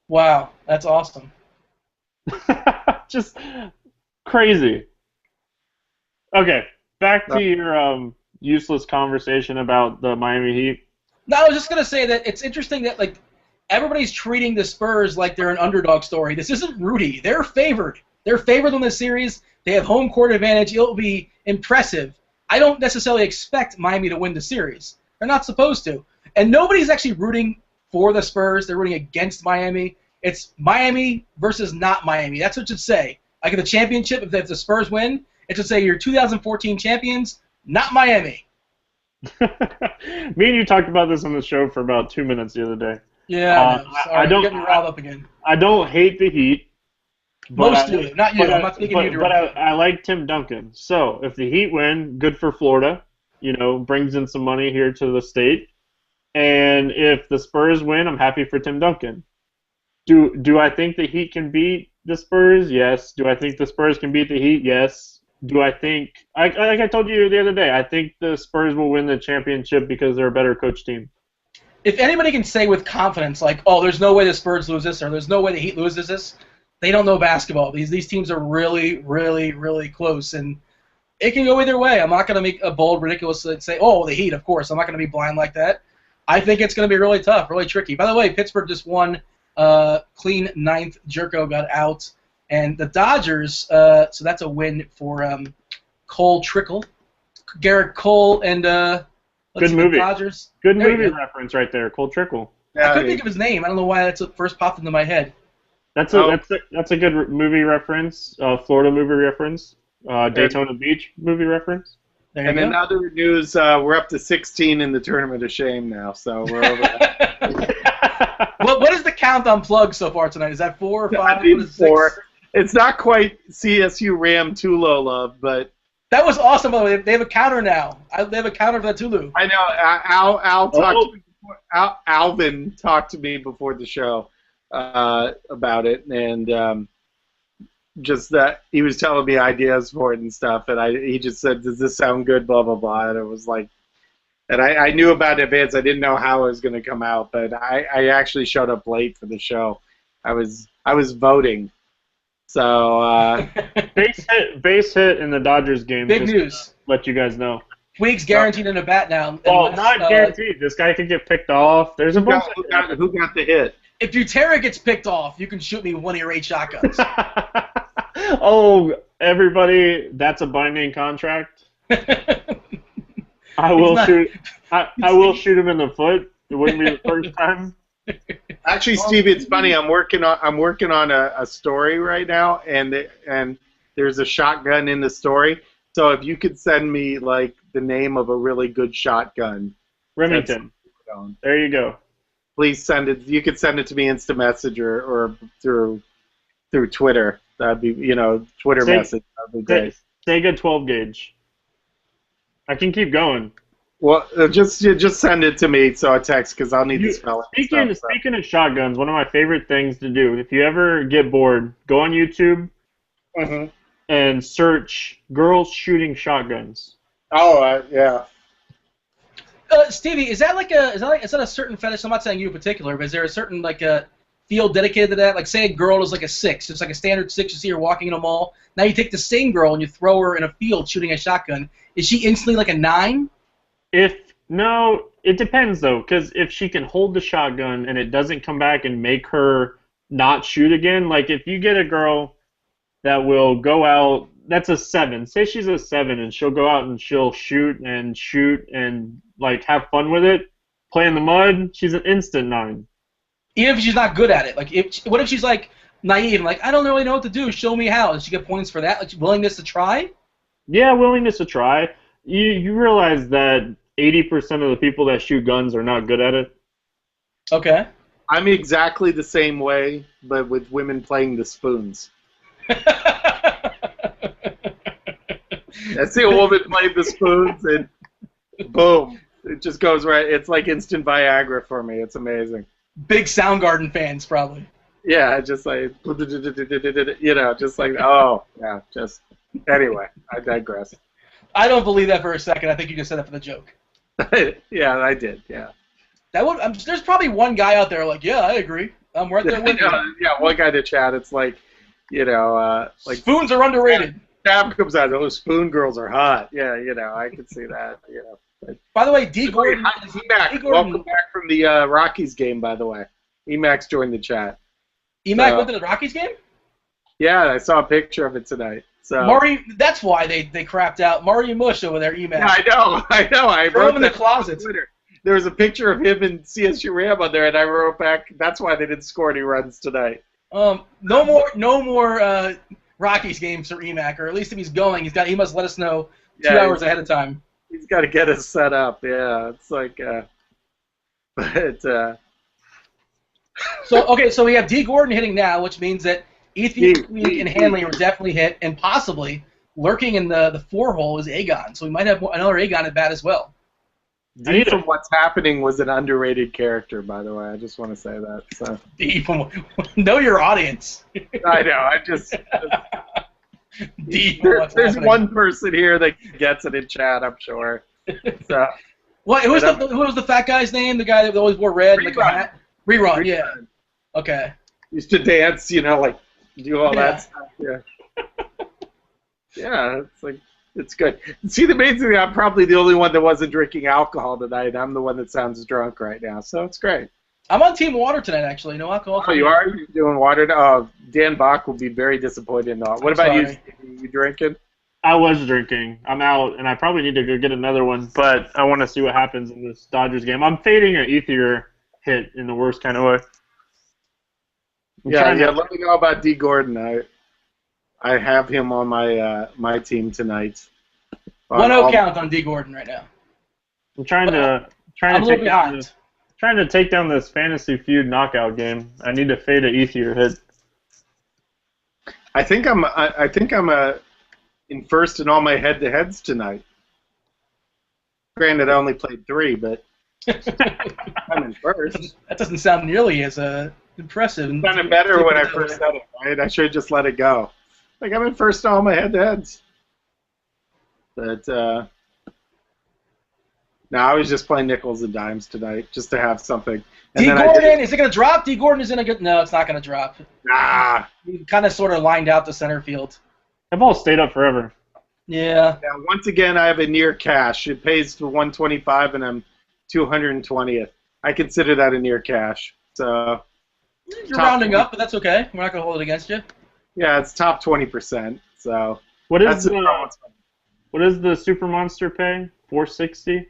Wow, that's awesome. Just crazy. Okay, back to your useless conversation about the Miami Heat. No, I was just going to say that it's interesting that everybody's treating the Spurs like they're an underdog story. This isn't Rudy. They're favored. They're favored in the series. They have home court advantage. It'll be impressive. I don't necessarily expect Miami to win the series. They're not supposed to. And nobody's actually rooting for the Spurs. They're rooting against Miami. It's Miami versus not Miami. That's what it should say. Like in the championship, if the Spurs win, it should say you're 2014 champions, not Miami. Me and you talked about this on the show for about 2 minutes the other day. Yeah, I don't get me riled up again. I don't hate the Heat. Most do, not you. I'm not speaking to you. But I like Tim Duncan. So if the Heat win, good for Florida. Brings in some money here to the state. And if the Spurs win, I'm happy for Tim Duncan. Do I think the Heat can beat the Spurs? Yes. Do I think the Spurs can beat the Heat? Yes. Do I think, like I told you the other day, I think the Spurs will win the championship because they're a better coach team. If anybody can say with confidence, there's no way the Spurs lose this, or there's no way the Heat loses this, they don't know basketball. These teams are really, really, really close. And It can go either way. I'm not going to make a bold, ridiculous and say, oh, the Heat, of course. I'm not going to be blind like that. I think it's going to be really tough, really tricky. By the way, Pittsburgh just won clean ninth. Jerko got out. And the Dodgers, so that's a win for Cole Trickle. Garrett Cole and good movie. The Dodgers. Good movie reference right there, Cole Trickle. I couldn't think of his name. I don't know why that's what first popped into my head. That's a good movie reference, Florida movie reference, Daytona Beach movie reference. And in other news, we're up to 16 in the Tournament of Shame now, so we're over that. What is the count on plugs so far tonight? Is that 4 or 5? I think 4. It's not quite CSU Ram Tulo love, but... That was awesome, by the way. They have a counter now. They have a counter for the Tulu. I know. Al talked to me before, Alvin talked to me before the show about it, and just that he was telling me ideas for it and stuff, and he just said, "Does this sound good?" Blah blah blah, and it was like, and I knew about it in advance. I didn't know how it was going to come out, but I actually showed up late for the show. I was voting, so base hit in the Dodgers game. Big news. Let you guys know. Weeks guaranteed in a bat now. Well, not guaranteed. This guy could get picked off. There's a bunch. Who got the hit? If Butera gets picked off, you can shoot me one of your 8 shotguns. Oh, everybody, that's a binding contract. I will shoot. I will shoot him in the foot. It wouldn't be the first time. Actually, Steve, it's funny. I'm working on a story right now, and there's a shotgun in the story. So if you could send me like the name of a really good shotgun, Remington. There you go. Please send it. You could send it to me Insta Message or through Twitter. That'd be Twitter message. That'd be great. Sega 12 gauge. I can keep going. Well, just send it to me so I text because I'll need to spell it. Speaking of shotguns, one of my favorite things to do, if you ever get bored, go on YouTube and search girls shooting shotguns. Oh, yeah. Stevie, is that a certain fetish? I'm not saying you in particular, but is there a certain field dedicated to that? Like, say a girl is like a 6. It's like a standard 6. You see her walking in a mall. Now you take the same girl and you throw her in a field shooting a shotgun. Is she instantly like a 9? No, it depends though, because if she can hold the shotgun and it doesn't come back and make her not shoot again, like if you get a girl that will go out, that's a 7. Say she's a 7 and she'll go out and she'll shoot and like have fun with it, play in the mud. She's an instant 9. Even if she's not good at it, like what if she's like naive and like I don't really know what to do? Show me how. Does she get points for that? Like willingness to try? Yeah, willingness to try. You realize that 80% of the people that shoot guns are not good at it. Okay. I'm exactly the same way, but with women playing the spoons. I see a woman play the spoons, and boom, it just goes right. It's like instant Viagra for me. It's amazing. Big Soundgarden fans, probably. Yeah, just like, just like, oh, yeah, just, anyway, I digress. I don't believe that for a second. I think you just said that for the joke. Yeah, I did, yeah. There's probably one guy out there like, yeah, I agree. I'm right there with you. Yeah, one guy to chat, it's like, like... Spoons are underrated. Tab comes out, those spoon girls are hot. Yeah, I can see that, But, by the way, D. Gordon... Emac, welcome back from the Rockies game, by the way. Emac's joined the chat. Emac went to the Rockies game? Yeah, I saw a picture of it tonight. So. That's why they crapped out Murray Mush over there, Emac. Yeah, I know. I wrote him in the closet. There was a picture of him and CSU Ram on there, and I wrote back, that's why they didn't score any runs tonight. No more Rockies games for Emac, or at least if he's going, he must let us know 2 hours ahead of time. He's got to get us set up. Yeah, it's like, So we have D. Gordon hitting now, which means that Ethan and Hanley are definitely hit, and possibly lurking in the 4-hole is Agon. So we might have another Agon at bat as well. D from What's Happening was an underrated character, by the way. I just want to say that. So. D from know your audience. I know. I just D from What's there's Happening. one person here that gets it in chat, I'm sure. So. What? Who was the fat guy's name? The guy that always wore red, like a hat. Rerun. Yeah. Okay. Used to dance, like do all that stuff. Yeah. Yeah, it's like It's good. See, the main thing, I'm probably the only one that wasn't drinking alcohol tonight. I'm the one that sounds drunk right now, so it's great. I'm on Team Water tonight, actually. No alcohol. Oh, you are? You're doing water? Oh, Dan Bach will be very disappointed in that. What about you? You drinking? I was drinking. I'm out, and I probably need to go get another one, but I want to see what happens in this Dodgers game. I'm fading an Ethier hit in the worst kind of way. Yeah. Let me know about D. Gordon. I have him on my team tonight. 1-0 count on D. Gordon right now. I'm trying to take down this Fantasy Feud knockout game. I need to fade an Ethier hit. I think I'm in first in all my head-to-heads tonight. Granted, I only played 3, but I'm in first. That doesn't sound nearly as impressive. It sounded better when I first said it, right? I should have just let it go. Like, I'm in first in all my head-to-heads. But, no, I was just playing nickels and dimes tonight, just to have something. And D. Gordon, is it going to drop? D. Gordon is in a good... No, it's not going to drop. Nah. He kind of sort of lined out to center field. That ball stayed up forever. Yeah. Once again, I have a near cash. It pays to 125, and I'm 220th. I consider that a near cash. So you're rounding up, but that's okay. We're not going to hold it against you. Yeah, it's top 20%. So what is the Super Monster pay? 460.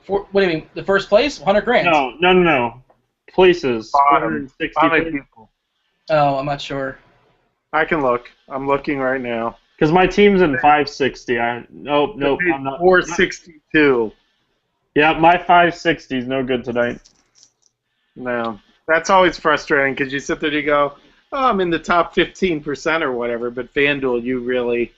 What do you mean? The first place, 100 grand. No. Places. 460 people. Oh, I'm not sure. I can look. I'm looking right now. Because my team's in 560. Nope. I'm not. 462. Yeah, my 560 is no good tonight. No, that's always frustrating because you sit there and you go, "Oh, I'm in the top 15% or whatever." But FanDuel, you really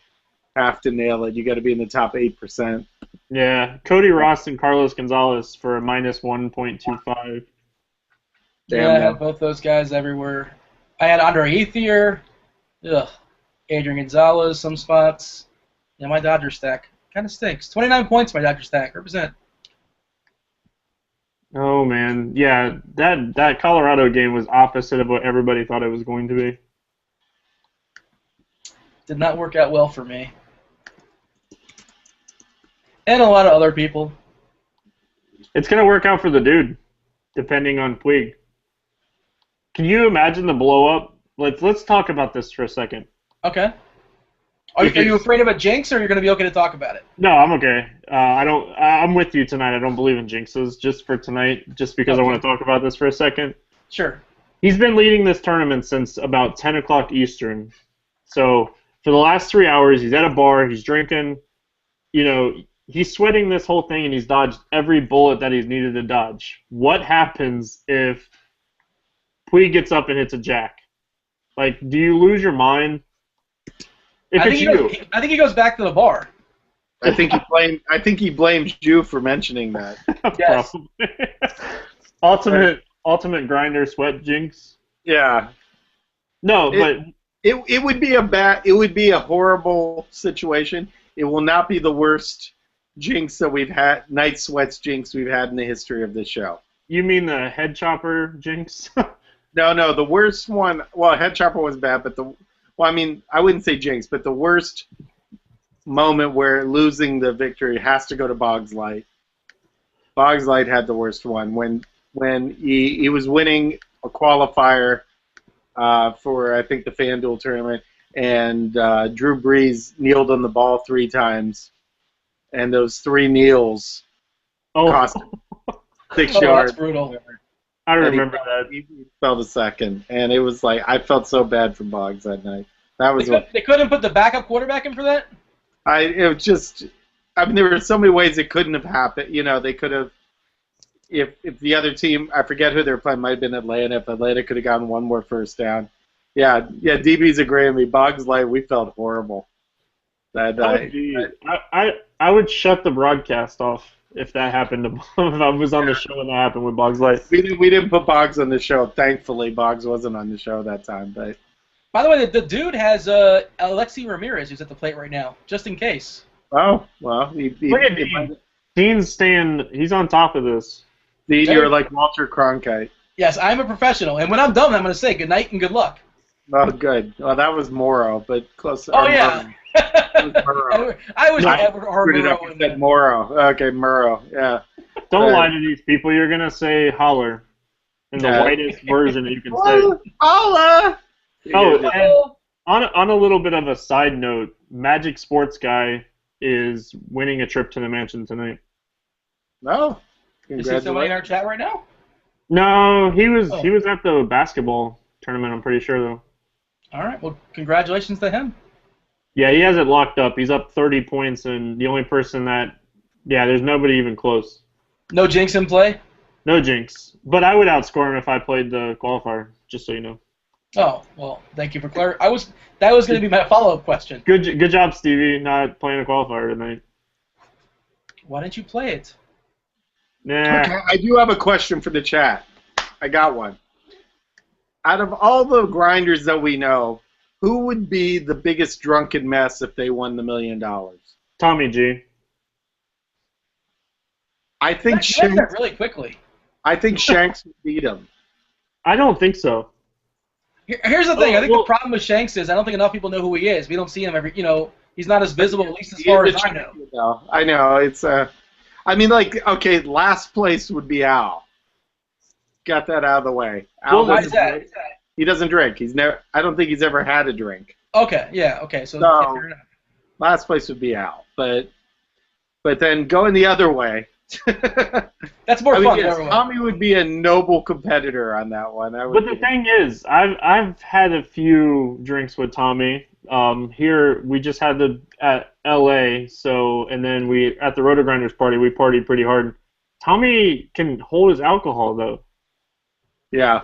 have to nail it. You got to be in the top 8%. Yeah, Cody Ross and Carlos Gonzalez for a minus 1.25. Yeah, I had both those guys everywhere. I had Andre Ethier. Ugh. Adrian Gonzalez, some spots. Yeah, my Dodger stack kind of stinks. 29 points, my Dodger stack. Represent. Oh, man. Yeah, that Colorado game was opposite of what everybody thought it was going to be. Did not work out well for me. And a lot of other people. It's going to work out for the dude, depending on Puig. Can you imagine the blow-up? Let's talk about this for a second. Okay. Are you afraid of a jinx, or are you going to be okay to talk about it? No, I'm okay. I'm with you tonight. I don't believe in jinxes just for tonight, just because I want to talk about this for a second. Sure. He's been leading this tournament since about 10 o'clock Eastern. So for the last 3 hours, he's at a bar, he's drinking. He's sweating this whole thing, and he's dodged every bullet that he's needed to dodge. What happens if Puig gets up and hits a jack? Do you lose your mind? I think he goes back to the bar. I think he blames you for mentioning that. Yes. ultimate grinder sweat jinx. Yeah. No, but it would be a horrible situation. It will not be the worst jinx that we've had, night sweats jinx we've had in the history of this show. You mean the head chopper jinx? No, the worst one. Well, head chopper was bad, but I wouldn't say jinx, but the worst moment where losing the victory has to go to Boggs Light. Boggs Light had the worst one when he was winning a qualifier for I think the FanDuel tournament, and Drew Brees kneeled on the ball 3 times, and those 3 kneels cost 6 yards. That's brutal. I remember that. He fell to second, and it was like I felt so bad for Boggs that night. That was they couldn't put the backup quarterback in for that. It was just. I mean, there were so many ways it couldn't have happened. They could have. If the other team, I forget who they were playing, might have been Atlanta. If Atlanta could have gotten one more first down. Yeah. DB's agreeing with me. Boggs Light, we felt horrible. I would shut the broadcast off if that happened. If I was on the show and that happened with Boggs Light. We didn't put Boggs on the show. Thankfully, Boggs wasn't on the show that time. But by the way, the dude has Alexi Ramirez who's at the plate right now, just in case. Oh well, look at Dean. Dean's staying. He's on top of this. Dean, you're like Walter Cronkite. Yes, I'm a professional, and when I'm done, I'm going to say good night and good luck. Oh, good. Well, that was Morrow, but close. Oh, yeah. Murrow. I was No, Edward R. screwed it up. Murrow You in said there. Morrow. Okay, Murrow. Yeah. Don't lie to these people. You're gonna say holler in the whitest version that you can say. Holla! Oh, and on a little bit of a side note, Magic Sports Guy is winning a trip to the mansion tonight. No. Is he somebody in our chat right now? No, he was at the basketball tournament. I'm pretty sure though. All right. Well, congratulations to him. Yeah, he has it locked up. He's up 30 points, and the only person there's nobody even close. No jinx in play? No jinx. But I would outscore him if I played the qualifier, just so you know. Oh, well, thank you for clarifying. That was going to be my follow-up question. Good job, Stevie, not playing a qualifier tonight. Why didn't you play it? Nah. Okay, I do have a question for the chat. I got one. Out of all the grinders that we know, who would be the biggest drunken mess if they won the $1 million? Tommy G. I think You answered that really quickly. I think Shanks would beat him. I don't think so. Here's the thing. I think the problem with Shanks is I don't think enough people know who he is. We don't see him he's not as visible, at least as far as I know. I know. It's I mean, okay, last place would be Al. Got that out of the way. Al why is that? He doesn't drink. I don't think he's ever had a drink. Okay, yeah, okay. So last place would be Al. But then going the other way. That's more fun. Yes, Tommy would be a noble competitor on that one. But the thing is, I've had a few drinks with Tommy. Here we just had at LA, and then we at the Roto Grinders party we partied pretty hard. Tommy can hold his alcohol though. Yeah,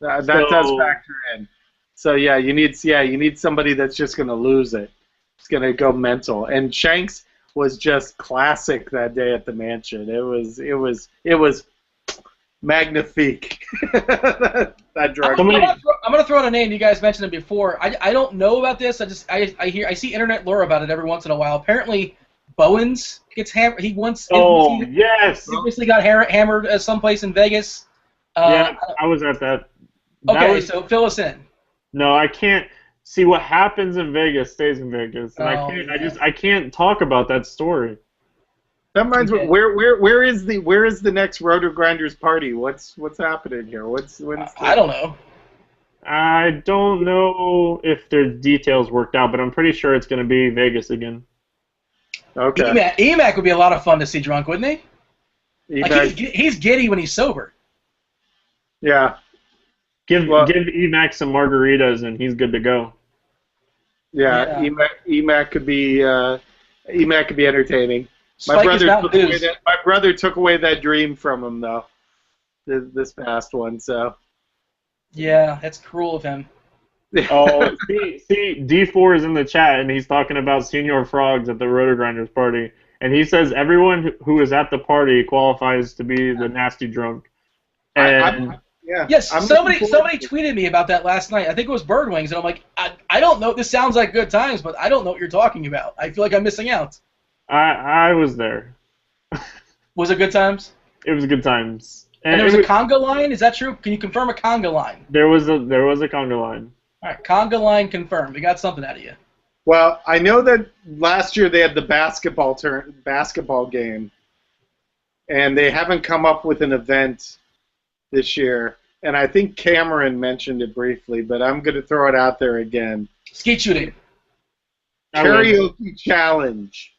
that does factor in. So yeah, you need somebody that's just gonna lose it. It's gonna go mental. And Shanks was just classic that day at the mansion. It was magnifique. that drug. I'm gonna throw out a name. You guys mentioned it before. I don't know about this. I see internet lore about it every once in a while. Apparently, Bowens gets hammered. He once. Oh yes. He recently got hammered at someplace in Vegas. Yeah, I was at that. Okay, so fill us in. No, I can't. See, what happens in Vegas stays in Vegas, and I can't talk about that story. That reminds me. Where is the next Roto Grinders party? What's happening here? I don't know. I don't know if there's details worked out, but I'm pretty sure it's going to be Vegas again. Okay. EMAC would be a lot of fun to see drunk, wouldn't he? He's giddy when he's sober. Yeah. Give EMAC some margaritas and he's good to go. Yeah. EMAC could be entertaining. My brother took away that dream from him though. This past one, so. Yeah, that's cruel of him. Oh, see, D4 is in the chat and he's talking about Senior Frogs at the Roto Grinders party, and he says everyone who is at the party qualifies to be the nasty drunk. And yes, somebody tweeted me about that last night. I think it was Birdwings, and I'm like, I don't know. This sounds like good times, but I don't know what you're talking about. I feel like I'm missing out. I was there. Was it good times? It was good times. And there was a conga line. Is that true? Can you confirm a conga line? There was a conga line. All right, conga line confirmed. We got something out of you. Well, I know that last year they had the basketball game, and they haven't come up with an event this year. And I think Cameron mentioned it briefly, but I'm going to throw it out there again. Skeet shooting. Karaoke challenge.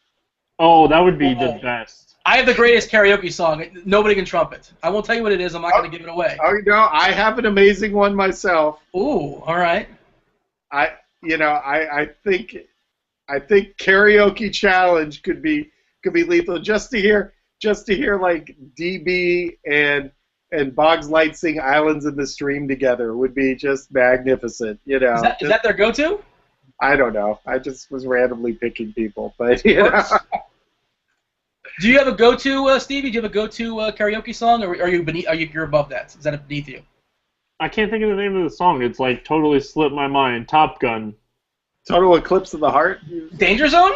Oh, that would be the best. I have the greatest karaoke song. Nobody can trump it. I won't tell you what it is. I'm not going to give it away. Oh, no, I have an amazing one myself. Ooh, all right. I think karaoke challenge could be lethal. Just to hear like DB and Boggs Light sing Islands in the Stream together would be just magnificent. You know. Is that their go-to? I don't know. I just was randomly picking people, but you know. Do you have a go-to, Stevie? Do you have a go-to karaoke song, or you're above that? Is that beneath you? I can't think of the name of the song. It's like totally slipped my mind. Top Gun. Total Eclipse of the Heart. Danger Zone.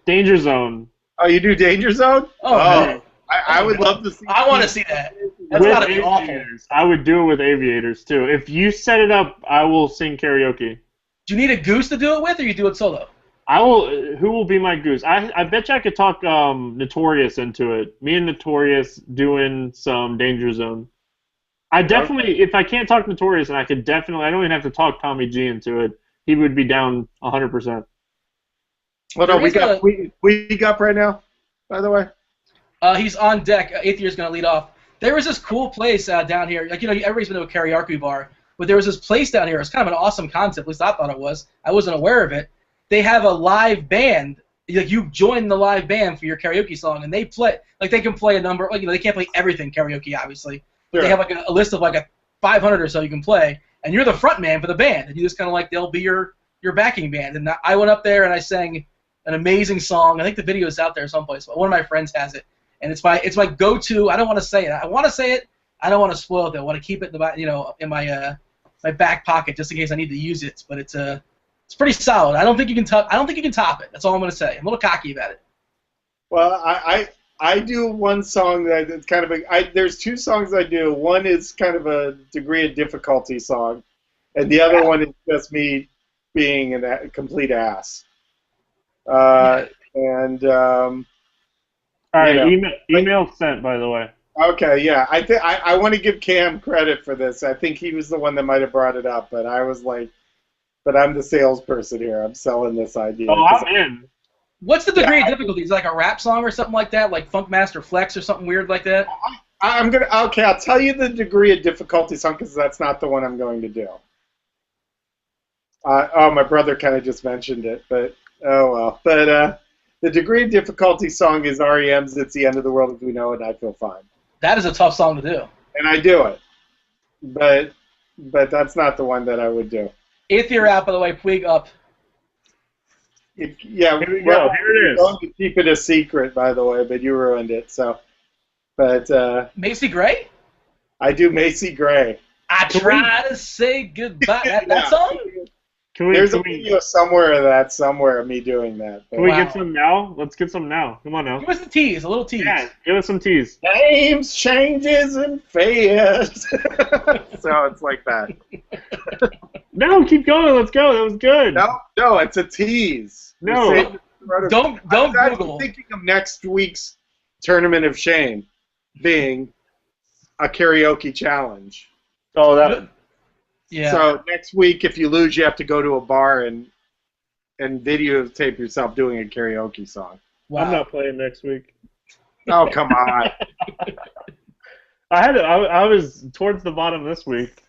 Danger Zone. Oh, you do Danger Zone? Oh. I would love to see. I want to see that. That's gotta be awful. I would do it with Aviators too. If you set it up, I will sing karaoke. Do you need a goose to do it with, or you do it solo? I will. Who will be my goose? I bet you I could talk Notorious into it. Me and Notorious doing some Danger Zone. I definitely, if I can't talk Notorious, and I could definitely, I don't even have to talk Tommy G into it. He would be down 100%. Hold on, we got right now, by the way. He's on deck. Eighth Year's going to lead off. There was this cool place down here. Like, everybody's been to a karaoke bar, but there was this place down here. It's kind of an awesome concept. At least I thought it was. I wasn't aware of it. They have a live band. Like, you join the live band for your karaoke song, and they play. Like, they can play a number. Like, they can't play everything karaoke, obviously. But they have like a list of like a 500 or so you can play, and you're the front man for the band. And you just kind of like they'll be your backing band. And I went up there and I sang an amazing song. I think the video is out there someplace, but one of my friends has it, and it's my go-to. I don't want to say it. I want to say it. I don't want to spoil it. I want to keep it in my my back pocket just in case I need to use it. But it's pretty solid. I don't think you can top it. That's all I'm going to say. I'm a little cocky about it. Well, I do one song that it's kind of there's two songs I do. One is kind of a degree of difficulty song, and the other one is just me being a complete ass. All right, email sent, by the way. Okay, yeah. I want to give Cam credit for this. I think he was the one that might have brought it up, but I was like, but I'm the salesperson here. I'm selling this idea. Oh, I'm in. What's the degree of difficulty? Is it like a rap song or something like that, like Funkmaster Flex or something weird like that? I'll tell you the degree of difficulty song because that's not the one I'm going to do. My brother kind of just mentioned it, but oh well. But the degree of difficulty song is REM's "It's the End of the World as We Know It," and I Feel Fine. That is a tough song to do. And I do it, but that's not the one that I would do. Eighth Year out, by the way. Puig up. Here it is. We're going to keep it a secret, by the way, but you ruined it. So, but Macy Gray. I do Macy Gray. I try to say goodbye. That song. There's a video somewhere of me doing that. Can we get some now? Let's get some now. Come on now. Give us the tease, a little tease. Yeah, give us some tease. Names, changes, and fails. So it's like that. No, keep going. Let's go. That was good. No, it's a tease. No, don't Google. I'm thinking of next week's Tournament of Shame being a karaoke challenge. Oh, that. Yeah. So next week, if you lose, you have to go to a bar and videotape yourself doing a karaoke song. Wow. I'm not playing next week. Oh, come on. I was towards the bottom this week.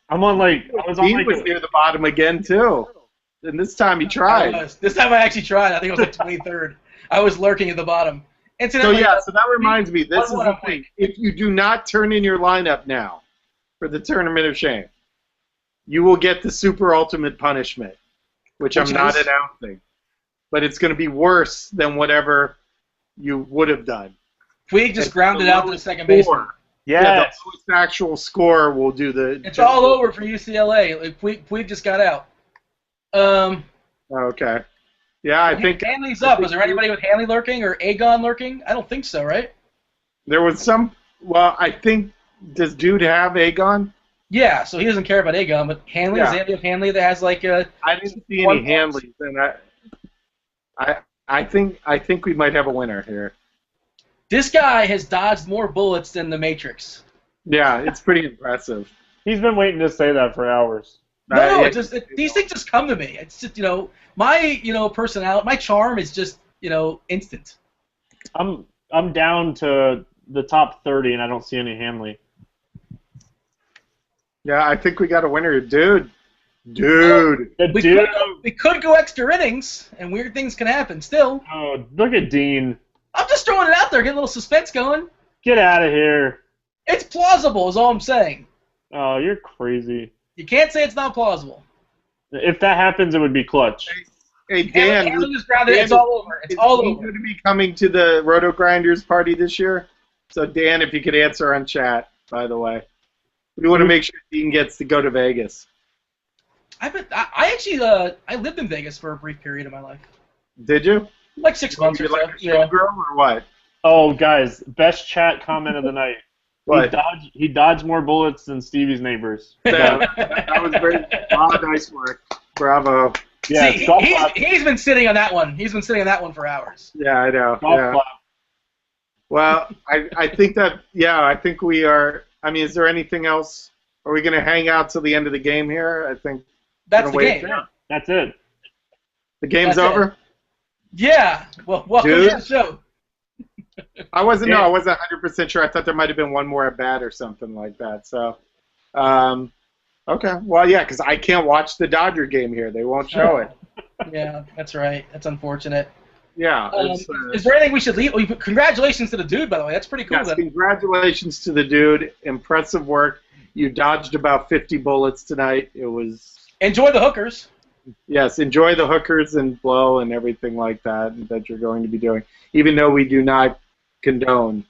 He was near the bottom again too, and this time he tried. This time I actually tried. I think it was like 23rd. I was lurking at the bottom. So that reminds me. This is the thing. If you do not turn in your lineup now for the Tournament of Shame, you will get the super ultimate punishment, which I'm not announcing, but it's going to be worse than whatever you would have done. Puig just grounded out to the second baseman. Yes. Yeah, the lowest actual score will do the... It's all over for UCLA. Like, Puig just got out. Okay. Yeah, I think... Hanley's up. Was there anybody with Hanley lurking or Aegon lurking? I don't think so, right? There was some... Well, I think... Does Dude have Aegon? Yeah, so he doesn't care about Aegon, but Hanley, is anybody with Hanley that has like a... I didn't see any Hanleys, and I think we might have a winner here. This guy has dodged more bullets than the Matrix. Yeah, it's pretty impressive. He's been waiting to say that for hours. No, these things just come to me. It's just, my, personality, my charm is just, instant. I'm down to the top 30, and I don't see any Hanley. Yeah, I think we got a winner, dude. We could go extra innings, and weird things can happen still. Oh, look at Dean. I'm just throwing it out there, get a little suspense going. Get out of here. It's plausible, is all I'm saying. Oh, you're crazy. You can't say it's not plausible. If that happens, it would be clutch. Hey Dan, it's all over. It's all over. Going to be coming to the Roto Grinders party this year. So Dan, if you could answer on chat, by the way, we want to make sure Dean gets to go to Vegas. I actually I lived in Vegas for a brief period of my life. Did you? Like 6 months or so. Like a showgirl or what? Oh, guys, best chat comment of the night. What? He dodged more bullets than Stevie's neighbors. That was very nice work. Bravo. Yeah, See, golf clap. he's been sitting on that one. He's been sitting on that one for hours. Yeah, I know. Golf Yeah. clap. Well, I think that, I think we are. I mean, is there anything else? Are we going to hang out till the end of the game here? I think That's the wait. game. Yeah, that's it. the game's That's it. over. Yeah. Well, welcome Dude. to the show. I wasn't. Yeah. No, I wasn't 100% sure. I thought there might have been one more at bat or something like that. So, okay. Well, yeah, because I can't watch the Dodger game here. They won't show it. Yeah, that's right. That's unfortunate. Yeah. Is there anything we should leave? Congratulations to the dude, by the way. That's pretty cool. Yes, congratulations to the dude. Impressive work. You dodged about 50 bullets tonight. It was. Enjoy the hookers. Yes, enjoy the hookers and blow and everything like that you're going to be doing, even though we do not condone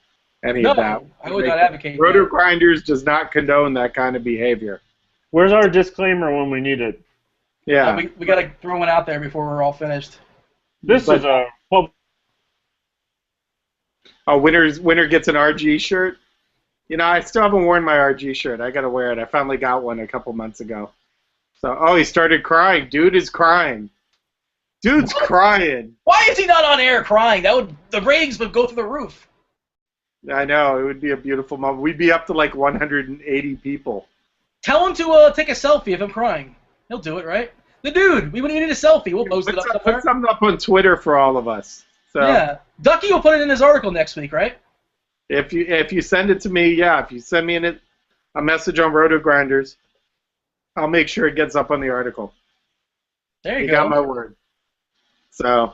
any of that. I would not advocate Rotor that. Grinders does not condone that kind of behavior. Where's our disclaimer when we need it? Yeah. We got to throw one out there before we're all finished. This is a Winner gets an RG shirt. You know, I still haven't worn my RG shirt. I got to wear it. I finally got one a couple months ago. So, he started crying. Dude is crying. Dude's crying. Why is he not on air crying? The ratings would go through the roof. I know. It would be a beautiful moment. We'd be up to like 180 people. Tell him to take a selfie of him crying. He'll do it, right? The dude. We need a selfie. We'll post it up somewhere. Put something up on Twitter for all of us. So Yeah. Duckie will put it in his article next week, right? if you send it to me, if you send me a message on Roto Grinders, I'll make sure it gets up on the article. There You you got go. my word. So,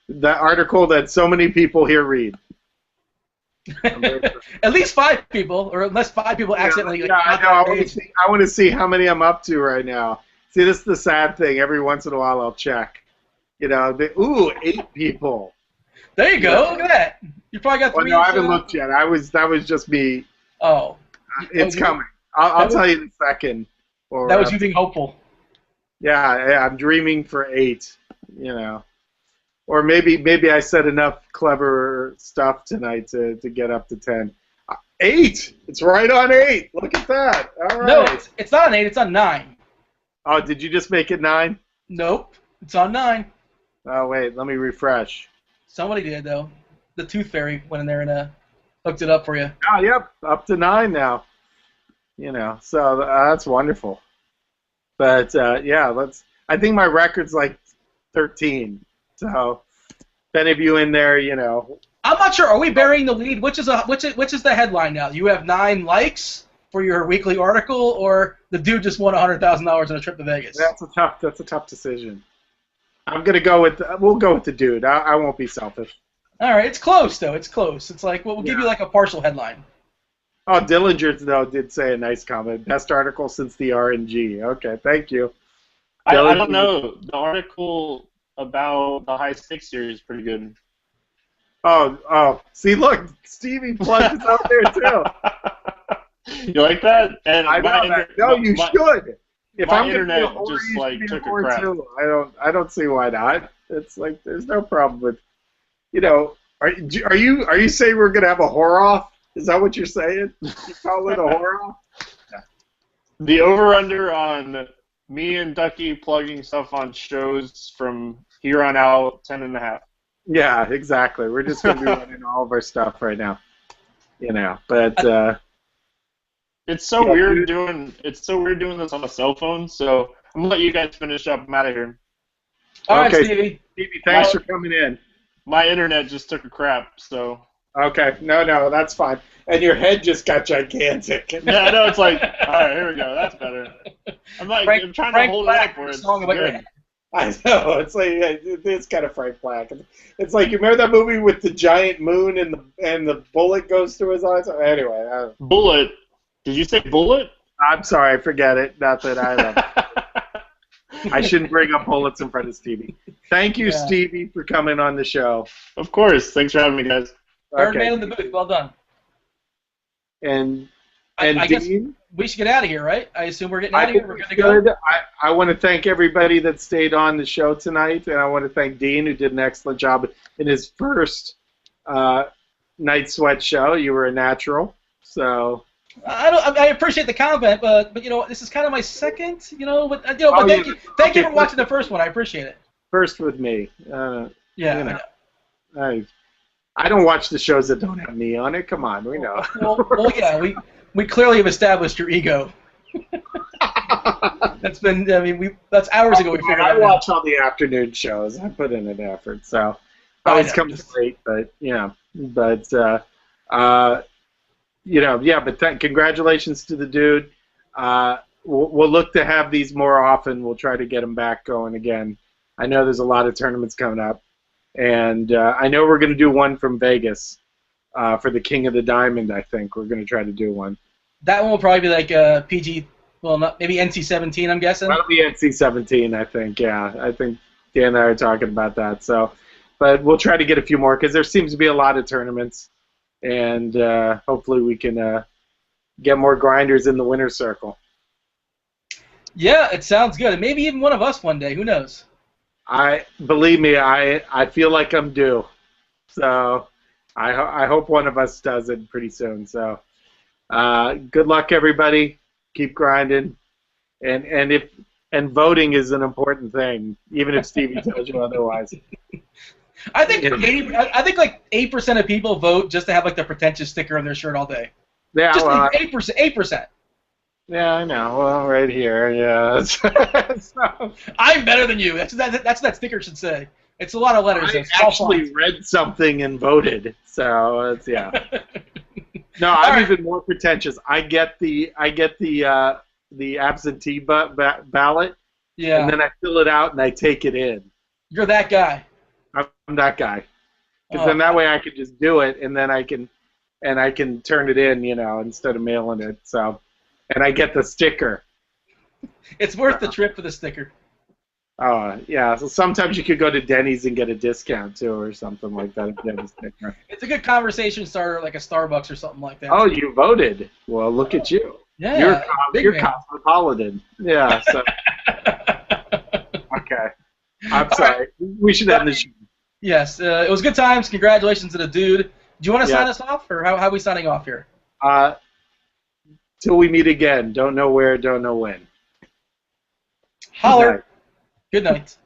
that article that so many people here read. At least 5 people, or unless 5 people accidentally. I know. I want to see how many I'm up to right now. See, this is the sad thing. Every once in a while, I'll check. 8 people. There you go. Look at that. You probably got 3. Well, no, I haven't looked yet. That was just me. Oh. It's coming. I'll tell you in a second. Or, That was you being hopeful. Yeah, I'm dreaming for 8. Or maybe I said enough clever stuff tonight to get up to 10. 8. It's right on 8. Look at that. All right. No, it's not on 8. It's on 9. Oh, did you just make it 9? Nope. It's on 9. Oh wait, let me refresh. Somebody did though. The Tooth Fairy went in there and hooked it up for you. Oh, yep, up to 9 now. So that's wonderful. But I think my record's like 13. So, if any of you in there, I'm not sure. Are we burying the lead? Which is the headline now? You have 9 likes for your weekly article, or the dude just won $100,000 on a trip to Vegas? That's a tough decision. We'll go with the dude. I won't be selfish. All right, it's close though. It's close. It's like we'll give you like a partial headline. Oh, Dillinger though did say a nice comment. Best article since the RNG. Okay, thank you. I don't know. The article about the high stakes series is pretty good. Oh. See, look, Stevie plugged us out there too. You like that? And I know that. No, you should. If my I'm gonna internet be a whore, just, you like, should be took a whore, crap. too. I don't see why not. It's like there's no problem with, Are you saying we're gonna have a whore off? Is that what you're saying? You call it a whore off? The over/under on me and Duckie plugging stuff on shows from here on out, 10.5. Yeah, exactly. We're just gonna be running all of our stuff right now. But It's so weird doing this on a cell phone. So I'm gonna let you guys finish up. I'm out of here. All right, okay, Stevie. Stevie, thanks for coming in. My internet just took a crap. So Okay, no, that's fine. And your head just got gigantic. yeah, I know. It's like, all right, here we go. That's better. I'm trying to hold it up where it's good. I know. It's like it's kind of Frank Black. It's like, you remember that movie with the giant moon and the bullet goes through his eyes? Anyway. Bullet. Did you say bullet? I'm sorry, forget it. Not that I shouldn't bring up bullets in front of Stevie. Thank you, Stevie, for coming on the show. Of course. Thanks for having me, guys. Third man in the booth. Well done. And I guess Dean? we should get out of here, right? I assume we're getting out of here. We're good to go. I want to thank everybody that stayed on the show tonight, and I want to thank Dean, who did an excellent job in his first Night Sweat show. You were a natural. So I appreciate the comment, but you know, this is kind of my second. You know, but Oh, thank yeah. thank you Okay, for watching the first one. I appreciate it. First with me. Yeah. You know, I don't watch the shows that don't have me on it. Come on, we know. Well, yeah, we clearly have established your ego. That's been, I mean, that's hours ago we figured I out. watch all the afternoon shows. I put in an effort, so always comes late, but yeah, yeah. But congratulations to the dude. We'll look to have these more often. We'll try to get them back going again. I know there's a lot of tournaments coming up, and I know we're going to do one from Vegas for the King of the Diamond. I think we're going to try to do one. That one will probably be like PG. Well, not maybe NC-17. I'm guessing. That'll be NC-17. I think. Yeah, I think Dan and I are talking about that. So, but we'll try to get a few more because there seems to be a lot of tournaments, and hopefully we can get more grinders in the winner's circle. Yeah, it sounds good. And maybe even one of us one day. Who knows? Believe me, I feel like I'm due. So I hope one of us does it pretty soon. So good luck, everybody. Keep grinding, and voting is an important thing, even if Stevie tells you otherwise. I think I think like 8% of people vote just to have like the pretentious sticker on their shirt all day. Yeah, just well, 8%. 8%. Yeah, I know. Well, right here, yeah. So, I'm better than you. That's that sticker should say. It's a lot of letters. I actually read something and voted, so it's yeah. No, I'm even more pretentious. I get the absentee ballot, yeah, and then I fill it out and I take it in. You're that guy. I'm that guy, because then that way I can just do it, and then I can turn it in, instead of mailing it. So, and I get the sticker. It's worth the trip for the sticker. Yeah. So sometimes you could go to Denny's and get a discount too, or something like that if you have a sticker. It's a good conversation starter, like a Starbucks or something like that. Oh, you voted. Well, look at you. Yeah. You're cosmopolitan. Yeah. So. Okay. I'm sorry. Right. We should end the show. Yes. It was good times. Congratulations to the dude. Do you want to sign us off, or how are we signing off here? Till we meet again. Don't know where. Don't know when. Holler. Good night.